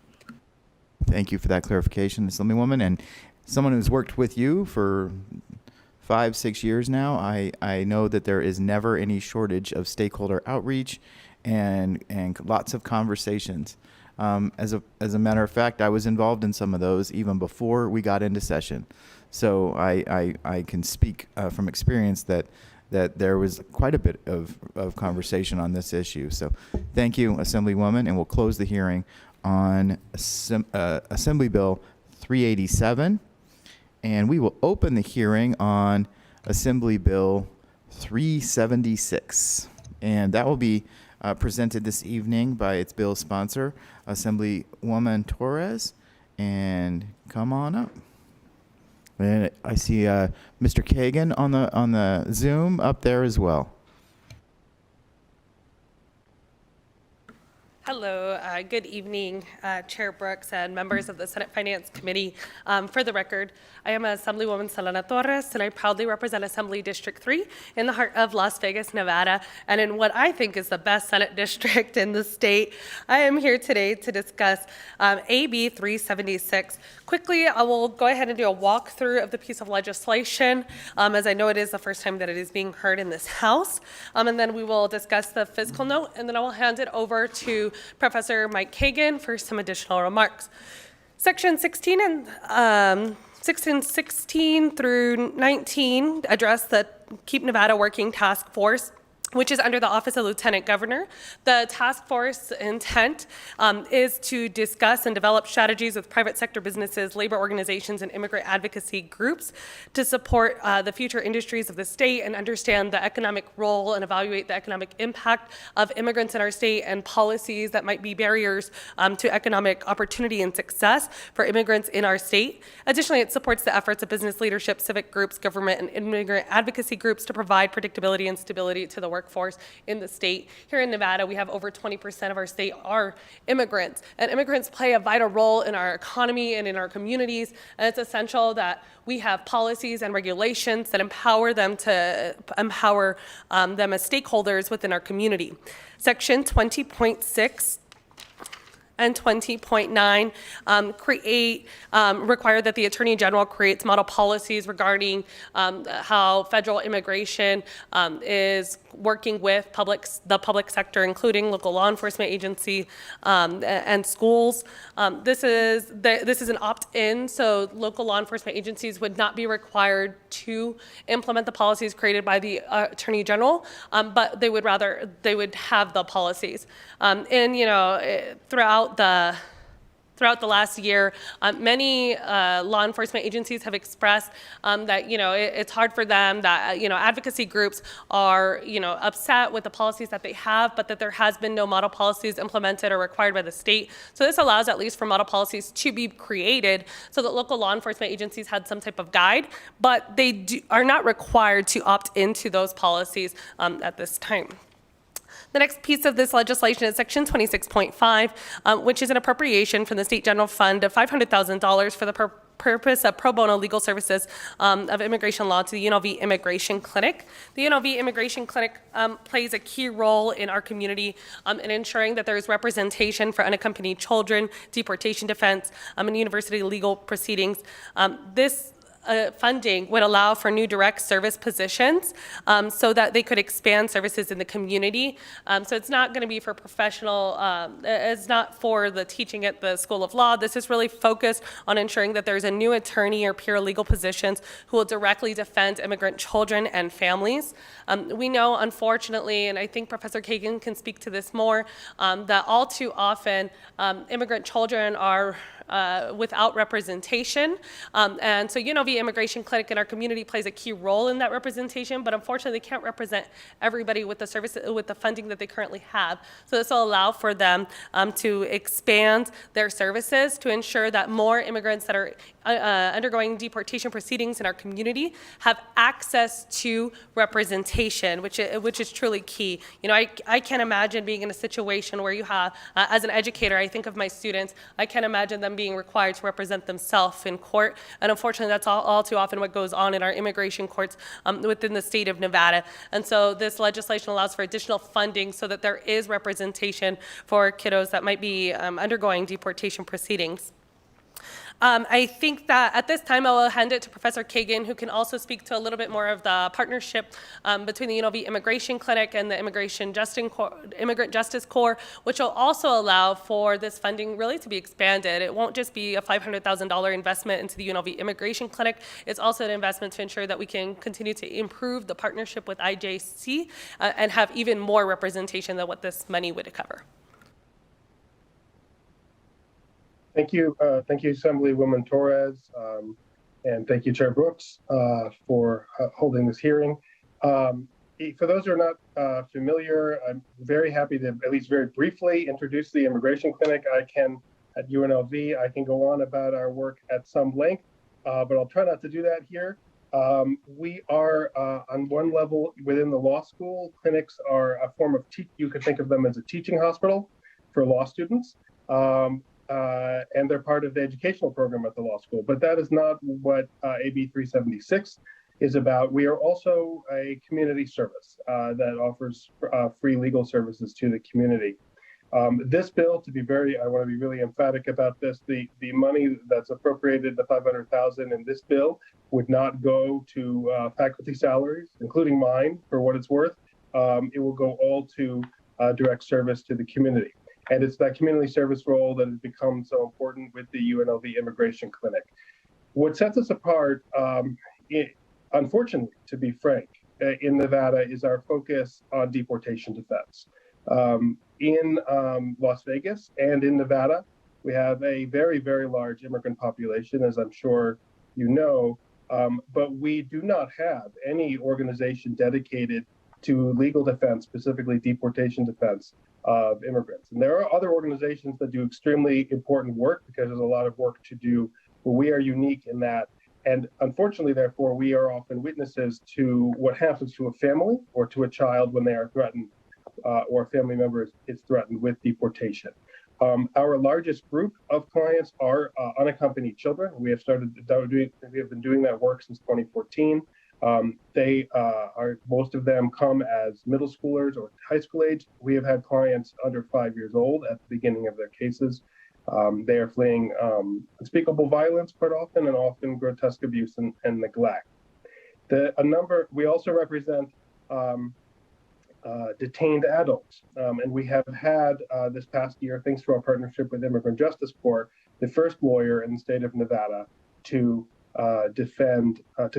Thank you for that clarification, Assemblywoman. And someone who's worked with you for 5-6 years now, I know that there is never any shortage of stakeholder outreach and lots of conversations. As a matter of fact, I was involved in some of those even before we got into session. So I can speak from experience that there was quite a bit of conversation on this issue. So thank you, Assemblywoman, and we'll close the hearing on Assembly Bill 387. And we will open the hearing on Assembly Bill 376. And that will be presented this evening by its bill sponsor, Assemblywoman Torres. And come on up. And I see Mr. Kagan on the Zoom up there as well. Hello, good evening, Chair Brooks and members of the Senate Finance Committee. For the record, I am Assemblywoman Selena Torres, and I proudly represent Assembly District 3 in the heart of Las Vegas, Nevada, and in what I think is the best Senate district in the state. I am here today to discuss AB 376. Quickly, I will go ahead and do a walkthrough of the piece of legislation, as I know it is the first time that it is being heard in this House, and then we will discuss the fiscal note, and then I will hand it over to Professor Mike Kagan for some additional remarks. Section 16 through 19 address the Keep Nevada Working Task Force, which is under the Office of Lieutenant Governor. The task force intent is to discuss and develop strategies with private sector businesses, labor organizations, and immigrant advocacy groups to support the future industries of the state and understand the economic role and evaluate the economic impact of immigrants in our state and policies that might be barriers to economic opportunity and success for immigrants in our state. Additionally, it supports the efforts of business leadership, civic groups, government, and immigrant advocacy groups to provide predictability and stability to the workforce in the state. Here in Nevada, we have over 20% of our state are immigrants, and immigrants play a vital role in our economy and in our communities, and it's essential that we have policies and regulations that empower them to empower them as stakeholders within our community. Section 20.6 and 20.9 require that the Attorney General creates model policies regarding how federal immigration is working with the public sector, including local law enforcement agency and schools. This is an opt-in, so local law enforcement agencies would not be required to implement the policies created by the Attorney General, but they would have the policies. And throughout throughout the last year, many law enforcement agencies have expressed that, it's hard for them, that, advocacy groups are, upset with the policies that they have, but that there has been no model policies implemented or required by the state. So this allows at least for model policies to be created so that local law enforcement agencies had some type of guide, but they are not required to opt into those policies at this time. The next piece of this legislation is Section 26.5, which is an appropriation from the State General Fund of $500,000 for the purpose of pro bono legal services of immigration law to the UNLV Immigration Clinic. The UNLV Immigration Clinic plays a key role in our community in ensuring that there is representation for unaccompanied children, deportation defense, and university legal proceedings. This funding would allow for new direct service positions so that they could expand services in the community. So it's not going to be for professional, it's not for the teaching at the School of Law. This is really focused on ensuring that there's a new attorney or paralegal positions who will directly defend immigrant children and families. We know, unfortunately, and I think Professor Kagan can speak to this more, that all too often immigrant children are without representation. And so UNLV Immigration Clinic in our community plays a key role in that representation, but unfortunately they can't represent everybody with the service, with the funding that they currently have. So this will allow for them to expand their services to ensure that more immigrants that are undergoing deportation proceedings in our community have access to representation, which is truly key. I can't imagine being in a situation where you have, as an educator, I think of my students, I can't imagine them being required to represent themselves in court. And unfortunately, that's all too often what goes on in our immigration courts within the state of Nevada. And so this legislation allows for additional funding so that there is representation for kiddos that might be undergoing deportation proceedings. I think that at this time I will hand it to Professor Kagan, who can also speak to a little bit more of the partnership between the UNLV Immigration Clinic and the Immigrant Justice Corps, which will also allow for this funding really to be expanded. It won't just be a $500,000 investment into the UNLV Immigration Clinic. It's also an investment to ensure that we can continue to improve the partnership with IJC and have even more representation than what this money would cover. Thank you, Assemblywoman Torres, and thank you, Chair Brooks, for holding this hearing. For those who are not familiar, I'm very happy to at least very briefly introduce the Immigration Clinic. At UNLV, I can go on about our work at some length, but I'll try not to do that here. We are on one level within the law school. Clinics are a form of you could think of them as a teaching hospital for law students. And they're part of the educational program at the law school. But that is not what AB 376 is about. We are also a community service that offers free legal services to the community. This bill, I want to be really emphatic about this, the money that's appropriated, the $500,000 in this bill, would not go to faculty salaries, including mine, for what it's worth. It will go all to direct service to the community. And it's that community service role that has become so important with the UNLV Immigration Clinic. What sets us apart, unfortunately, to be frank, in Nevada is our focus on deportation defense. In Las Vegas and in Nevada, we have a very, very large immigrant population, as I'm sure you know, but we do not have any organization dedicated to legal defense, specifically deportation defense of immigrants. And there are other organizations that do extremely important work because there's a lot of work to do, but we are unique in that. And unfortunately, therefore, we are often witnesses to what happens to a family or to a child when they are threatened or a family member is threatened with deportation. Our largest group of clients are unaccompanied children. We have been doing that work since 2014. Most of them come as middle schoolers or high school age. We have had clients under 5 years old at the beginning of their cases. They are fleeing unspeakable violence quite often, and often grotesque abuse and neglect. We also represent detained adults, and we have had this past year, thanks to our partnership with Immigrant Justice Corps, the first lawyer in the state of Nevada to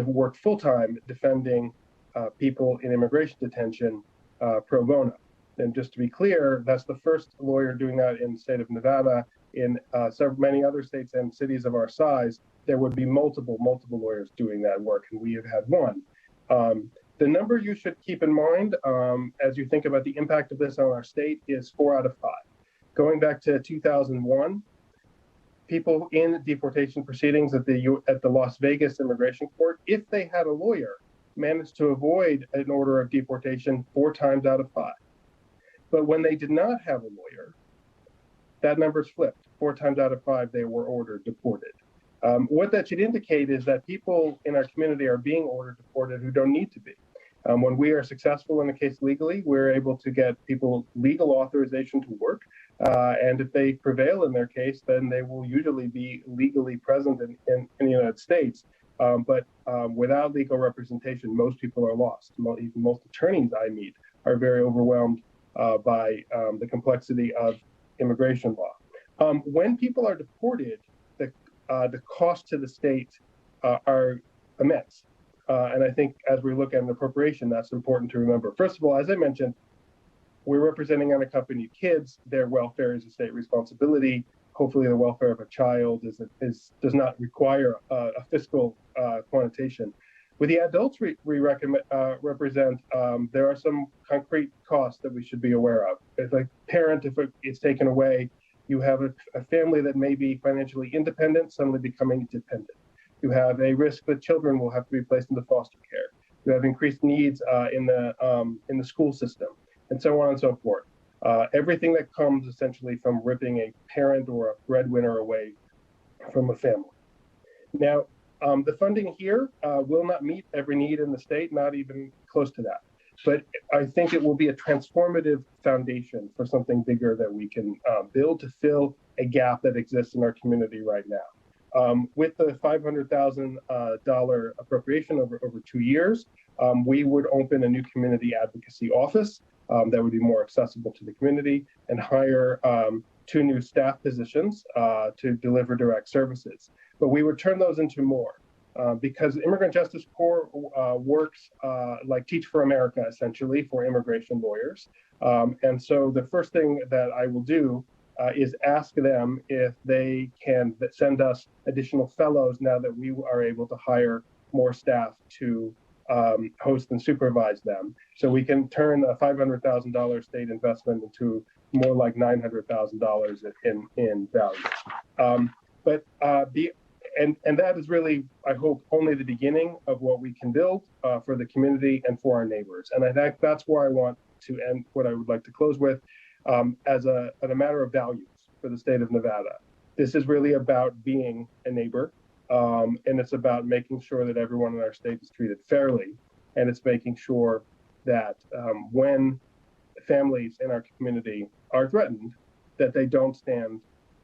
work full-time defending people in immigration detention pro bono. And just to be clear, that's the first lawyer doing that in the state of Nevada. in many other states and cities of our size, there would be multiple lawyers doing that work, and we have had one. The number you should keep in mind as you think about the impact of this on our state is 4 out of 5. Going back to 2001, people in deportation proceedings at the Las Vegas Immigration Court, if they had a lawyer, managed to avoid an order of deportation 4 times out of 5. But when they did not have a lawyer, that number's flipped. 4 times out of 5, they were ordered deported. What that should indicate is that people in our community are being ordered deported who don't need to be. When we are successful in a case legally, we're able to get people legal authorization to work. And if they prevail in their case, then they will usually be legally present in the United States. But without legal representation, most people are lost. Even most attorneys I meet are very overwhelmed by the complexity of immigration law. When people are deported, the cost to the state are immense. And I think as we look at an appropriation, that's important to remember. First of all, as I mentioned, we're representing unaccompanied kids. Their welfare is a state responsibility. Hopefully the welfare of a child does not require a fiscal connotation. With the adults we represent, there are some concrete costs that we should be aware of. If a parent, if it's taken away, you have a family that may be financially independent suddenly becoming dependent. You have a risk that children will have to be placed into foster care. You have increased needs in the school system, and so on and so forth. Everything that comes essentially from ripping a parent or a breadwinner away from a family. Now, the funding here will not meet every need in the state, not even close to that. But I think it will be a transformative foundation for something bigger that we can build to fill a gap that exists in our community right now. With the $500,000 appropriation over 2 years, we would open a new community advocacy office that would be more accessible to the community and hire 2 new staff positions to deliver direct services. But we would turn those into more. Because Immigrant Justice Corps works like Teach for America, essentially, for immigration lawyers. And so the first thing that I will do is ask them if they can send us additional fellows now that we are able to hire more staff to host and supervise them. So we can turn a $500,000 state investment into more like $900,000 in value. And that is really, I hope, only the beginning of what we can build for the community and for our neighbors. And I think that's where I want to end what I would like to close with as a matter of values for the state of Nevada. This is really about being a neighbor, and it's about making sure that everyone in our state is treated fairly. And it's making sure that when families in our community are threatened, that they don't stand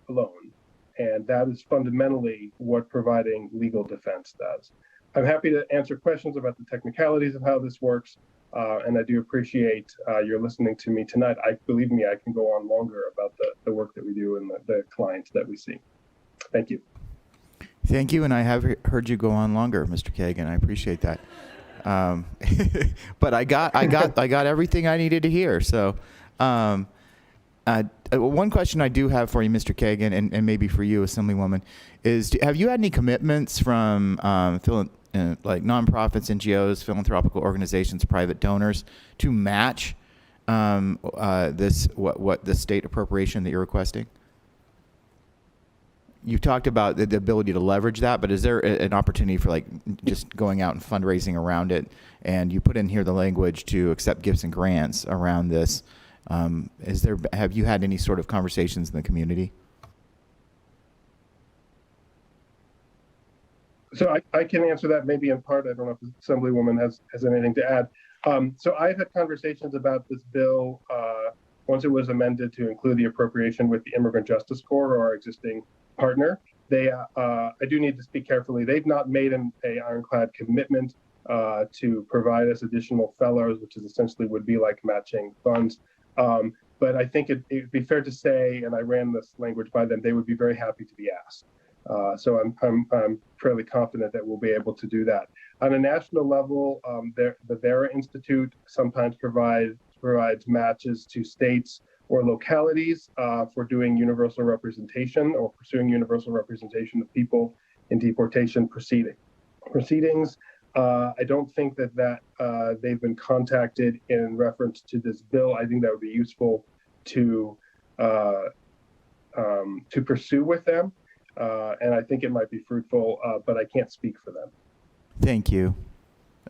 alone. And that is fundamentally what providing legal defense does. I'm happy to answer questions about the technicalities of how this works, and I do appreciate your listening to me tonight. Believe me, I can go on longer about the work that we do and the clients that we see. Thank you. Thank you, and I have heard you go on longer, Mr. Kagan. I appreciate that. But I got everything I needed to hear. So. One question I do have for you, Mr. Kagan, and maybe for you, Assemblywoman, is have you had any commitments from like nonprofits, NGOs, philanthropical organizations, private donors to match what the state appropriation that you're requesting? You talked about the ability to leverage that, but is there an opportunity for like just going out and fundraising around it? And you put in here the language to accept gifts and grants around this. Have you had any sort of conversations in the community? So I can answer that maybe in part. I don't know if the Assemblywoman has anything to add. So I've had conversations about this bill once it was amended to include the appropriation with the Immigrant Justice Corps, our existing partner. I do need to speak carefully. They've not made an ironclad commitment to provide us additional fellows, which is essentially would be like matching funds. But I think it'd be fair to say, and I ran this language by them, they would be very happy to be asked. So I'm fairly confident that we'll be able to do that. On a national level, the Vera Institute sometimes provides matches to states or localities for doing universal representation or pursuing universal representation of people in deportation proceedings. I don't think that they've been contacted in reference to this bill. I think that would be useful to pursue with them, and I think it might be fruitful, but I can't speak for them. Thank you.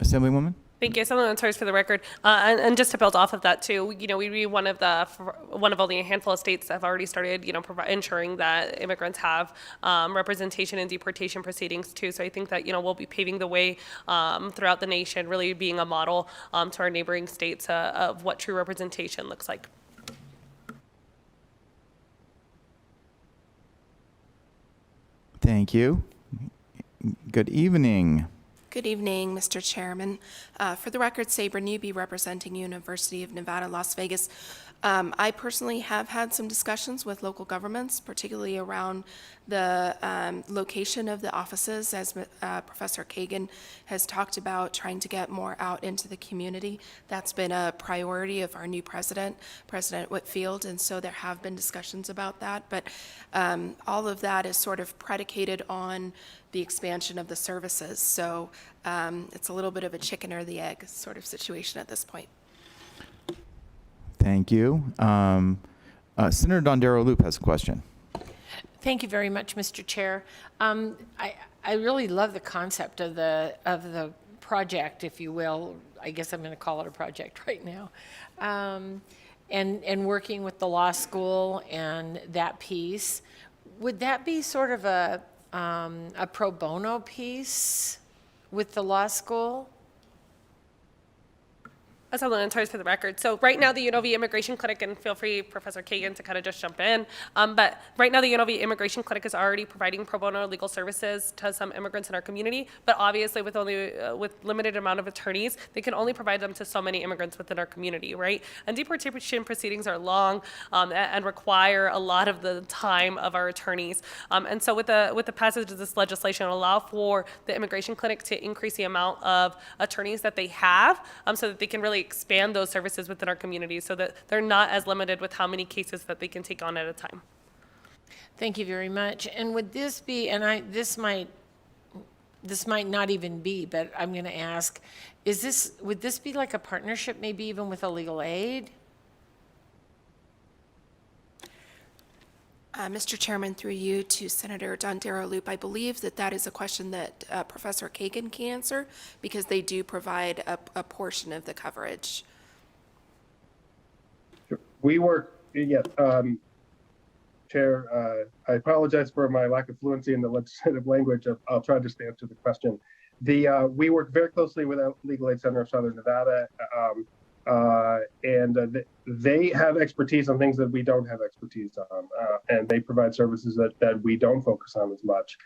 Assemblywoman? Thank you. Assemblywoman Torres, for the record. And just to build off of that too, we'd be one of only a handful of states that have already started, ensuring that immigrants have representation in deportation proceedings too. So I think that, we'll be paving the way throughout the nation, really being a model to our neighboring states of what true representation looks like. Thank you. Good evening. Good evening, Mr. Chairman. For the record, Sabra Newby, representing University of Nevada, Las Vegas. I personally have had some discussions with local governments, particularly around the location of the offices, as Professor Kagan has talked about, trying to get more out into the community. That's been a priority of our new president, President Whitfield, and so there have been discussions about that. But all of that is sort of predicated on the expansion of the services. So it's a little bit of a chicken or the egg sort of situation at this point. Thank you. Senator Dondero Loop has a question. Thank you very much, Mr. Chair. I really love the concept of the project, if you will. I guess I'm going to call it a project right now. And working with the law school and that piece. Would that be sort of a pro bono piece with the law school? Assemblywoman Torres, for the record. So right now, the UNLV Immigration Clinic, and feel free, Professor Kagan, to kind of just jump in. But right now, the UNLV Immigration Clinic is already providing pro bono legal services to some immigrants in our community. But obviously, with limited amount of attorneys, they can only provide them to so many immigrants within our community, right? And deportation proceedings are long and require a lot of the time of our attorneys. And so with the passage of this legislation, it'll allow for the Immigration Clinic to increase the amount of attorneys that they have, so that they can really expand those services within our community, so that they're not as limited with how many cases that they can take on at a time. Thank you very much. And would this be, and this might not even be, but I'm going to ask, would this be like a partnership, maybe even with a legal aid? Mr. Chairman, through you to Senator Dondero Loop, I believe that is a question that Professor Kagan can answer, because they do provide a portion of the coverage. We work, yes, Chair, I apologize for my lack of fluency in the legislative language. I'll try to just answer the question. We work very closely with the Legal Aid Center of Southern Nevada, and they have expertise on things that we don't have expertise on, and they provide services that we don't focus on as much.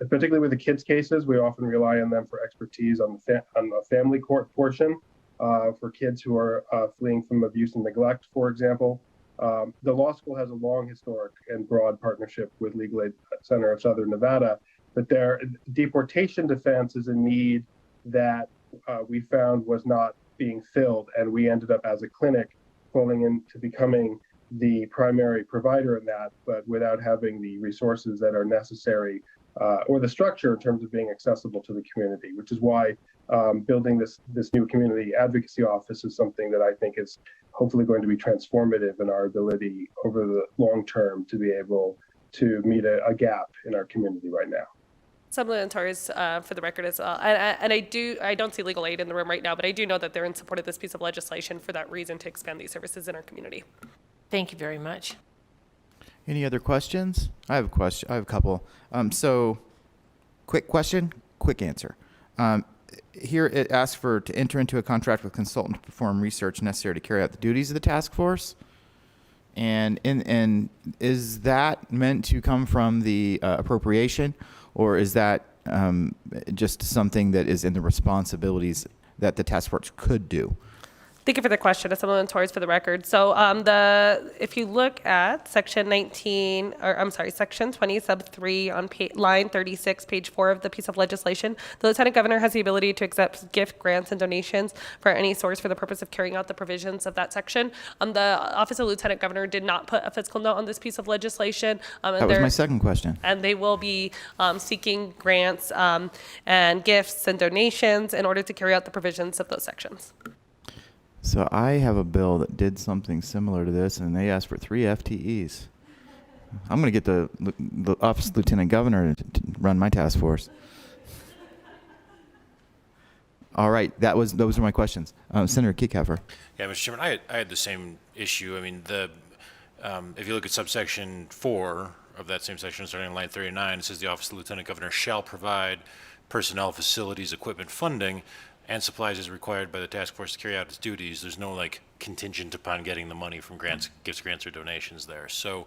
Particularly with the kids' cases, we often rely on them for expertise on the family court portion for kids who are fleeing from abuse and neglect, for example. The law school has a long historic and broad partnership with Legal Aid Center of Southern Nevada, but their deportation defense is a need that we found was not being filled, and we ended up as a clinic falling into becoming the primary provider in that, but without having the resources that are necessary or the structure in terms of being accessible to the community, which is why building this new community advocacy office is something that I think is hopefully going to be transformative in our ability over the long term to be able to meet a gap in our community right now. Assemblywoman Torres, for the record as well, and I don't see legal aid in the room right now, but I do know that they're in support of this piece of legislation for that reason, to expand these services in our community. Thank you very much. Any other questions? I have a question. I have a couple. So, quick question, quick answer. Here it asks to enter into a contract with consultant to perform research necessary to carry out the duties of the task force. And is that meant to come from the appropriation, or is that just something that is in the responsibilities that the task force could do? Thank you for the question, Assemblywoman Torres, for the record. So if you look at section 19, or I'm sorry, section 20, sub 3 on line 36, page 4 of the piece of legislation, the Lieutenant Governor has the ability to accept gift grants and donations for any source for the purpose of carrying out the provisions of that section. The Office of Lieutenant Governor did not put a fiscal note on this piece of legislation. That was my second question. And they will be seeking grants and gifts and donations in order to carry out the provisions of those sections. So I have a bill that did something similar to this, and they asked for 3 FTEs. I'm going to get the Office of Lieutenant Governor to run my task force. All right, those are my questions. Senator Kiekhaefer. Yeah, Mr. Chairman, I had the same issue. I mean, if you look at subsection 4 of that same section, starting on line 39, it says the Office of the Lieutenant Governor shall provide personnel, facilities, equipment, funding, and supplies as required by the task force to carry out its duties. There's no contingent upon getting the money from grants, gifts, grants, or donations there. So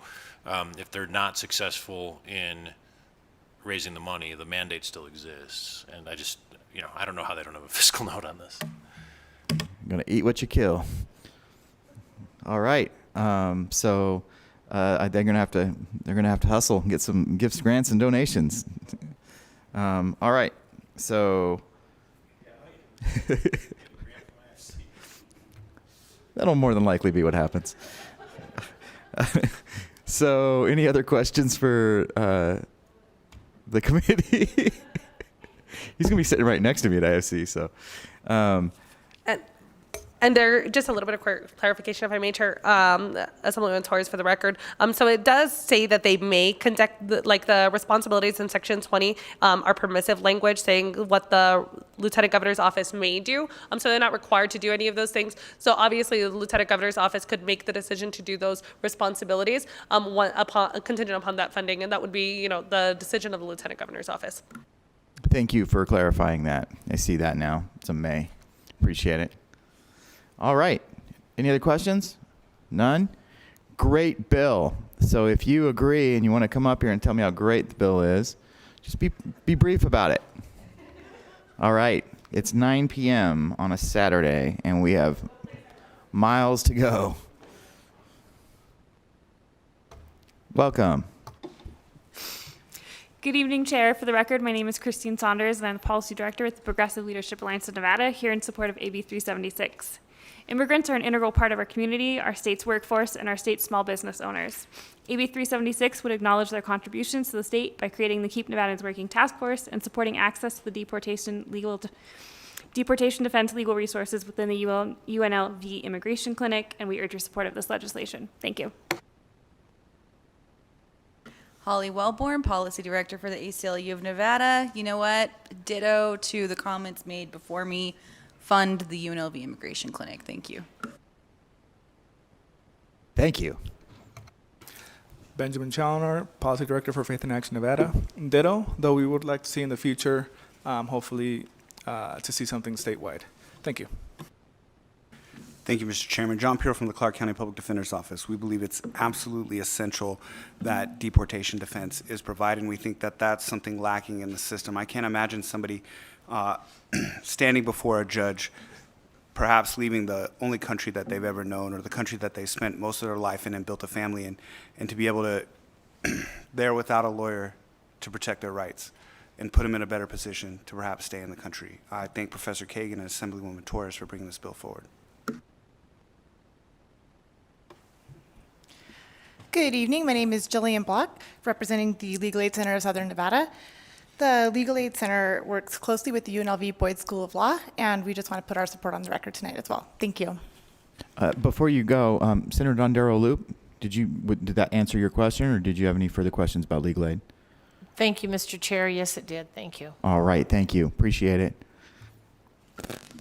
if they're not successful in raising the money, the mandate still exists. And I just, I don't know how they don't have a fiscal note on this. I'm going to eat what you kill. All right. So they're going to have to hustle and get some gifts, grants, and donations. All right. So that'll more than likely be what happens. So any other questions for the committee? He's going to be sitting right next to me at IFC. So, And there, just a little bit of clarification, if I may, Chair, Assemblywoman Torres, for the record. So it does say that they may conduct, the responsibilities in Section 20 are permissive language, saying what the Lieutenant Governor's office may do. So they're not required to do any of those things. So obviously, the Lieutenant Governor's office could make the decision to do those responsibilities contingent upon that funding, and that would be, the decision of the Lieutenant Governor's office. thank you for clarifying that. I see that now. It's a may. Appreciate it. All right. Any other questions? None? Great bill. So if you agree and you want to come up here and tell me how great the bill is, just be brief about it. All right. It's 9 p.m. on a Saturday, and we have miles to go. Welcome. Good evening, Chair. For the record, my name is Christine Saunders, and I'm the Policy Director with the Progressive Leadership Alliance of Nevada, here in support of AB 376. Immigrants are an integral part of our community, our state's workforce, and our state's small business owners. AB 376 would acknowledge their contributions to the state by creating the Keep Nevadans Working Task Force and supporting access to the deportation defense legal resources within the UNLV Immigration Clinic, and we urge your support of this legislation. Thank you. Holly Wellborn, Policy Director for the ACLU of Nevada. You know what? Ditto to the comments made before me. Fund the UNLV Immigration Clinic. Thank you. Thank you. Benjamin Challoner, Policy Director for Faith in Action Nevada. Ditto, though we would like to see in the future, hopefully, to see something statewide. Thank you. Thank you, Mr. Chairman. John Pure from the Clark County Public Defender's Office. We believe it's absolutely essential that deportation defense is provided, and we think that that's something lacking in the system. I can't imagine somebody standing before a judge, perhaps leaving the only country that they've ever known or the country that they spent most of their life in and built a family in, and to be able to, there without a lawyer to protect their rights and put them in a better position to perhaps stay in the country. I thank Professor Kagan and Assemblywoman Torres for bringing this bill forward. Good evening. My name is Jillian Block, representing the Legal Aid Center of Southern Nevada. The Legal Aid Center works closely with the UNLV Boyd School of Law, and we just want to put our support on the record tonight as well. Thank you. Before you go, Senator Dondero Loop, did that answer your question, or did you have any further questions about legal aid? Thank you, Mr. Chair. Yes, it did. Thank you. All right. Thank you. Appreciate it.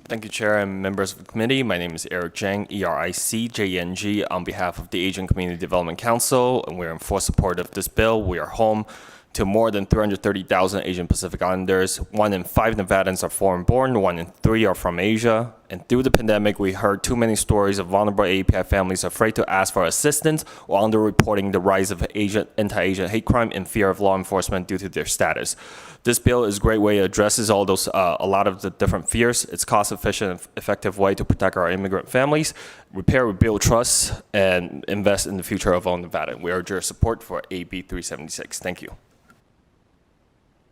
Thank you, Chair and members of the committee. My name is Eric Jang, ERICJNG, on behalf of the Asian Community Development Council, and we're in full support of this bill. We are home to more than 330,000 Asian Pacific Islanders. 1 in 5 Nevadans are foreign-born, 1 in 3 are from Asia. And through the pandemic, we heard too many stories of vulnerable AAPI families afraid to ask for assistance or underreporting the rise of anti-Asian hate crime and fear of law enforcement due to their status. This bill is a great way it addresses all those, a lot of the different fears. It's cost-efficient and effective way to protect our immigrant families, repair, rebuild trust, and invest in the future of all Nevada. We urge your support for AB 376. Thank you.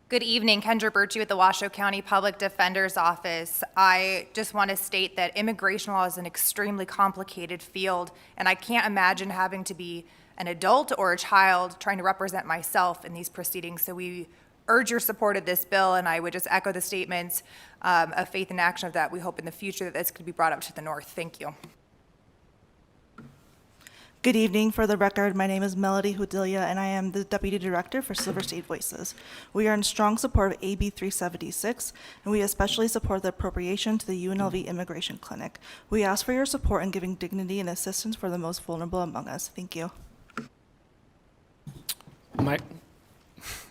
Good evening, Kendra Birchie with the Washoe County Public Defender's Office. I just want to state that immigration law is an extremely complicated field, and I can't imagine having to be an adult or a child trying to represent myself in these proceedings. So we urge your support of this bill, and I would just echo the statements of faith and action of that. We hope in the future that this could be brought up to the north. Thank you. Good evening. For the record, my name is Melody Hudilia, and I am the Deputy Director for Silver State Voices. We are in strong support of AB 376, and we especially support the appropriation to the UNLV Immigration Clinic. We ask for your support in giving dignity and assistance for the most vulnerable among us. Thank you.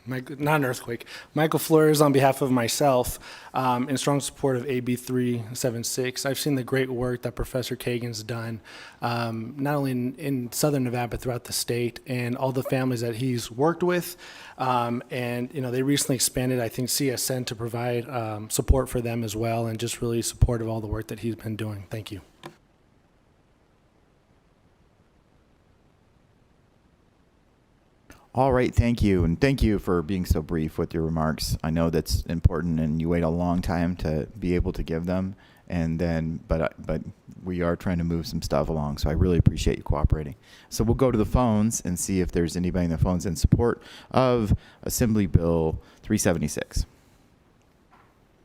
Not an earthquake. Michael Flores on behalf of myself in strong support of AB 376. I've seen the great work that Professor Kagan's done, not only in Southern Nevada, but throughout the state, and all the families that he's worked with. And, you know, they recently expanded, I think, CSN to provide support for them as well, and just really supportive of all the work that he's been doing. Thank you. All right, thank you, and thank you for being so brief with your remarks. I know that's important, and you wait a long time to be able to give them, and then, but we are trying to move some stuff along, so I really appreciate you cooperating. So we'll go to the phones and see if there's anybody in the phones in support of Assembly Bill 376.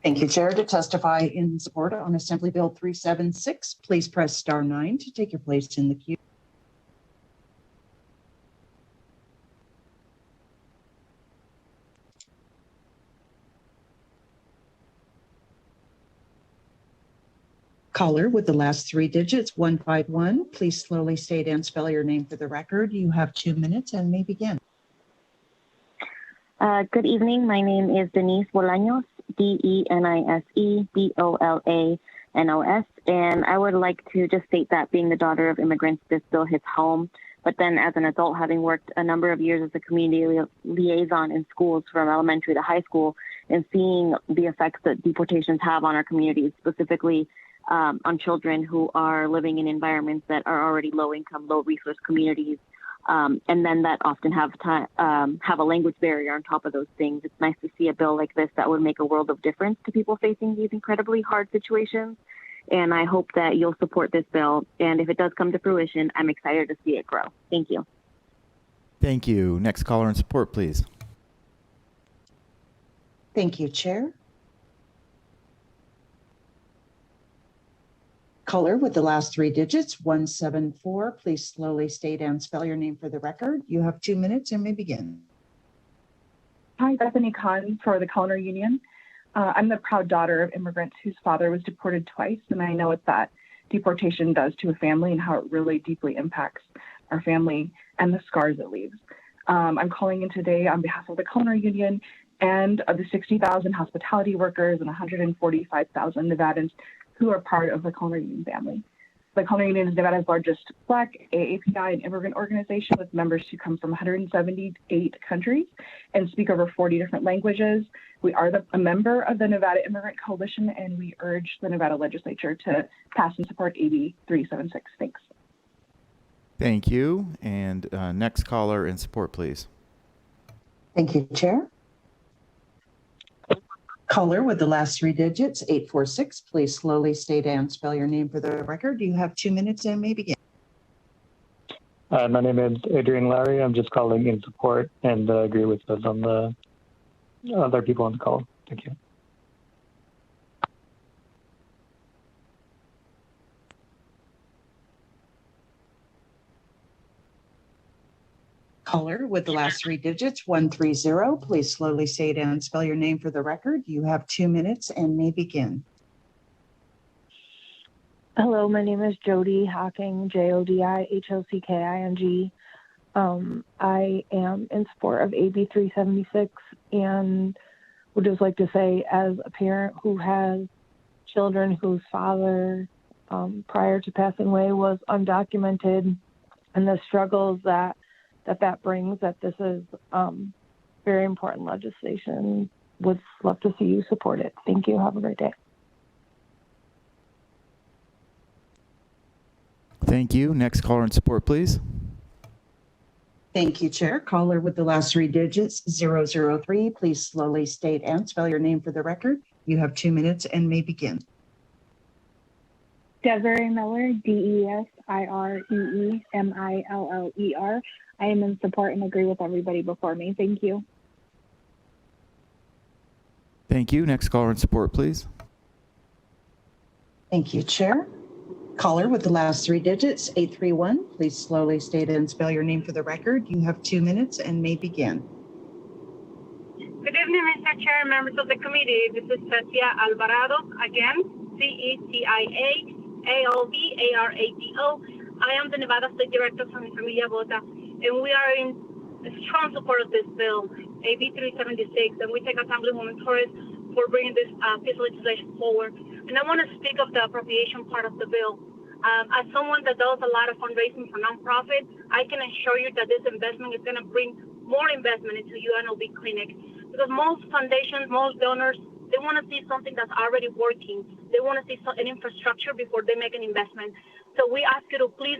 Thank you, Chair. To testify in support on Assembly Bill 376, please press star 9 to take your place in the queue. Caller with the last 3 digits, 151. Please slowly state and spell your name for the record. You have 2 minutes and may begin. Good evening. My name is Denise Bolaños, DENISE BOLANOS, and I would like to just state that being the daughter of immigrants, this bill hits home. But then as an adult, having worked a number of years as a community liaison in schools from elementary to high school, and seeing the effects that deportations have on our communities, specifically on children who are living in environments that are already low-income, low-resource communities, and then that often have a language barrier on top of those things. It's nice to see a bill like this that would make a world of difference to people facing these incredibly hard situations, and I hope that you'll support this bill, and if it does come to fruition, I'm excited to see it grow. Thank you. Thank you. Next caller in support, please. Thank you, Chair. Caller with the last 3 digits, 174. Please slowly state and spell your name for the record. You have 2 minutes and may begin. Hi, Bethany Kahn for the Culinary Union. I'm the proud daughter of immigrants whose father was deported twice, and I know what that deportation does to a family and how it really deeply impacts our family and the scars it leaves. I'm calling in today on behalf of the Culinary Union and of the 60,000 hospitality workers and 145,000 Nevadans who are part of the Culinary Union family. The Culinary Union is Nevada's largest Black AAPI and immigrant organization with members who come from 178 countries and speak over 40 different languages. We are a member of the Nevada Immigrant Coalition, and we urge the Nevada Legislature to pass and support AB 376. Thanks. Thank you. And next caller in support, please. Thank you, Chair. Caller with the last 3 digits, 846. Please slowly state and spell your name for the record. You have 2 minutes and may begin. My name is Adrian Larry. I'm just calling in support and agree with those on the other people on the call. Thank you. Caller with the last 3 digits, 130. Please slowly state and spell your name for the record. You have 2 minutes and may begin. Hello, my name is Jody Hocking, JODIHOCKING. I am in support of AB 376 and would just like to say, as a parent who has children whose father, prior to passing away, was undocumented, and the struggles that brings, that this is very important legislation. Would love to see you support it. Thank you. Have a great day. Thank you. Next caller in support, please. Thank you, Chair. Caller with the last three digits, 003. Please slowly state and spell your name for the record. You have 2 minutes and may begin. Desiree Miller, DESIREEMILLER. I am in support and agree with everybody before me. Thank you. Thank you. Next caller in support, please. Thank you, Chair. Caller with the last three digits, 831. Please slowly state and spell your name for the record. You have 2 minutes and may begin. Good evening, Mr. Chair, members of the committee. This is Cecia Alvarado, again, CECIA-ALVARADO. I am the Nevada State Director from Mi Familia Vota, and we are in strong support of this bill, AB 376, and we thank Assemblywoman Torres for bringing this piece of legislation forward. And I want to speak of the appropriation part of the bill. As someone that does a lot of fundraising for nonprofit, I can assure you that this investment is going to bring more investment into UNLV Clinic, because most foundations, most donors, they want to see something that's already working. They want to see an infrastructure before they make an investment. So we ask you to please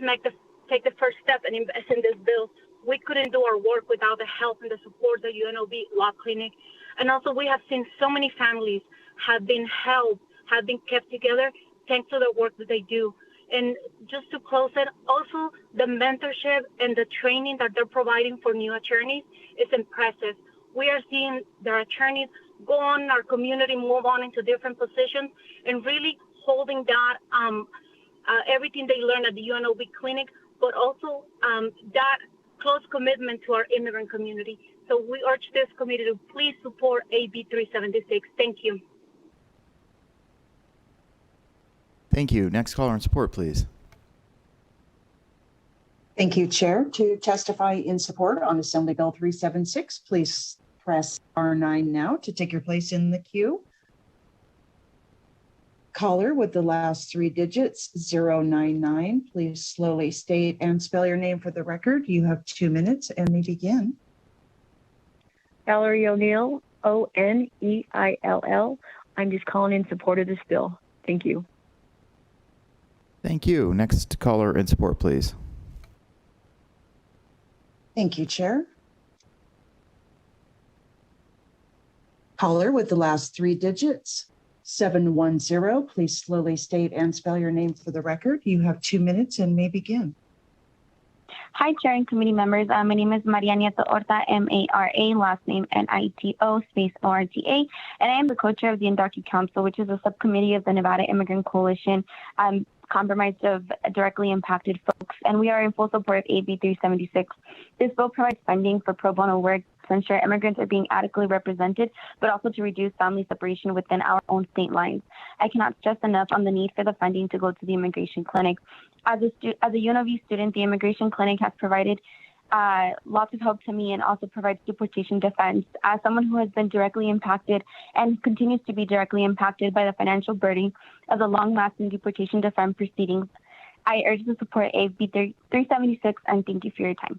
take the first step and invest in this bill. We couldn't do our work without the help and the support of UNLV Law Clinic. And also we have seen so many families have been helped, have been kept together thanks to the work that they do. And just to close it, also the mentorship and the training that they're providing for new attorneys is impressive. We are seeing their attorneys go on in our community, move on into different positions, and really holding that everything they learn at the UNLV Clinic, but also that close commitment to our immigrant community. So we urge this committee to please support AB 376. Thank you. Thank you. Next caller in support, please. Thank you, Chair. To testify in support on Assembly Bill 376, please press R9 now to take your place in the queue. Caller with the last three digits, 099. Please slowly state and spell your name for the record. You have 2 minutes and may begin. Valerie O'Neill, Oneill. I'm just calling in support of this bill. Thank you. Thank you. Next caller in support, please. Thank you, Chair. Caller with the last three digits, 710. Please slowly state and spell your name for the record. You have 2 minutes and may begin. Hi, Chair and committee members. My name is Maria Nieto Orta, M-A-R-A, last name N-I-T-O, space O-R-T-A, and I am the co-chair of the Undocumented Council, which is a subcommittee of the Nevada Immigrant Coalition, comprised of directly impacted folks, and we are in full support of AB 376. This bill provides funding for pro bono work to ensure immigrants are being adequately represented, but also to reduce family separation within our own state lines. I cannot stress enough on the need for the funding to go to the immigration clinic. As a UNLV student, the immigration clinic has provided lots of hope to me and also provides deportation defense. As someone who has been directly impacted and continues to be directly impacted by the financial burden of the long-lasting deportation defense proceedings, I urge to support AB 376 and thank you for your time.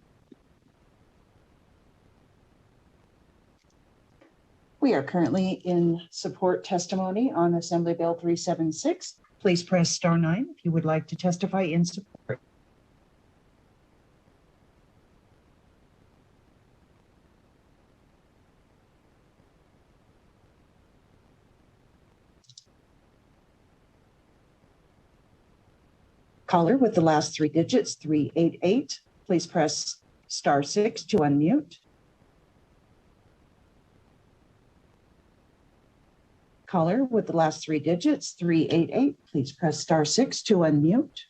We are currently in support testimony on Assembly Bill 376. Please press star 9 if you would like to testify in support. Caller with the last three digits, 388. Please press star 6 to unmute. Caller with the last three digits, 388. Please press star 6 to unmute.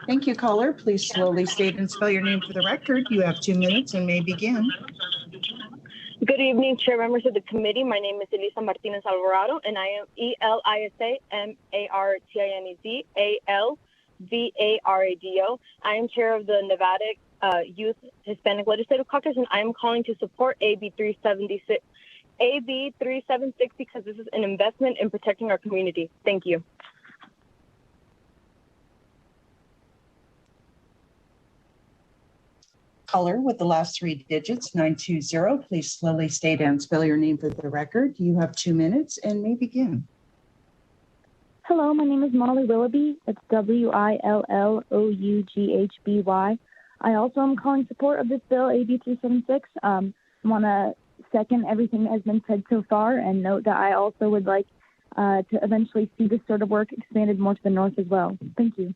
Thank you, caller. Please slowly state and spell your name for the record. You have 2 minutes and may begin. Good evening, Chair, members of the committee. My name is Elisa Martinez Alvarado, and I am ELISA-MARTINEZ-ALVARADO. I am chair of the Nevada Youth Hispanic Legislative Caucus, and I am calling to support AB 376. AB 376 because this is an investment in protecting our community. Thank you. Caller with the last three digits, 920. Please slowly state and spell your name for the record. You have 2 minutes and may begin. Hello, my name is Molly Willoughby. It's WILLOUGHBY. I also am calling support of this bill, AB 376. I want to second everything that has been said so far and note that I also would like to eventually see this sort of work expanded more to the north as well. Thank you.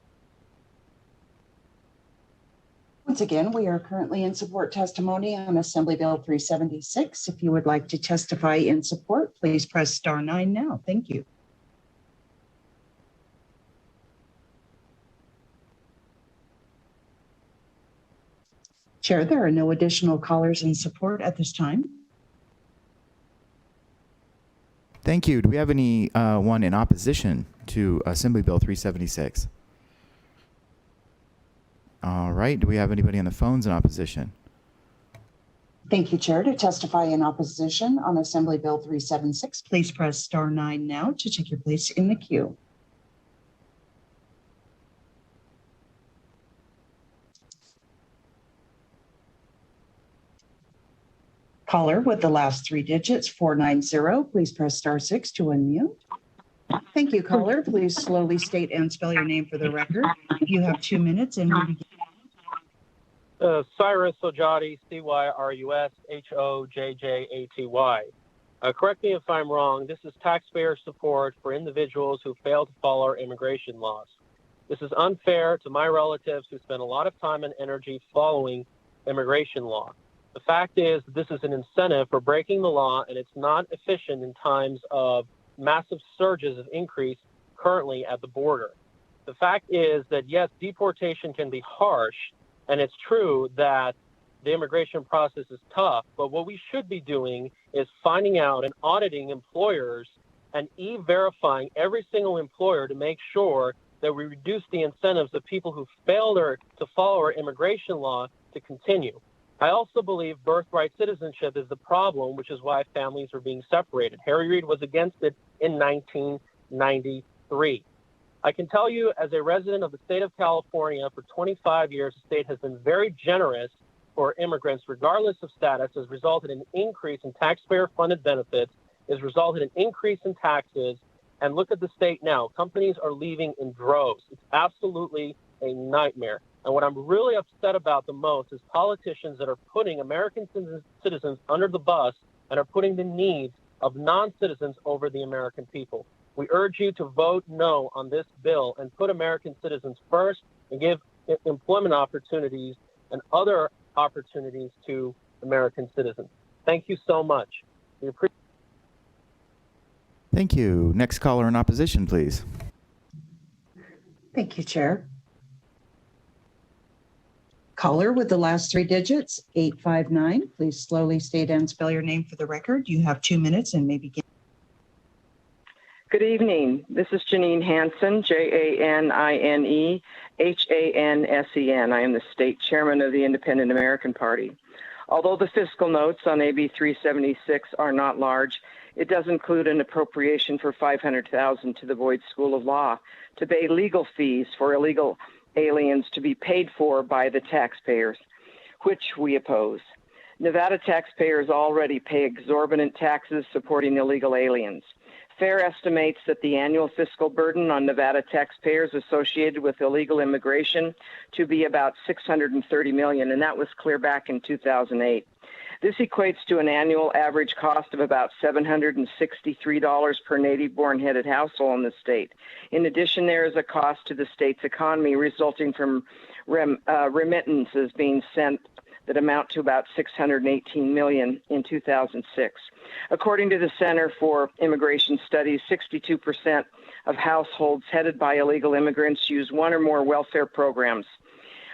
Once again, we are currently in support testimony on Assembly Bill 376. If you would like to testify in support, please press star 9 now. Thank you. Chair, there are no additional callers in support at this time. Thank you. Do we have any one in opposition to Assembly Bill 376? All right. Do we have anybody on the phones in opposition? Thank you, Chair. To testify in opposition on Assembly Bill 376, please press star 9 now to take your place in the queue. Caller with the last three digits, 490, please press star 6 to unmute. Thank you, caller. Please slowly state and spell your name for the record. You have 2 minutes and we begin. Cyrus Ojati, Cyrus Hojjjaty. Correct me if I'm wrong. This is taxpayer support for individuals who fail to follow our immigration laws. This is unfair to my relatives who spend a lot of time and energy following immigration law. The fact is, this is an incentive for breaking the law, and it's not efficient in times of massive surges of increase currently at the border. The fact is that, yes, deportation can be harsh, and it's true that the immigration process is tough, but what we should be doing is finding out and auditing employers and e-verifying every single employer to make sure that we reduce the incentives of people who fail to follow our immigration law to continue. I also believe birthright citizenship is the problem, which is why families are being separated. Harry Reid was against it in 1993. I can tell you, as a resident of the state of California for 25 years, the state has been very generous for immigrants, regardless of status, has resulted in an increase in taxpayer-funded benefits, has resulted in increase in taxes. And look at the state now. Companies are leaving in droves. It's absolutely a nightmare. And what I'm really upset about the most is politicians that are putting American citizens under the bus and are putting the needs of non-citizens over the American people. We urge you to vote no on this bill and put American citizens first and give employment opportunities and other opportunities to American citizens. Thank you so much. We appreciate. Thank you. Next caller in opposition, please. Thank you, Chair. Caller with the last three digits, 859. Please slowly state and spell your name for the record. You have 2 minutes and may begin. Good evening. This is Janine Hansen, Janine Hansen. I am the state chairman of the Independent American Party. Although the fiscal notes on AB 376 are not large, it does include an appropriation for $500,000 to the Boyd School of Law to pay legal fees for illegal aliens to be paid for by the taxpayers, which we oppose. Nevada taxpayers already pay exorbitant taxes supporting illegal aliens. FAIR estimates that the annual fiscal burden on Nevada taxpayers associated with illegal immigration to be about $630 million, and that was clear back in 2008. This equates to an annual average cost of about $763 per native-born headed household in the state. In addition, there is a cost to the state's economy resulting from remittances being sent that amount to about $618 million in 2006. According to the Center for Immigration Studies, 62% of households headed by illegal immigrants use one or more welfare programs.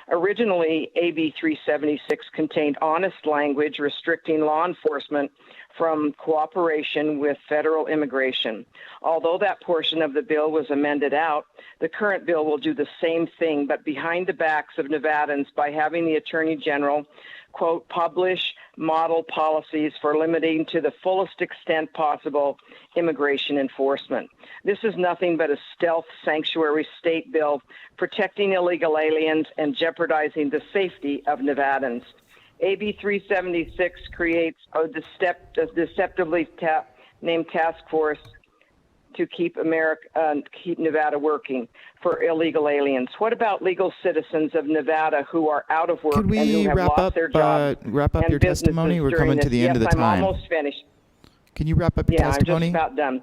Originally, AB 376 contained honest language restricting law enforcement from cooperation with federal immigration. Although that portion of the bill was amended out, the current bill will do the same thing, but behind the backs of Nevadans by having the Attorney General, quote, publish model policies for limiting to the fullest extent possible immigration enforcement. This is nothing but a stealth sanctuary state bill protecting illegal aliens and jeopardizing the safety of Nevadans. AB 376 creates a deceptively named task force to keep Nevada working for illegal aliens. What about legal citizens of Nevada who are out of work Could and who we have wrap lost up their jobs your and businesses testimony? We're during coming to this? the end of the Yes, time. I'm almost finished. Can you wrap up your Yeah, I'm testimony? just about done.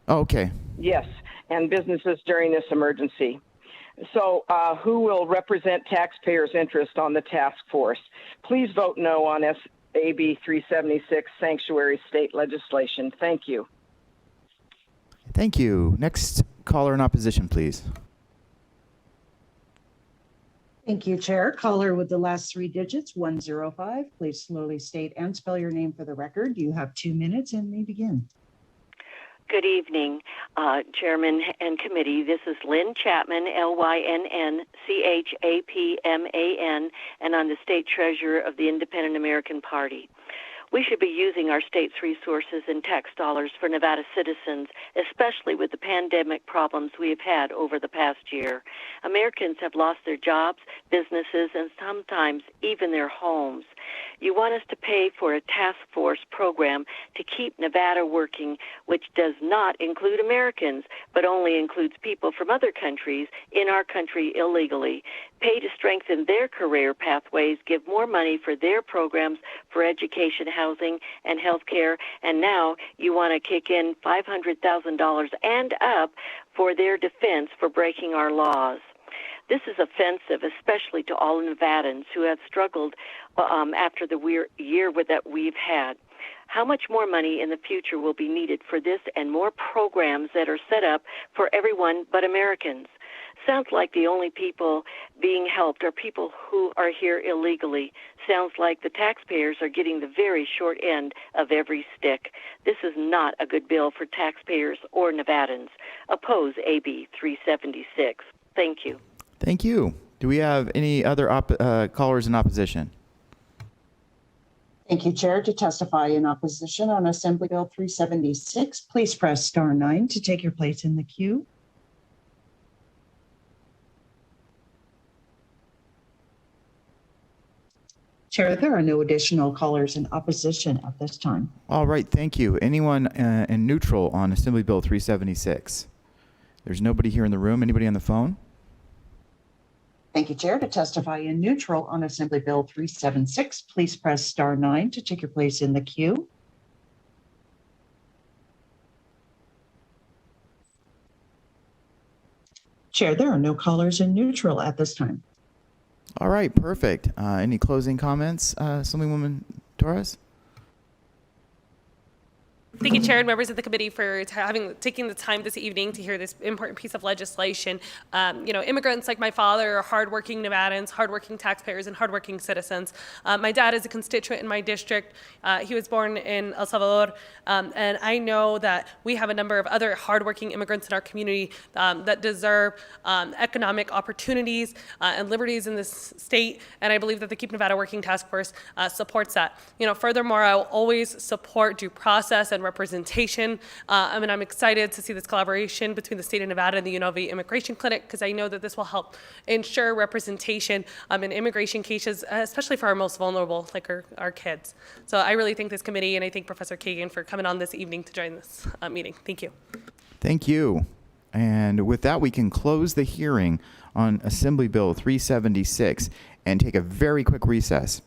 Oh, okay. Yes, and businesses during this emergency. So who will represent taxpayers' interest on the task force? Please vote no on AB 376, sanctuary state legislation. Thank you. Thank you. Next caller in opposition, please. Thank you, Chair. Caller with the last three digits, 105. Please slowly state and spell your name for the record. You have 2 minutes and may begin. Good evening, Chairman and Committee. This is Lynn Chapman, LYNNCHAPMAN, and I'm the State Treasurer of the Independent American Party. We should be using our state's resources and tax dollars for Nevada citizens, especially with the pandemic problems we have had over the past year. Americans have lost their jobs, businesses, and sometimes even their homes. You want us to pay for a task force program to keep Nevada working, which does not include Americans, but only includes people from other countries in our country illegally. Pay to strengthen their career pathways, give more money for their programs for education, housing, and health care, and now you want to kick in $500,000 and up for their defense for breaking our laws. This is offensive, especially to all Nevadans who have struggled after the year that we've had. How much more money in the future will be needed for this and more programs that are set up for everyone but Americans? Sounds like the only people being helped are people who are here illegally. Sounds like the taxpayers are getting the very short end of every stick. This is not a good bill for taxpayers or Nevadans. Oppose AB 376. Thank you. Thank you. Do we have any other callers in opposition? Thank you, Chair. To testify in opposition on Assembly Bill 376, please press star 9 to take your place in the queue. Chair, there are no additional callers in opposition at this time. All right, thank you. Anyone in neutral on Assembly Bill 376? There's nobody here in the room. Anybody on the phone? Thank you, Chair. To testify in neutral on Assembly Bill 376, please press star 9 to take your place in the queue. Chair, there are no callers in neutral at this time. All right, perfect. Any closing comments, Assemblywoman Torres? Thank you, Chair and members of the committee, for taking the time this evening to hear this important piece of legislation. Immigrants like my father are hardworking Nevadans, hardworking taxpayers, and hardworking citizens. My dad is a constituent in my district. He was born in El Salvador, and I know that we have a number of other hardworking immigrants in our community that deserve economic opportunities and liberties in this state, and I believe that the Keep Nevada Working Task Force supports that. Furthermore, I will always support due process and representation. I'm excited to see this collaboration between the state of Nevada and the UNLV Immigration Clinic, because I know that this will help ensure representation in immigration cases, especially for our most vulnerable, like our kids. So I really thank this committee, and I thank Professor Kagan for coming on this evening to join this meeting. Thank you. Thank you. And with that, we can close the hearing on Assembly Bill 376 and take a very quick recess.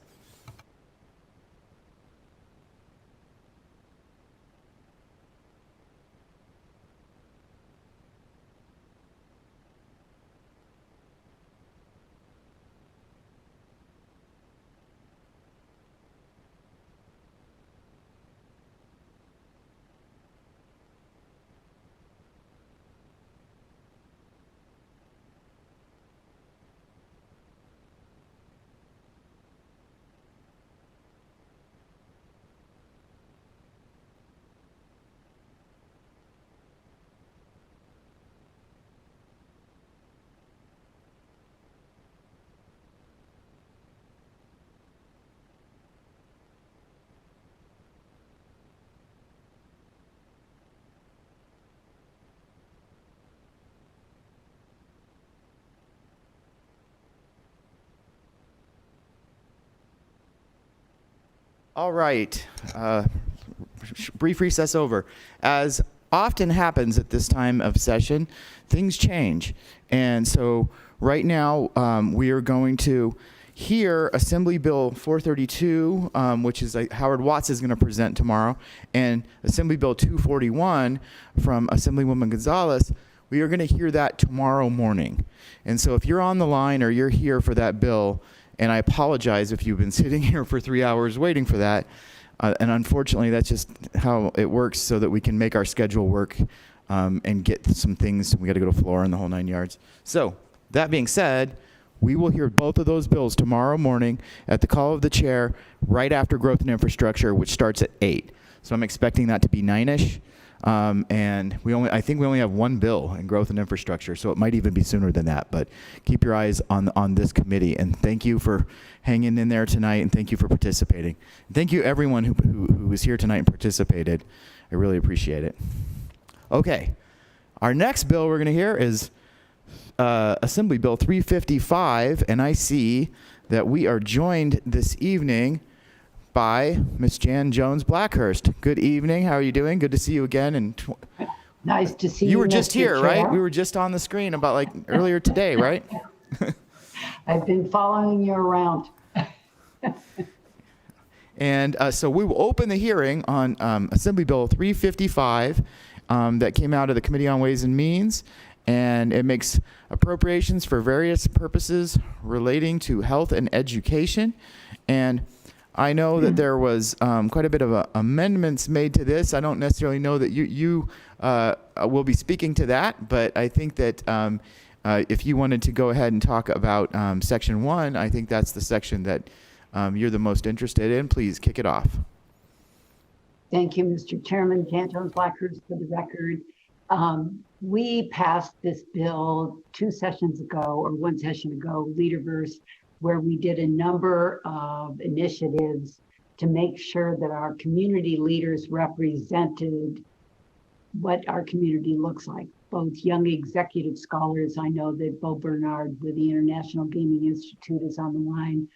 All right. Brief recess over. As often happens at this time of session, things change. And so right now, we are going to hear Assembly Bill 432, which is Howard Watts is going to present tomorrow, and Assembly Bill 241 from Assemblywoman Gonzalez. We are going to hear that tomorrow morning. And so if you're on the line or you're here for that bill, and I apologize if you've been sitting here for 3 hours waiting for that, and unfortunately that's just how it works so that we can make our schedule work and get some things. We got to go to floor and the whole 9 yards. So that being said, we will hear both of those bills tomorrow morning at the call of the chair right after Growth and Infrastructure, which starts at 8. So I'm expecting that to be 9-ish. And I think we only have one bill in Growth and Infrastructure, so it might even be sooner than that. But keep your eyes on this committee. And thank you for hanging in there tonight, and thank you for participating. And thank you everyone who was here tonight and participated. I really appreciate it. Okay, our next bill we're going to hear is Assembly Bill 355, and I see that we are joined this evening by Ms. Jan Jones-Blackhurst. Good evening. How are you doing? Good to see you again. And nice to see you. You were just Mr. here, Chair. right? We were just on the screen about earlier today, right? I've been following you around. And so we will open the hearing on Assembly Bill 355 that came out of the Committee on Ways and Means. And it makes appropriations for various purposes relating to health and education. And I know that there was quite a bit of amendments made to this. I don't necessarily know that you will be speaking to that, but I think that if you wanted to go ahead and talk about Section 1, I think that's the section that you're the most interested in. Please kick it off. Thank you, Mr. Chairman. Jan Jones-Blackhurst for the record. We passed this bill 2 sessions ago, or 1 session ago, Leaderverse, where we did a number of initiatives to make sure that our community leaders represented what our community looks like. Both young executive scholars, I know that Bo Bernard with the International Gaming Institute is on the line,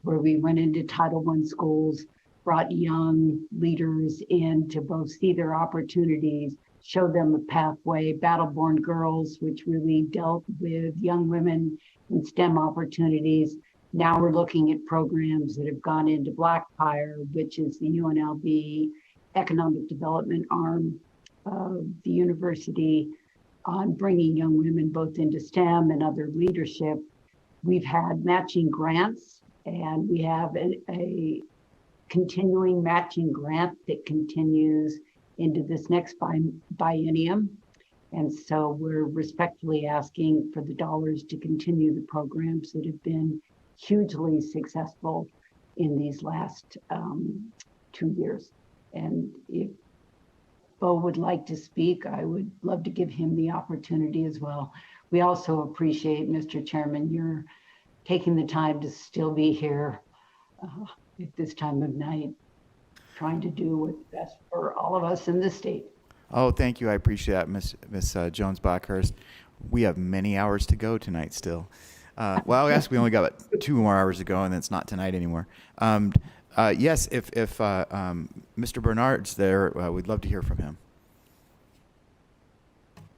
where we went into Title I schools, brought young leaders in to both see their opportunities, show them a pathway. Battleborn Girls, which really dealt with young women in STEM opportunities. Now we're looking at programs that have gone into Blackfire, which is the UNLV economic development arm of the university, on bringing young women both into STEM and other leadership. We've had matching grants, and we have a continuing matching grant that continues into this next biennium. And so we're respectfully asking for the dollars to continue the programs that have been hugely successful in these last 2 years. And if Bo would like to speak, I would love to give him the opportunity as well. We also appreciate, Mr. Chairman, your taking the time to still be here at this time of night, trying to do what's best for all of us in the state. Oh, thank you. I appreciate that, Miss Jones-Blackhurst. We have many hours to go tonight still. Well, I guess we only got about 2 more hours to go, and it's not tonight anymore. Yes, if Mr. Bernard's there, we'd love to hear from him.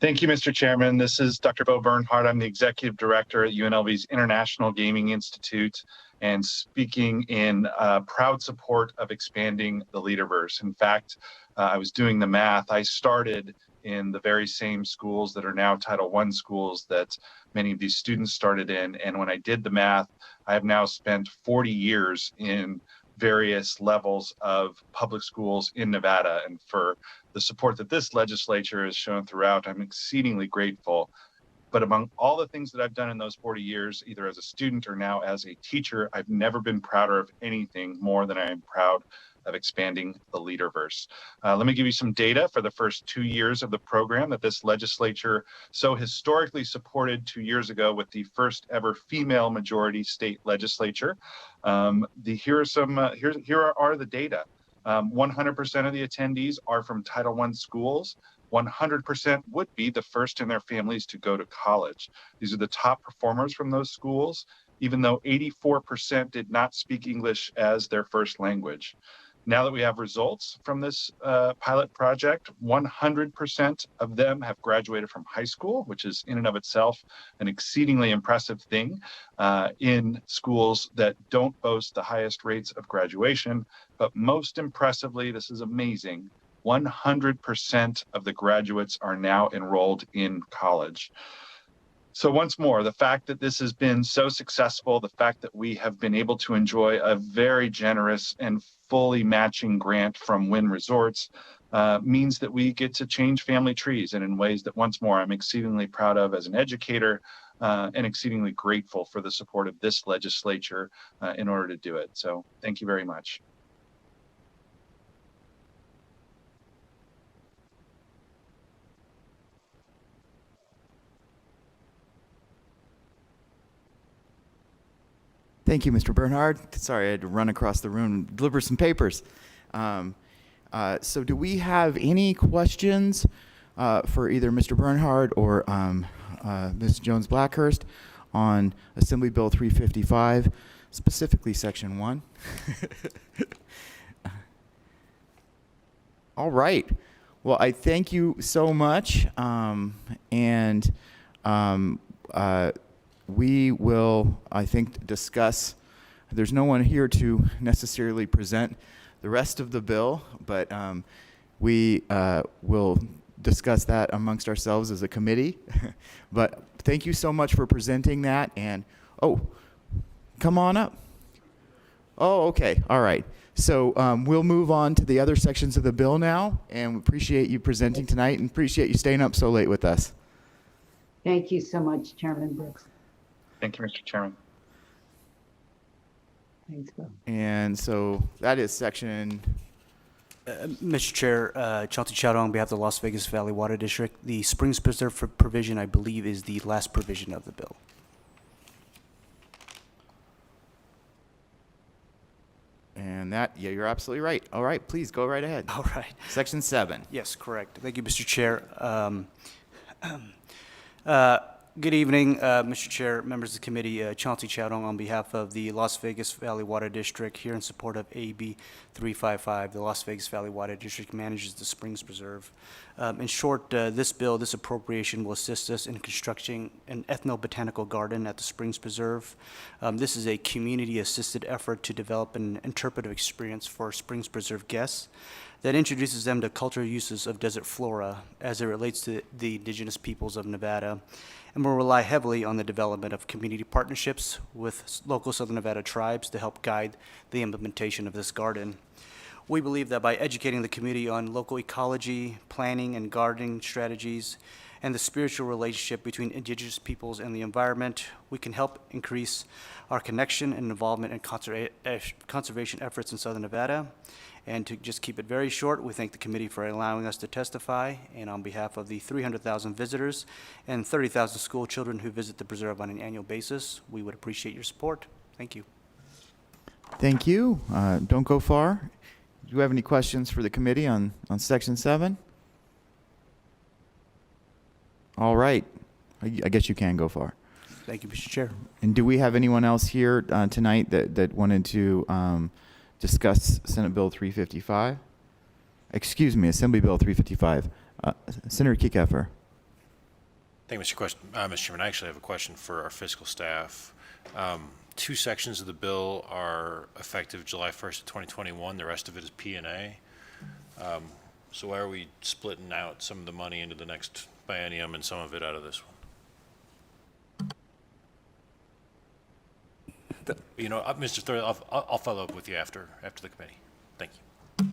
Thank you, Mr. Chairman. This is Dr. Bo Bernhardt. I'm the Executive Director at UNLV's International Gaming Institute, and speaking in proud support of expanding the Leaderverse. In fact, I was doing the math. I started in the very same schools that are now Title I schools that many of these students started in. And when I did the math, I have now spent 40 years in various levels of public schools in Nevada. And for the support that this legislature has shown throughout, I'm exceedingly grateful. But among all the things that I've done in those 40 years, either as a student or now as a teacher, I've never been prouder of anything more than I am proud of expanding the Leaderverse. Let me give you some data for the first 2 years of the program that this legislature so historically supported 2 years ago with the first ever female majority state legislature. Here are the data. 100% of the attendees are from Title I schools. 100% would be the first in their families to go to college. These are the top performers from those schools, even though 84% did not speak English as their first language. Now that we have results from this pilot project, 100% of them have graduated from high school, which is in and of itself an exceedingly impressive thing in schools that don't boast the highest rates of graduation. But most impressively, this is amazing, 100% of the graduates are now enrolled in college. So once more, the fact that this has been so successful, the fact that we have been able to enjoy a very generous and fully matching grant from Wynn Resorts means that we get to change family trees, and in ways that, once more, I'm exceedingly proud of as an educator and exceedingly grateful for the support of this legislature in order to do it. So thank you very much. Thank you, Mr. Bernhard. Sorry, I had to run across the room and deliver some papers. So do we have any questions for either Mr. Bernhard or Ms. Jones-Blackhurst on Assembly Bill 355, specifically Section 1? All right. Well, I thank you so much. We will, I think, discuss. There's no one here to necessarily present the rest of the bill, but we will discuss that amongst ourselves as a committee. But thank you so much for presenting that. And, oh, come on up. Oh, okay. All right. So we'll move on to the other sections of the bill now, and we appreciate you presenting tonight and appreciate you staying up so late with us. Thank you so much, Chairman Brooks. Thank you, Mr. Chairman. Thanks, Bill. And so that is section. Mr. Chair, Chauncey Chowdhull on behalf of the Las Vegas Valley Water District. The Springs Preserve provision, I believe, is the last provision of the bill. And that, yeah, you're absolutely right. All right, please go right ahead. All right. Section 7. Yes, correct. Thank you, Mr. Chair. Good evening, Mr. Chair, members of the committee. Chauncey Chowdhull on behalf of the Las Vegas Valley Water District, here in support of AB 355. The Las Vegas Valley Water District manages the Springs Preserve. In short, this bill, this appropriation will assist us in constructing an ethnobotanical garden at the Springs Preserve. This is a community-assisted effort to develop an interpretive experience for Springs Preserve guests that introduces them to cultural uses of desert flora as it relates to the indigenous peoples of Nevada, and will rely heavily on the development of community partnerships with local Southern Nevada tribes to help guide the implementation of this garden. We believe that by educating the community on local ecology, planning, and gardening strategies, and the spiritual relationship between indigenous peoples and the environment, we can help increase our connection and involvement in conservation efforts in Southern Nevada. And to just keep it very short, we thank the committee for allowing us to testify, and on behalf of the 300,000 visitors and 30,000 school children who visit the preserve on an annual basis, we would appreciate your support. Thank you. Thank you. Don't go far. Do you have any questions for the committee on Section 7? All right. I guess you can go far. Thank you, Mr. Chair. And do we have anyone else here tonight that wanted to discuss Senate Bill 355? Excuse me, Assembly Bill 355. Senator Kiekeffer. Thank you, Mr. Chairman. I actually have a question for our fiscal staff. Two sections of the bill are effective July 1st of 2021. The rest of it is P&A. So why are we splitting out some of the money into the next biennium and some of it out of this one? You know, Mr. Thurley, I'll follow up with you after the committee. Thank you.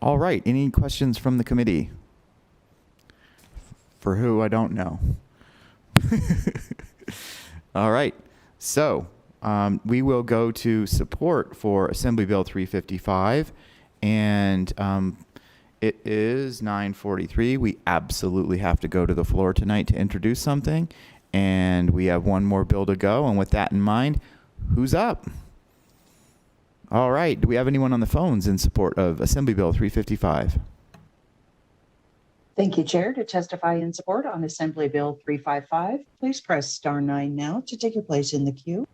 All right. Any questions from the committee? For who, I don't know. All right. So we will go to support for Assembly Bill 355. And it is 9:43. We absolutely have to go to the floor tonight to introduce something. And we have one more bill to go. And with that in mind, who's up? All right. Do we have anyone on the phones in support of Assembly Bill 355? Thank you, Chair. To testify in support on Assembly Bill 355, please press *9 now to take your place in the queue.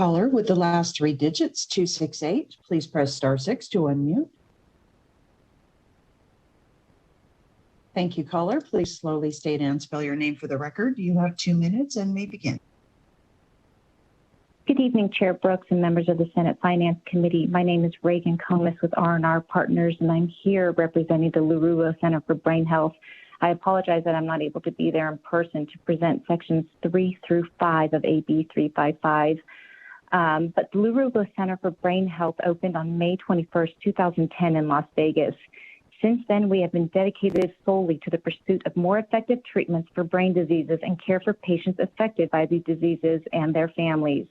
Caller with the last three digits, 268, please press *6 to unmute. Thank you, caller. Please slowly state and spell your name for the record. You have 2 minutes and may begin. Good evening, Chair Brooks and members of the Senate Finance Committee. My name is Reagan Comas with R&R Partners, and I'm here representing the LaRusso Center for Brain Health. I apologize that I'm not able to be there in person to present sections 3 through 5 of AB 355. But the LaRusso Center for Brain Health opened on May 21st, 2010 in Las Vegas. Since then, we have been dedicated solely to the pursuit of more effective treatments for brain diseases and care for patients affected by these diseases and their families.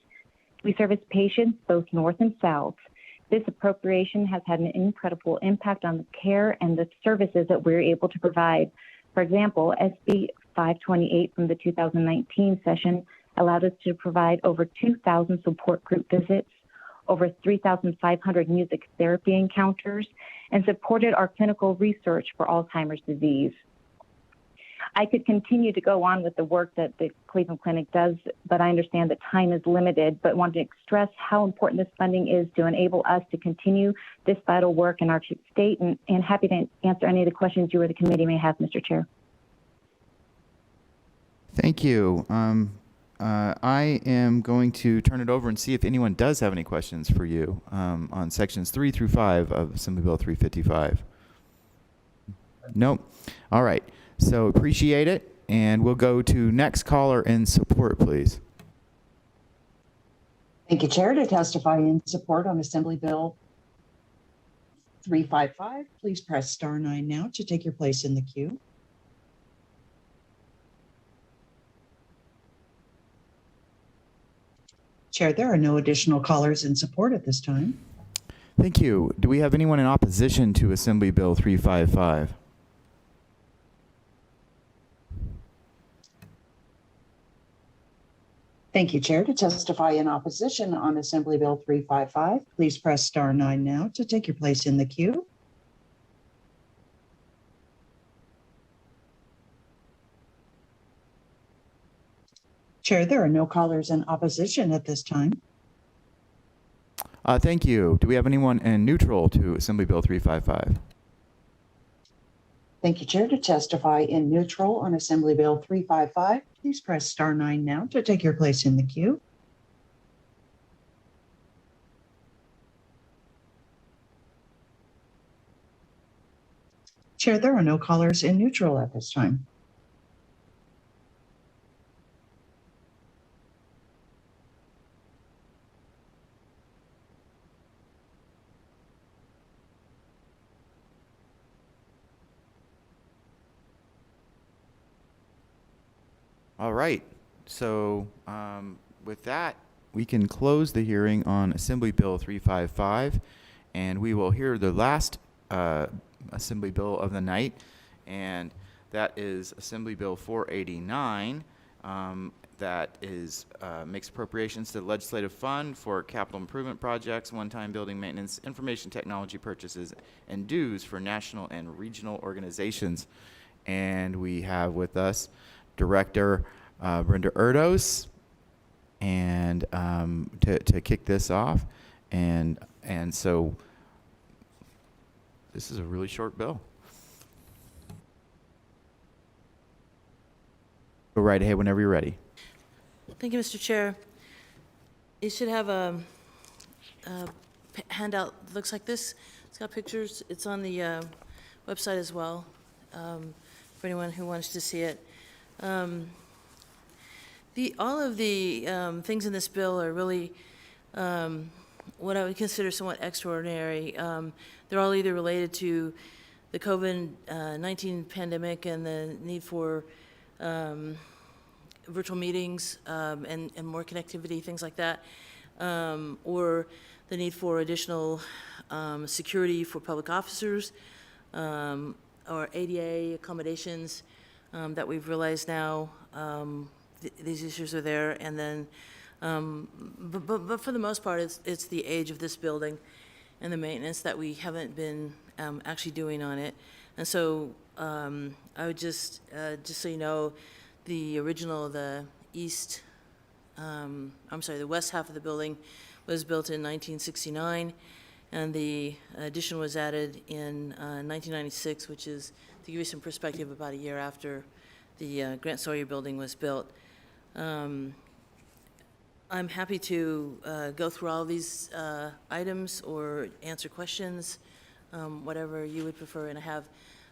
We service patients both north and south. This appropriation has had an incredible impact on the care and the services that we're able to provide. For example, SB 528 from the 2019 session allowed us to provide over 2,000 support group visits, over 3,500 music therapy encounters, and supported our clinical research for Alzheimer's disease. I could continue to go on with the work that the Cleveland Clinic does, but I understand that time is limited, but want to stress how important this funding is to enable us to continue this vital work in our state, and happy to answer any of the questions you or the committee may have, Mr. Chair. Thank you. I am going to turn it over and see if anyone does have any questions for you on sections 3 through 5 of Assembly Bill 355. Nope. All right. So appreciate it, and we'll go to next caller in support, please. Thank you, Chair. To testify in support on Assembly Bill 355, please press *9 now to take your place in the queue. Chair, there are no additional callers in support at this time. Thank you. Do we have anyone in opposition to Assembly Bill 355? Thank you, Chair. To testify in opposition on Assembly Bill 355, please press *9 now to take your place in the queue. Chair, there are no callers in opposition at this time. Thank you. Do we have anyone in neutral to Assembly Bill 355? Thank you, Chair. To testify in neutral on Assembly Bill 355, please press *9 now to take your place in the queue. Chair, there are no callers in neutral at this time. All right. So with that, we can close the hearing on Assembly Bill 355, and we will hear the last Assembly Bill of the night, and that is Assembly Bill 489. That is makes appropriations to the legislative fund for capital improvement projects, one-time building maintenance, information technology purchases, and dues for national and regional organizations. And we have with us Director Brenda Erdos, and to kick this off, and so this is a really short bill. Go right ahead whenever you're ready. Thank you, Mr. Chair. You should have a handout that looks like this. It's got pictures. It's on the website as well, for anyone who wants to see it. All of the things in this bill are really what I would consider somewhat extraordinary. They're all either related to the COVID-19 pandemic and the need for virtual meetings and more connectivity, things like that, or the need for additional security for public officers, or ADA accommodations that we've realized now these issues are there. And then, but for the most part, it's the age of this building and the maintenance that we haven't been actually doing on it. And so I would just so you know, the original, the east the west half of the building was built in 1969, and the addition was added in 1996, which is, to give you some perspective, about a year after the Grant Sawyer building was built. I'm happy to go through all these items or answer questions, whatever you would prefer. And I have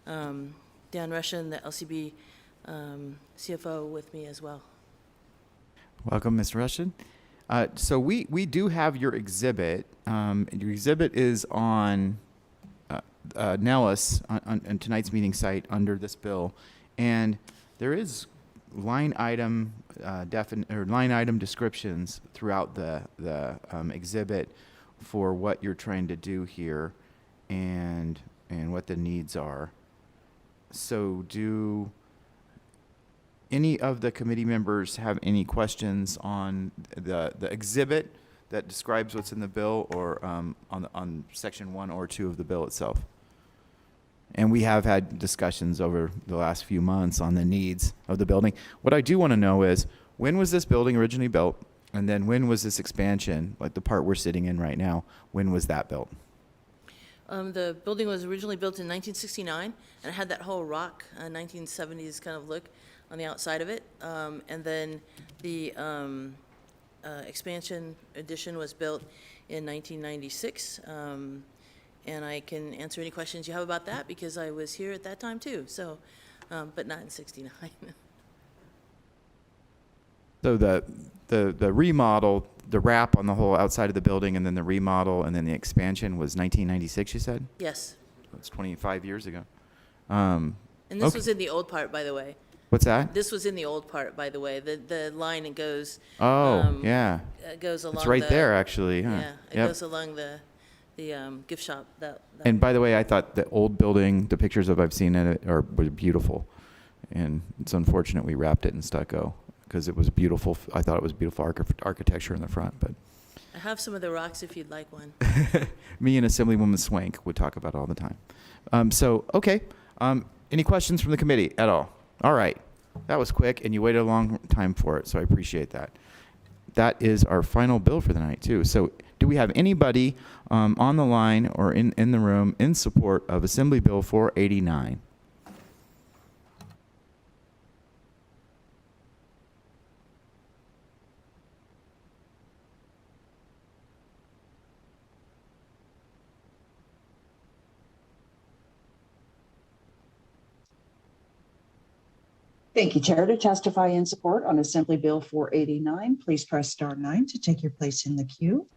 Dan Russian, the LCB CFO, with me as well. Welcome, Ms. Russian. So we do have your exhibit. Your exhibit is on Nellis on tonight's meeting site under this bill, and there is line item descriptions throughout the exhibit for what you're trying to do here, and what the needs are. So do any of the committee members have any questions on the exhibit that describes what's in the bill, or on section 1 or 2 of the bill itself? And we have had discussions over the last few months on the needs of the building. What I do want to know is, when was this building originally built? And then when was this expansion, like the part we're sitting in right now, when was that built? The building was originally built in 1969, and it had that whole rock 1970s kind of look on the outside of it. And then the expansion addition was built in 1996. And I can answer any questions you have about that, because I was here at that time too. So, but not in '69. So the remodel, the wrap on the whole outside of the building, and then the remodel, and then the expansion was 1996, you said? Yes. That's 25 years ago. And this okay. was in the old part, by the way. What's that? This was in the old part, by the way. The line, it goes. Oh, yeah. It goes along. It's right there, actually. Huh? Yeah, it goes along the gift shop. And by the way, I thought the old building, the pictures I've seen in it were beautiful, and it's unfortunate we wrapped it in stucco, because it was beautiful. I thought it was beautiful architecture in the front, but. I have some of the rocks if you'd like one. Me and Assemblywoman Swank would talk about it all the time. So, okay. Any questions from the committee at all? All right. That was quick, and you waited a long time for it, so I appreciate that. That is our final bill for the night, too. So do we have anybody on the line or in the room in support of Assembly Bill 489? Thank you, Chair. To testify in support on Assembly Bill 489, please press star 9 to take your place in the queue.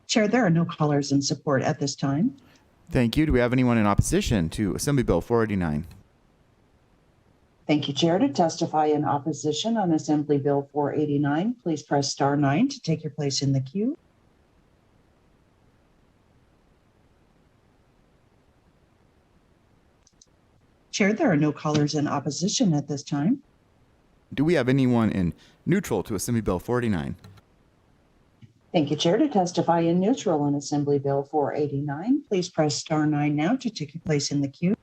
Chair, there are no callers in support at this time. Thank you. Do we have anyone in opposition to Assembly Bill 489? Thank you, Chair. To testify in opposition on Assembly Bill 489, please press star 9 to take your place in the queue. Chair, there are no callers in opposition at this time. Do we have anyone in neutral to Assembly Bill 489? Thank you, Chair. To testify in neutral on Assembly Bill 489, please press star 9 now to take your place in the queue.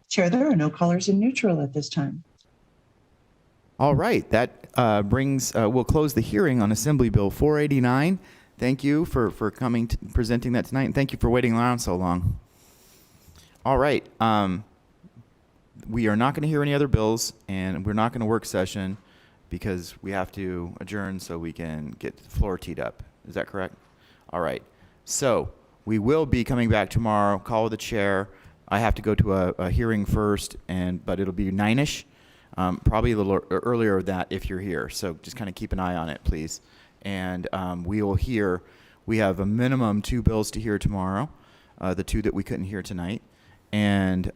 Chair, there are no callers in neutral at this time. All right. That we'll close the hearing on Assembly Bill 489. Thank you for coming, presenting that tonight, and thank you for waiting around so long. All right. We are not going to hear any other bills, and we're not going to work session because we have to adjourn so we can get the floor teed up. Is that correct? All right. So we will be coming back tomorrow, call with the chair. I have to go to a hearing first, but it'll be 9-ish, probably a little earlier than that if you're here. So just kind of keep an eye on it, please. And we have a minimum 2 bills to hear tomorrow, the 2 that we couldn't hear tonight. And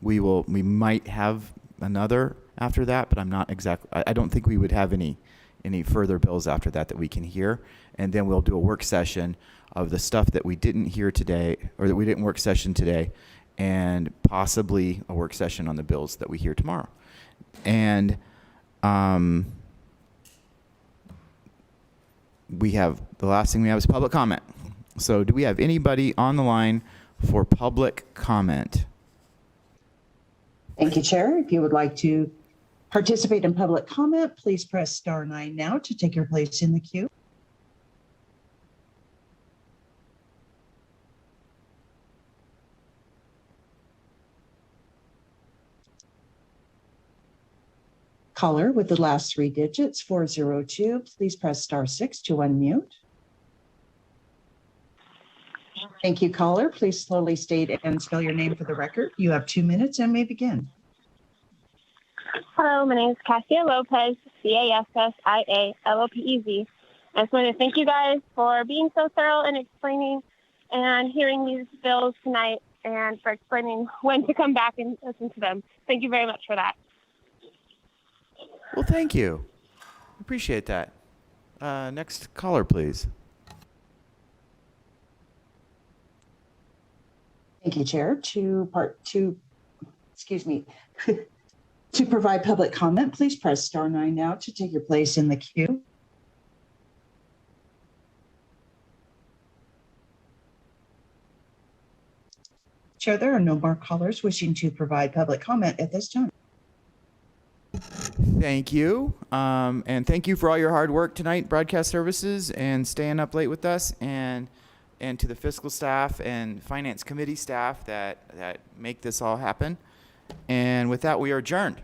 we might have another after that, but I'm not exactly, I don't think we would have any further bills after that we can hear. And then we'll do a work session of the stuff that we didn't hear today, or that we didn't work session today, and possibly a work session on the bills that we hear tomorrow. And the last thing we have is public comment. So do we have anybody on the line for public comment? Thank you, Chair. If you would like to participate in public comment, please press star 9 now to take your place in the queue. Caller with the last 3 digits, 402, please press star 6 to unmute. Thank you, caller. Please slowly state and spell your name for the record. You have 2 minutes and may begin. Hello, my name is Cassia Lopez, CASSIA-LOPEZ. I just want to thank you guys for being so thorough in explaining and hearing these bills tonight, and for explaining when to come back and listen to them. Thank you very much for that. Well, thank you. Appreciate that. Next caller, please. Thank you, Chair. To provide public comment, please press star 9 now to take your place in the queue. Chair, there are no more callers wishing to provide public comment at this time. Thank you. And thank you for all your hard work tonight, broadcast services, and staying up late with us, and to the fiscal staff and finance committee staff that make this all happen. And with that, we are adjourned.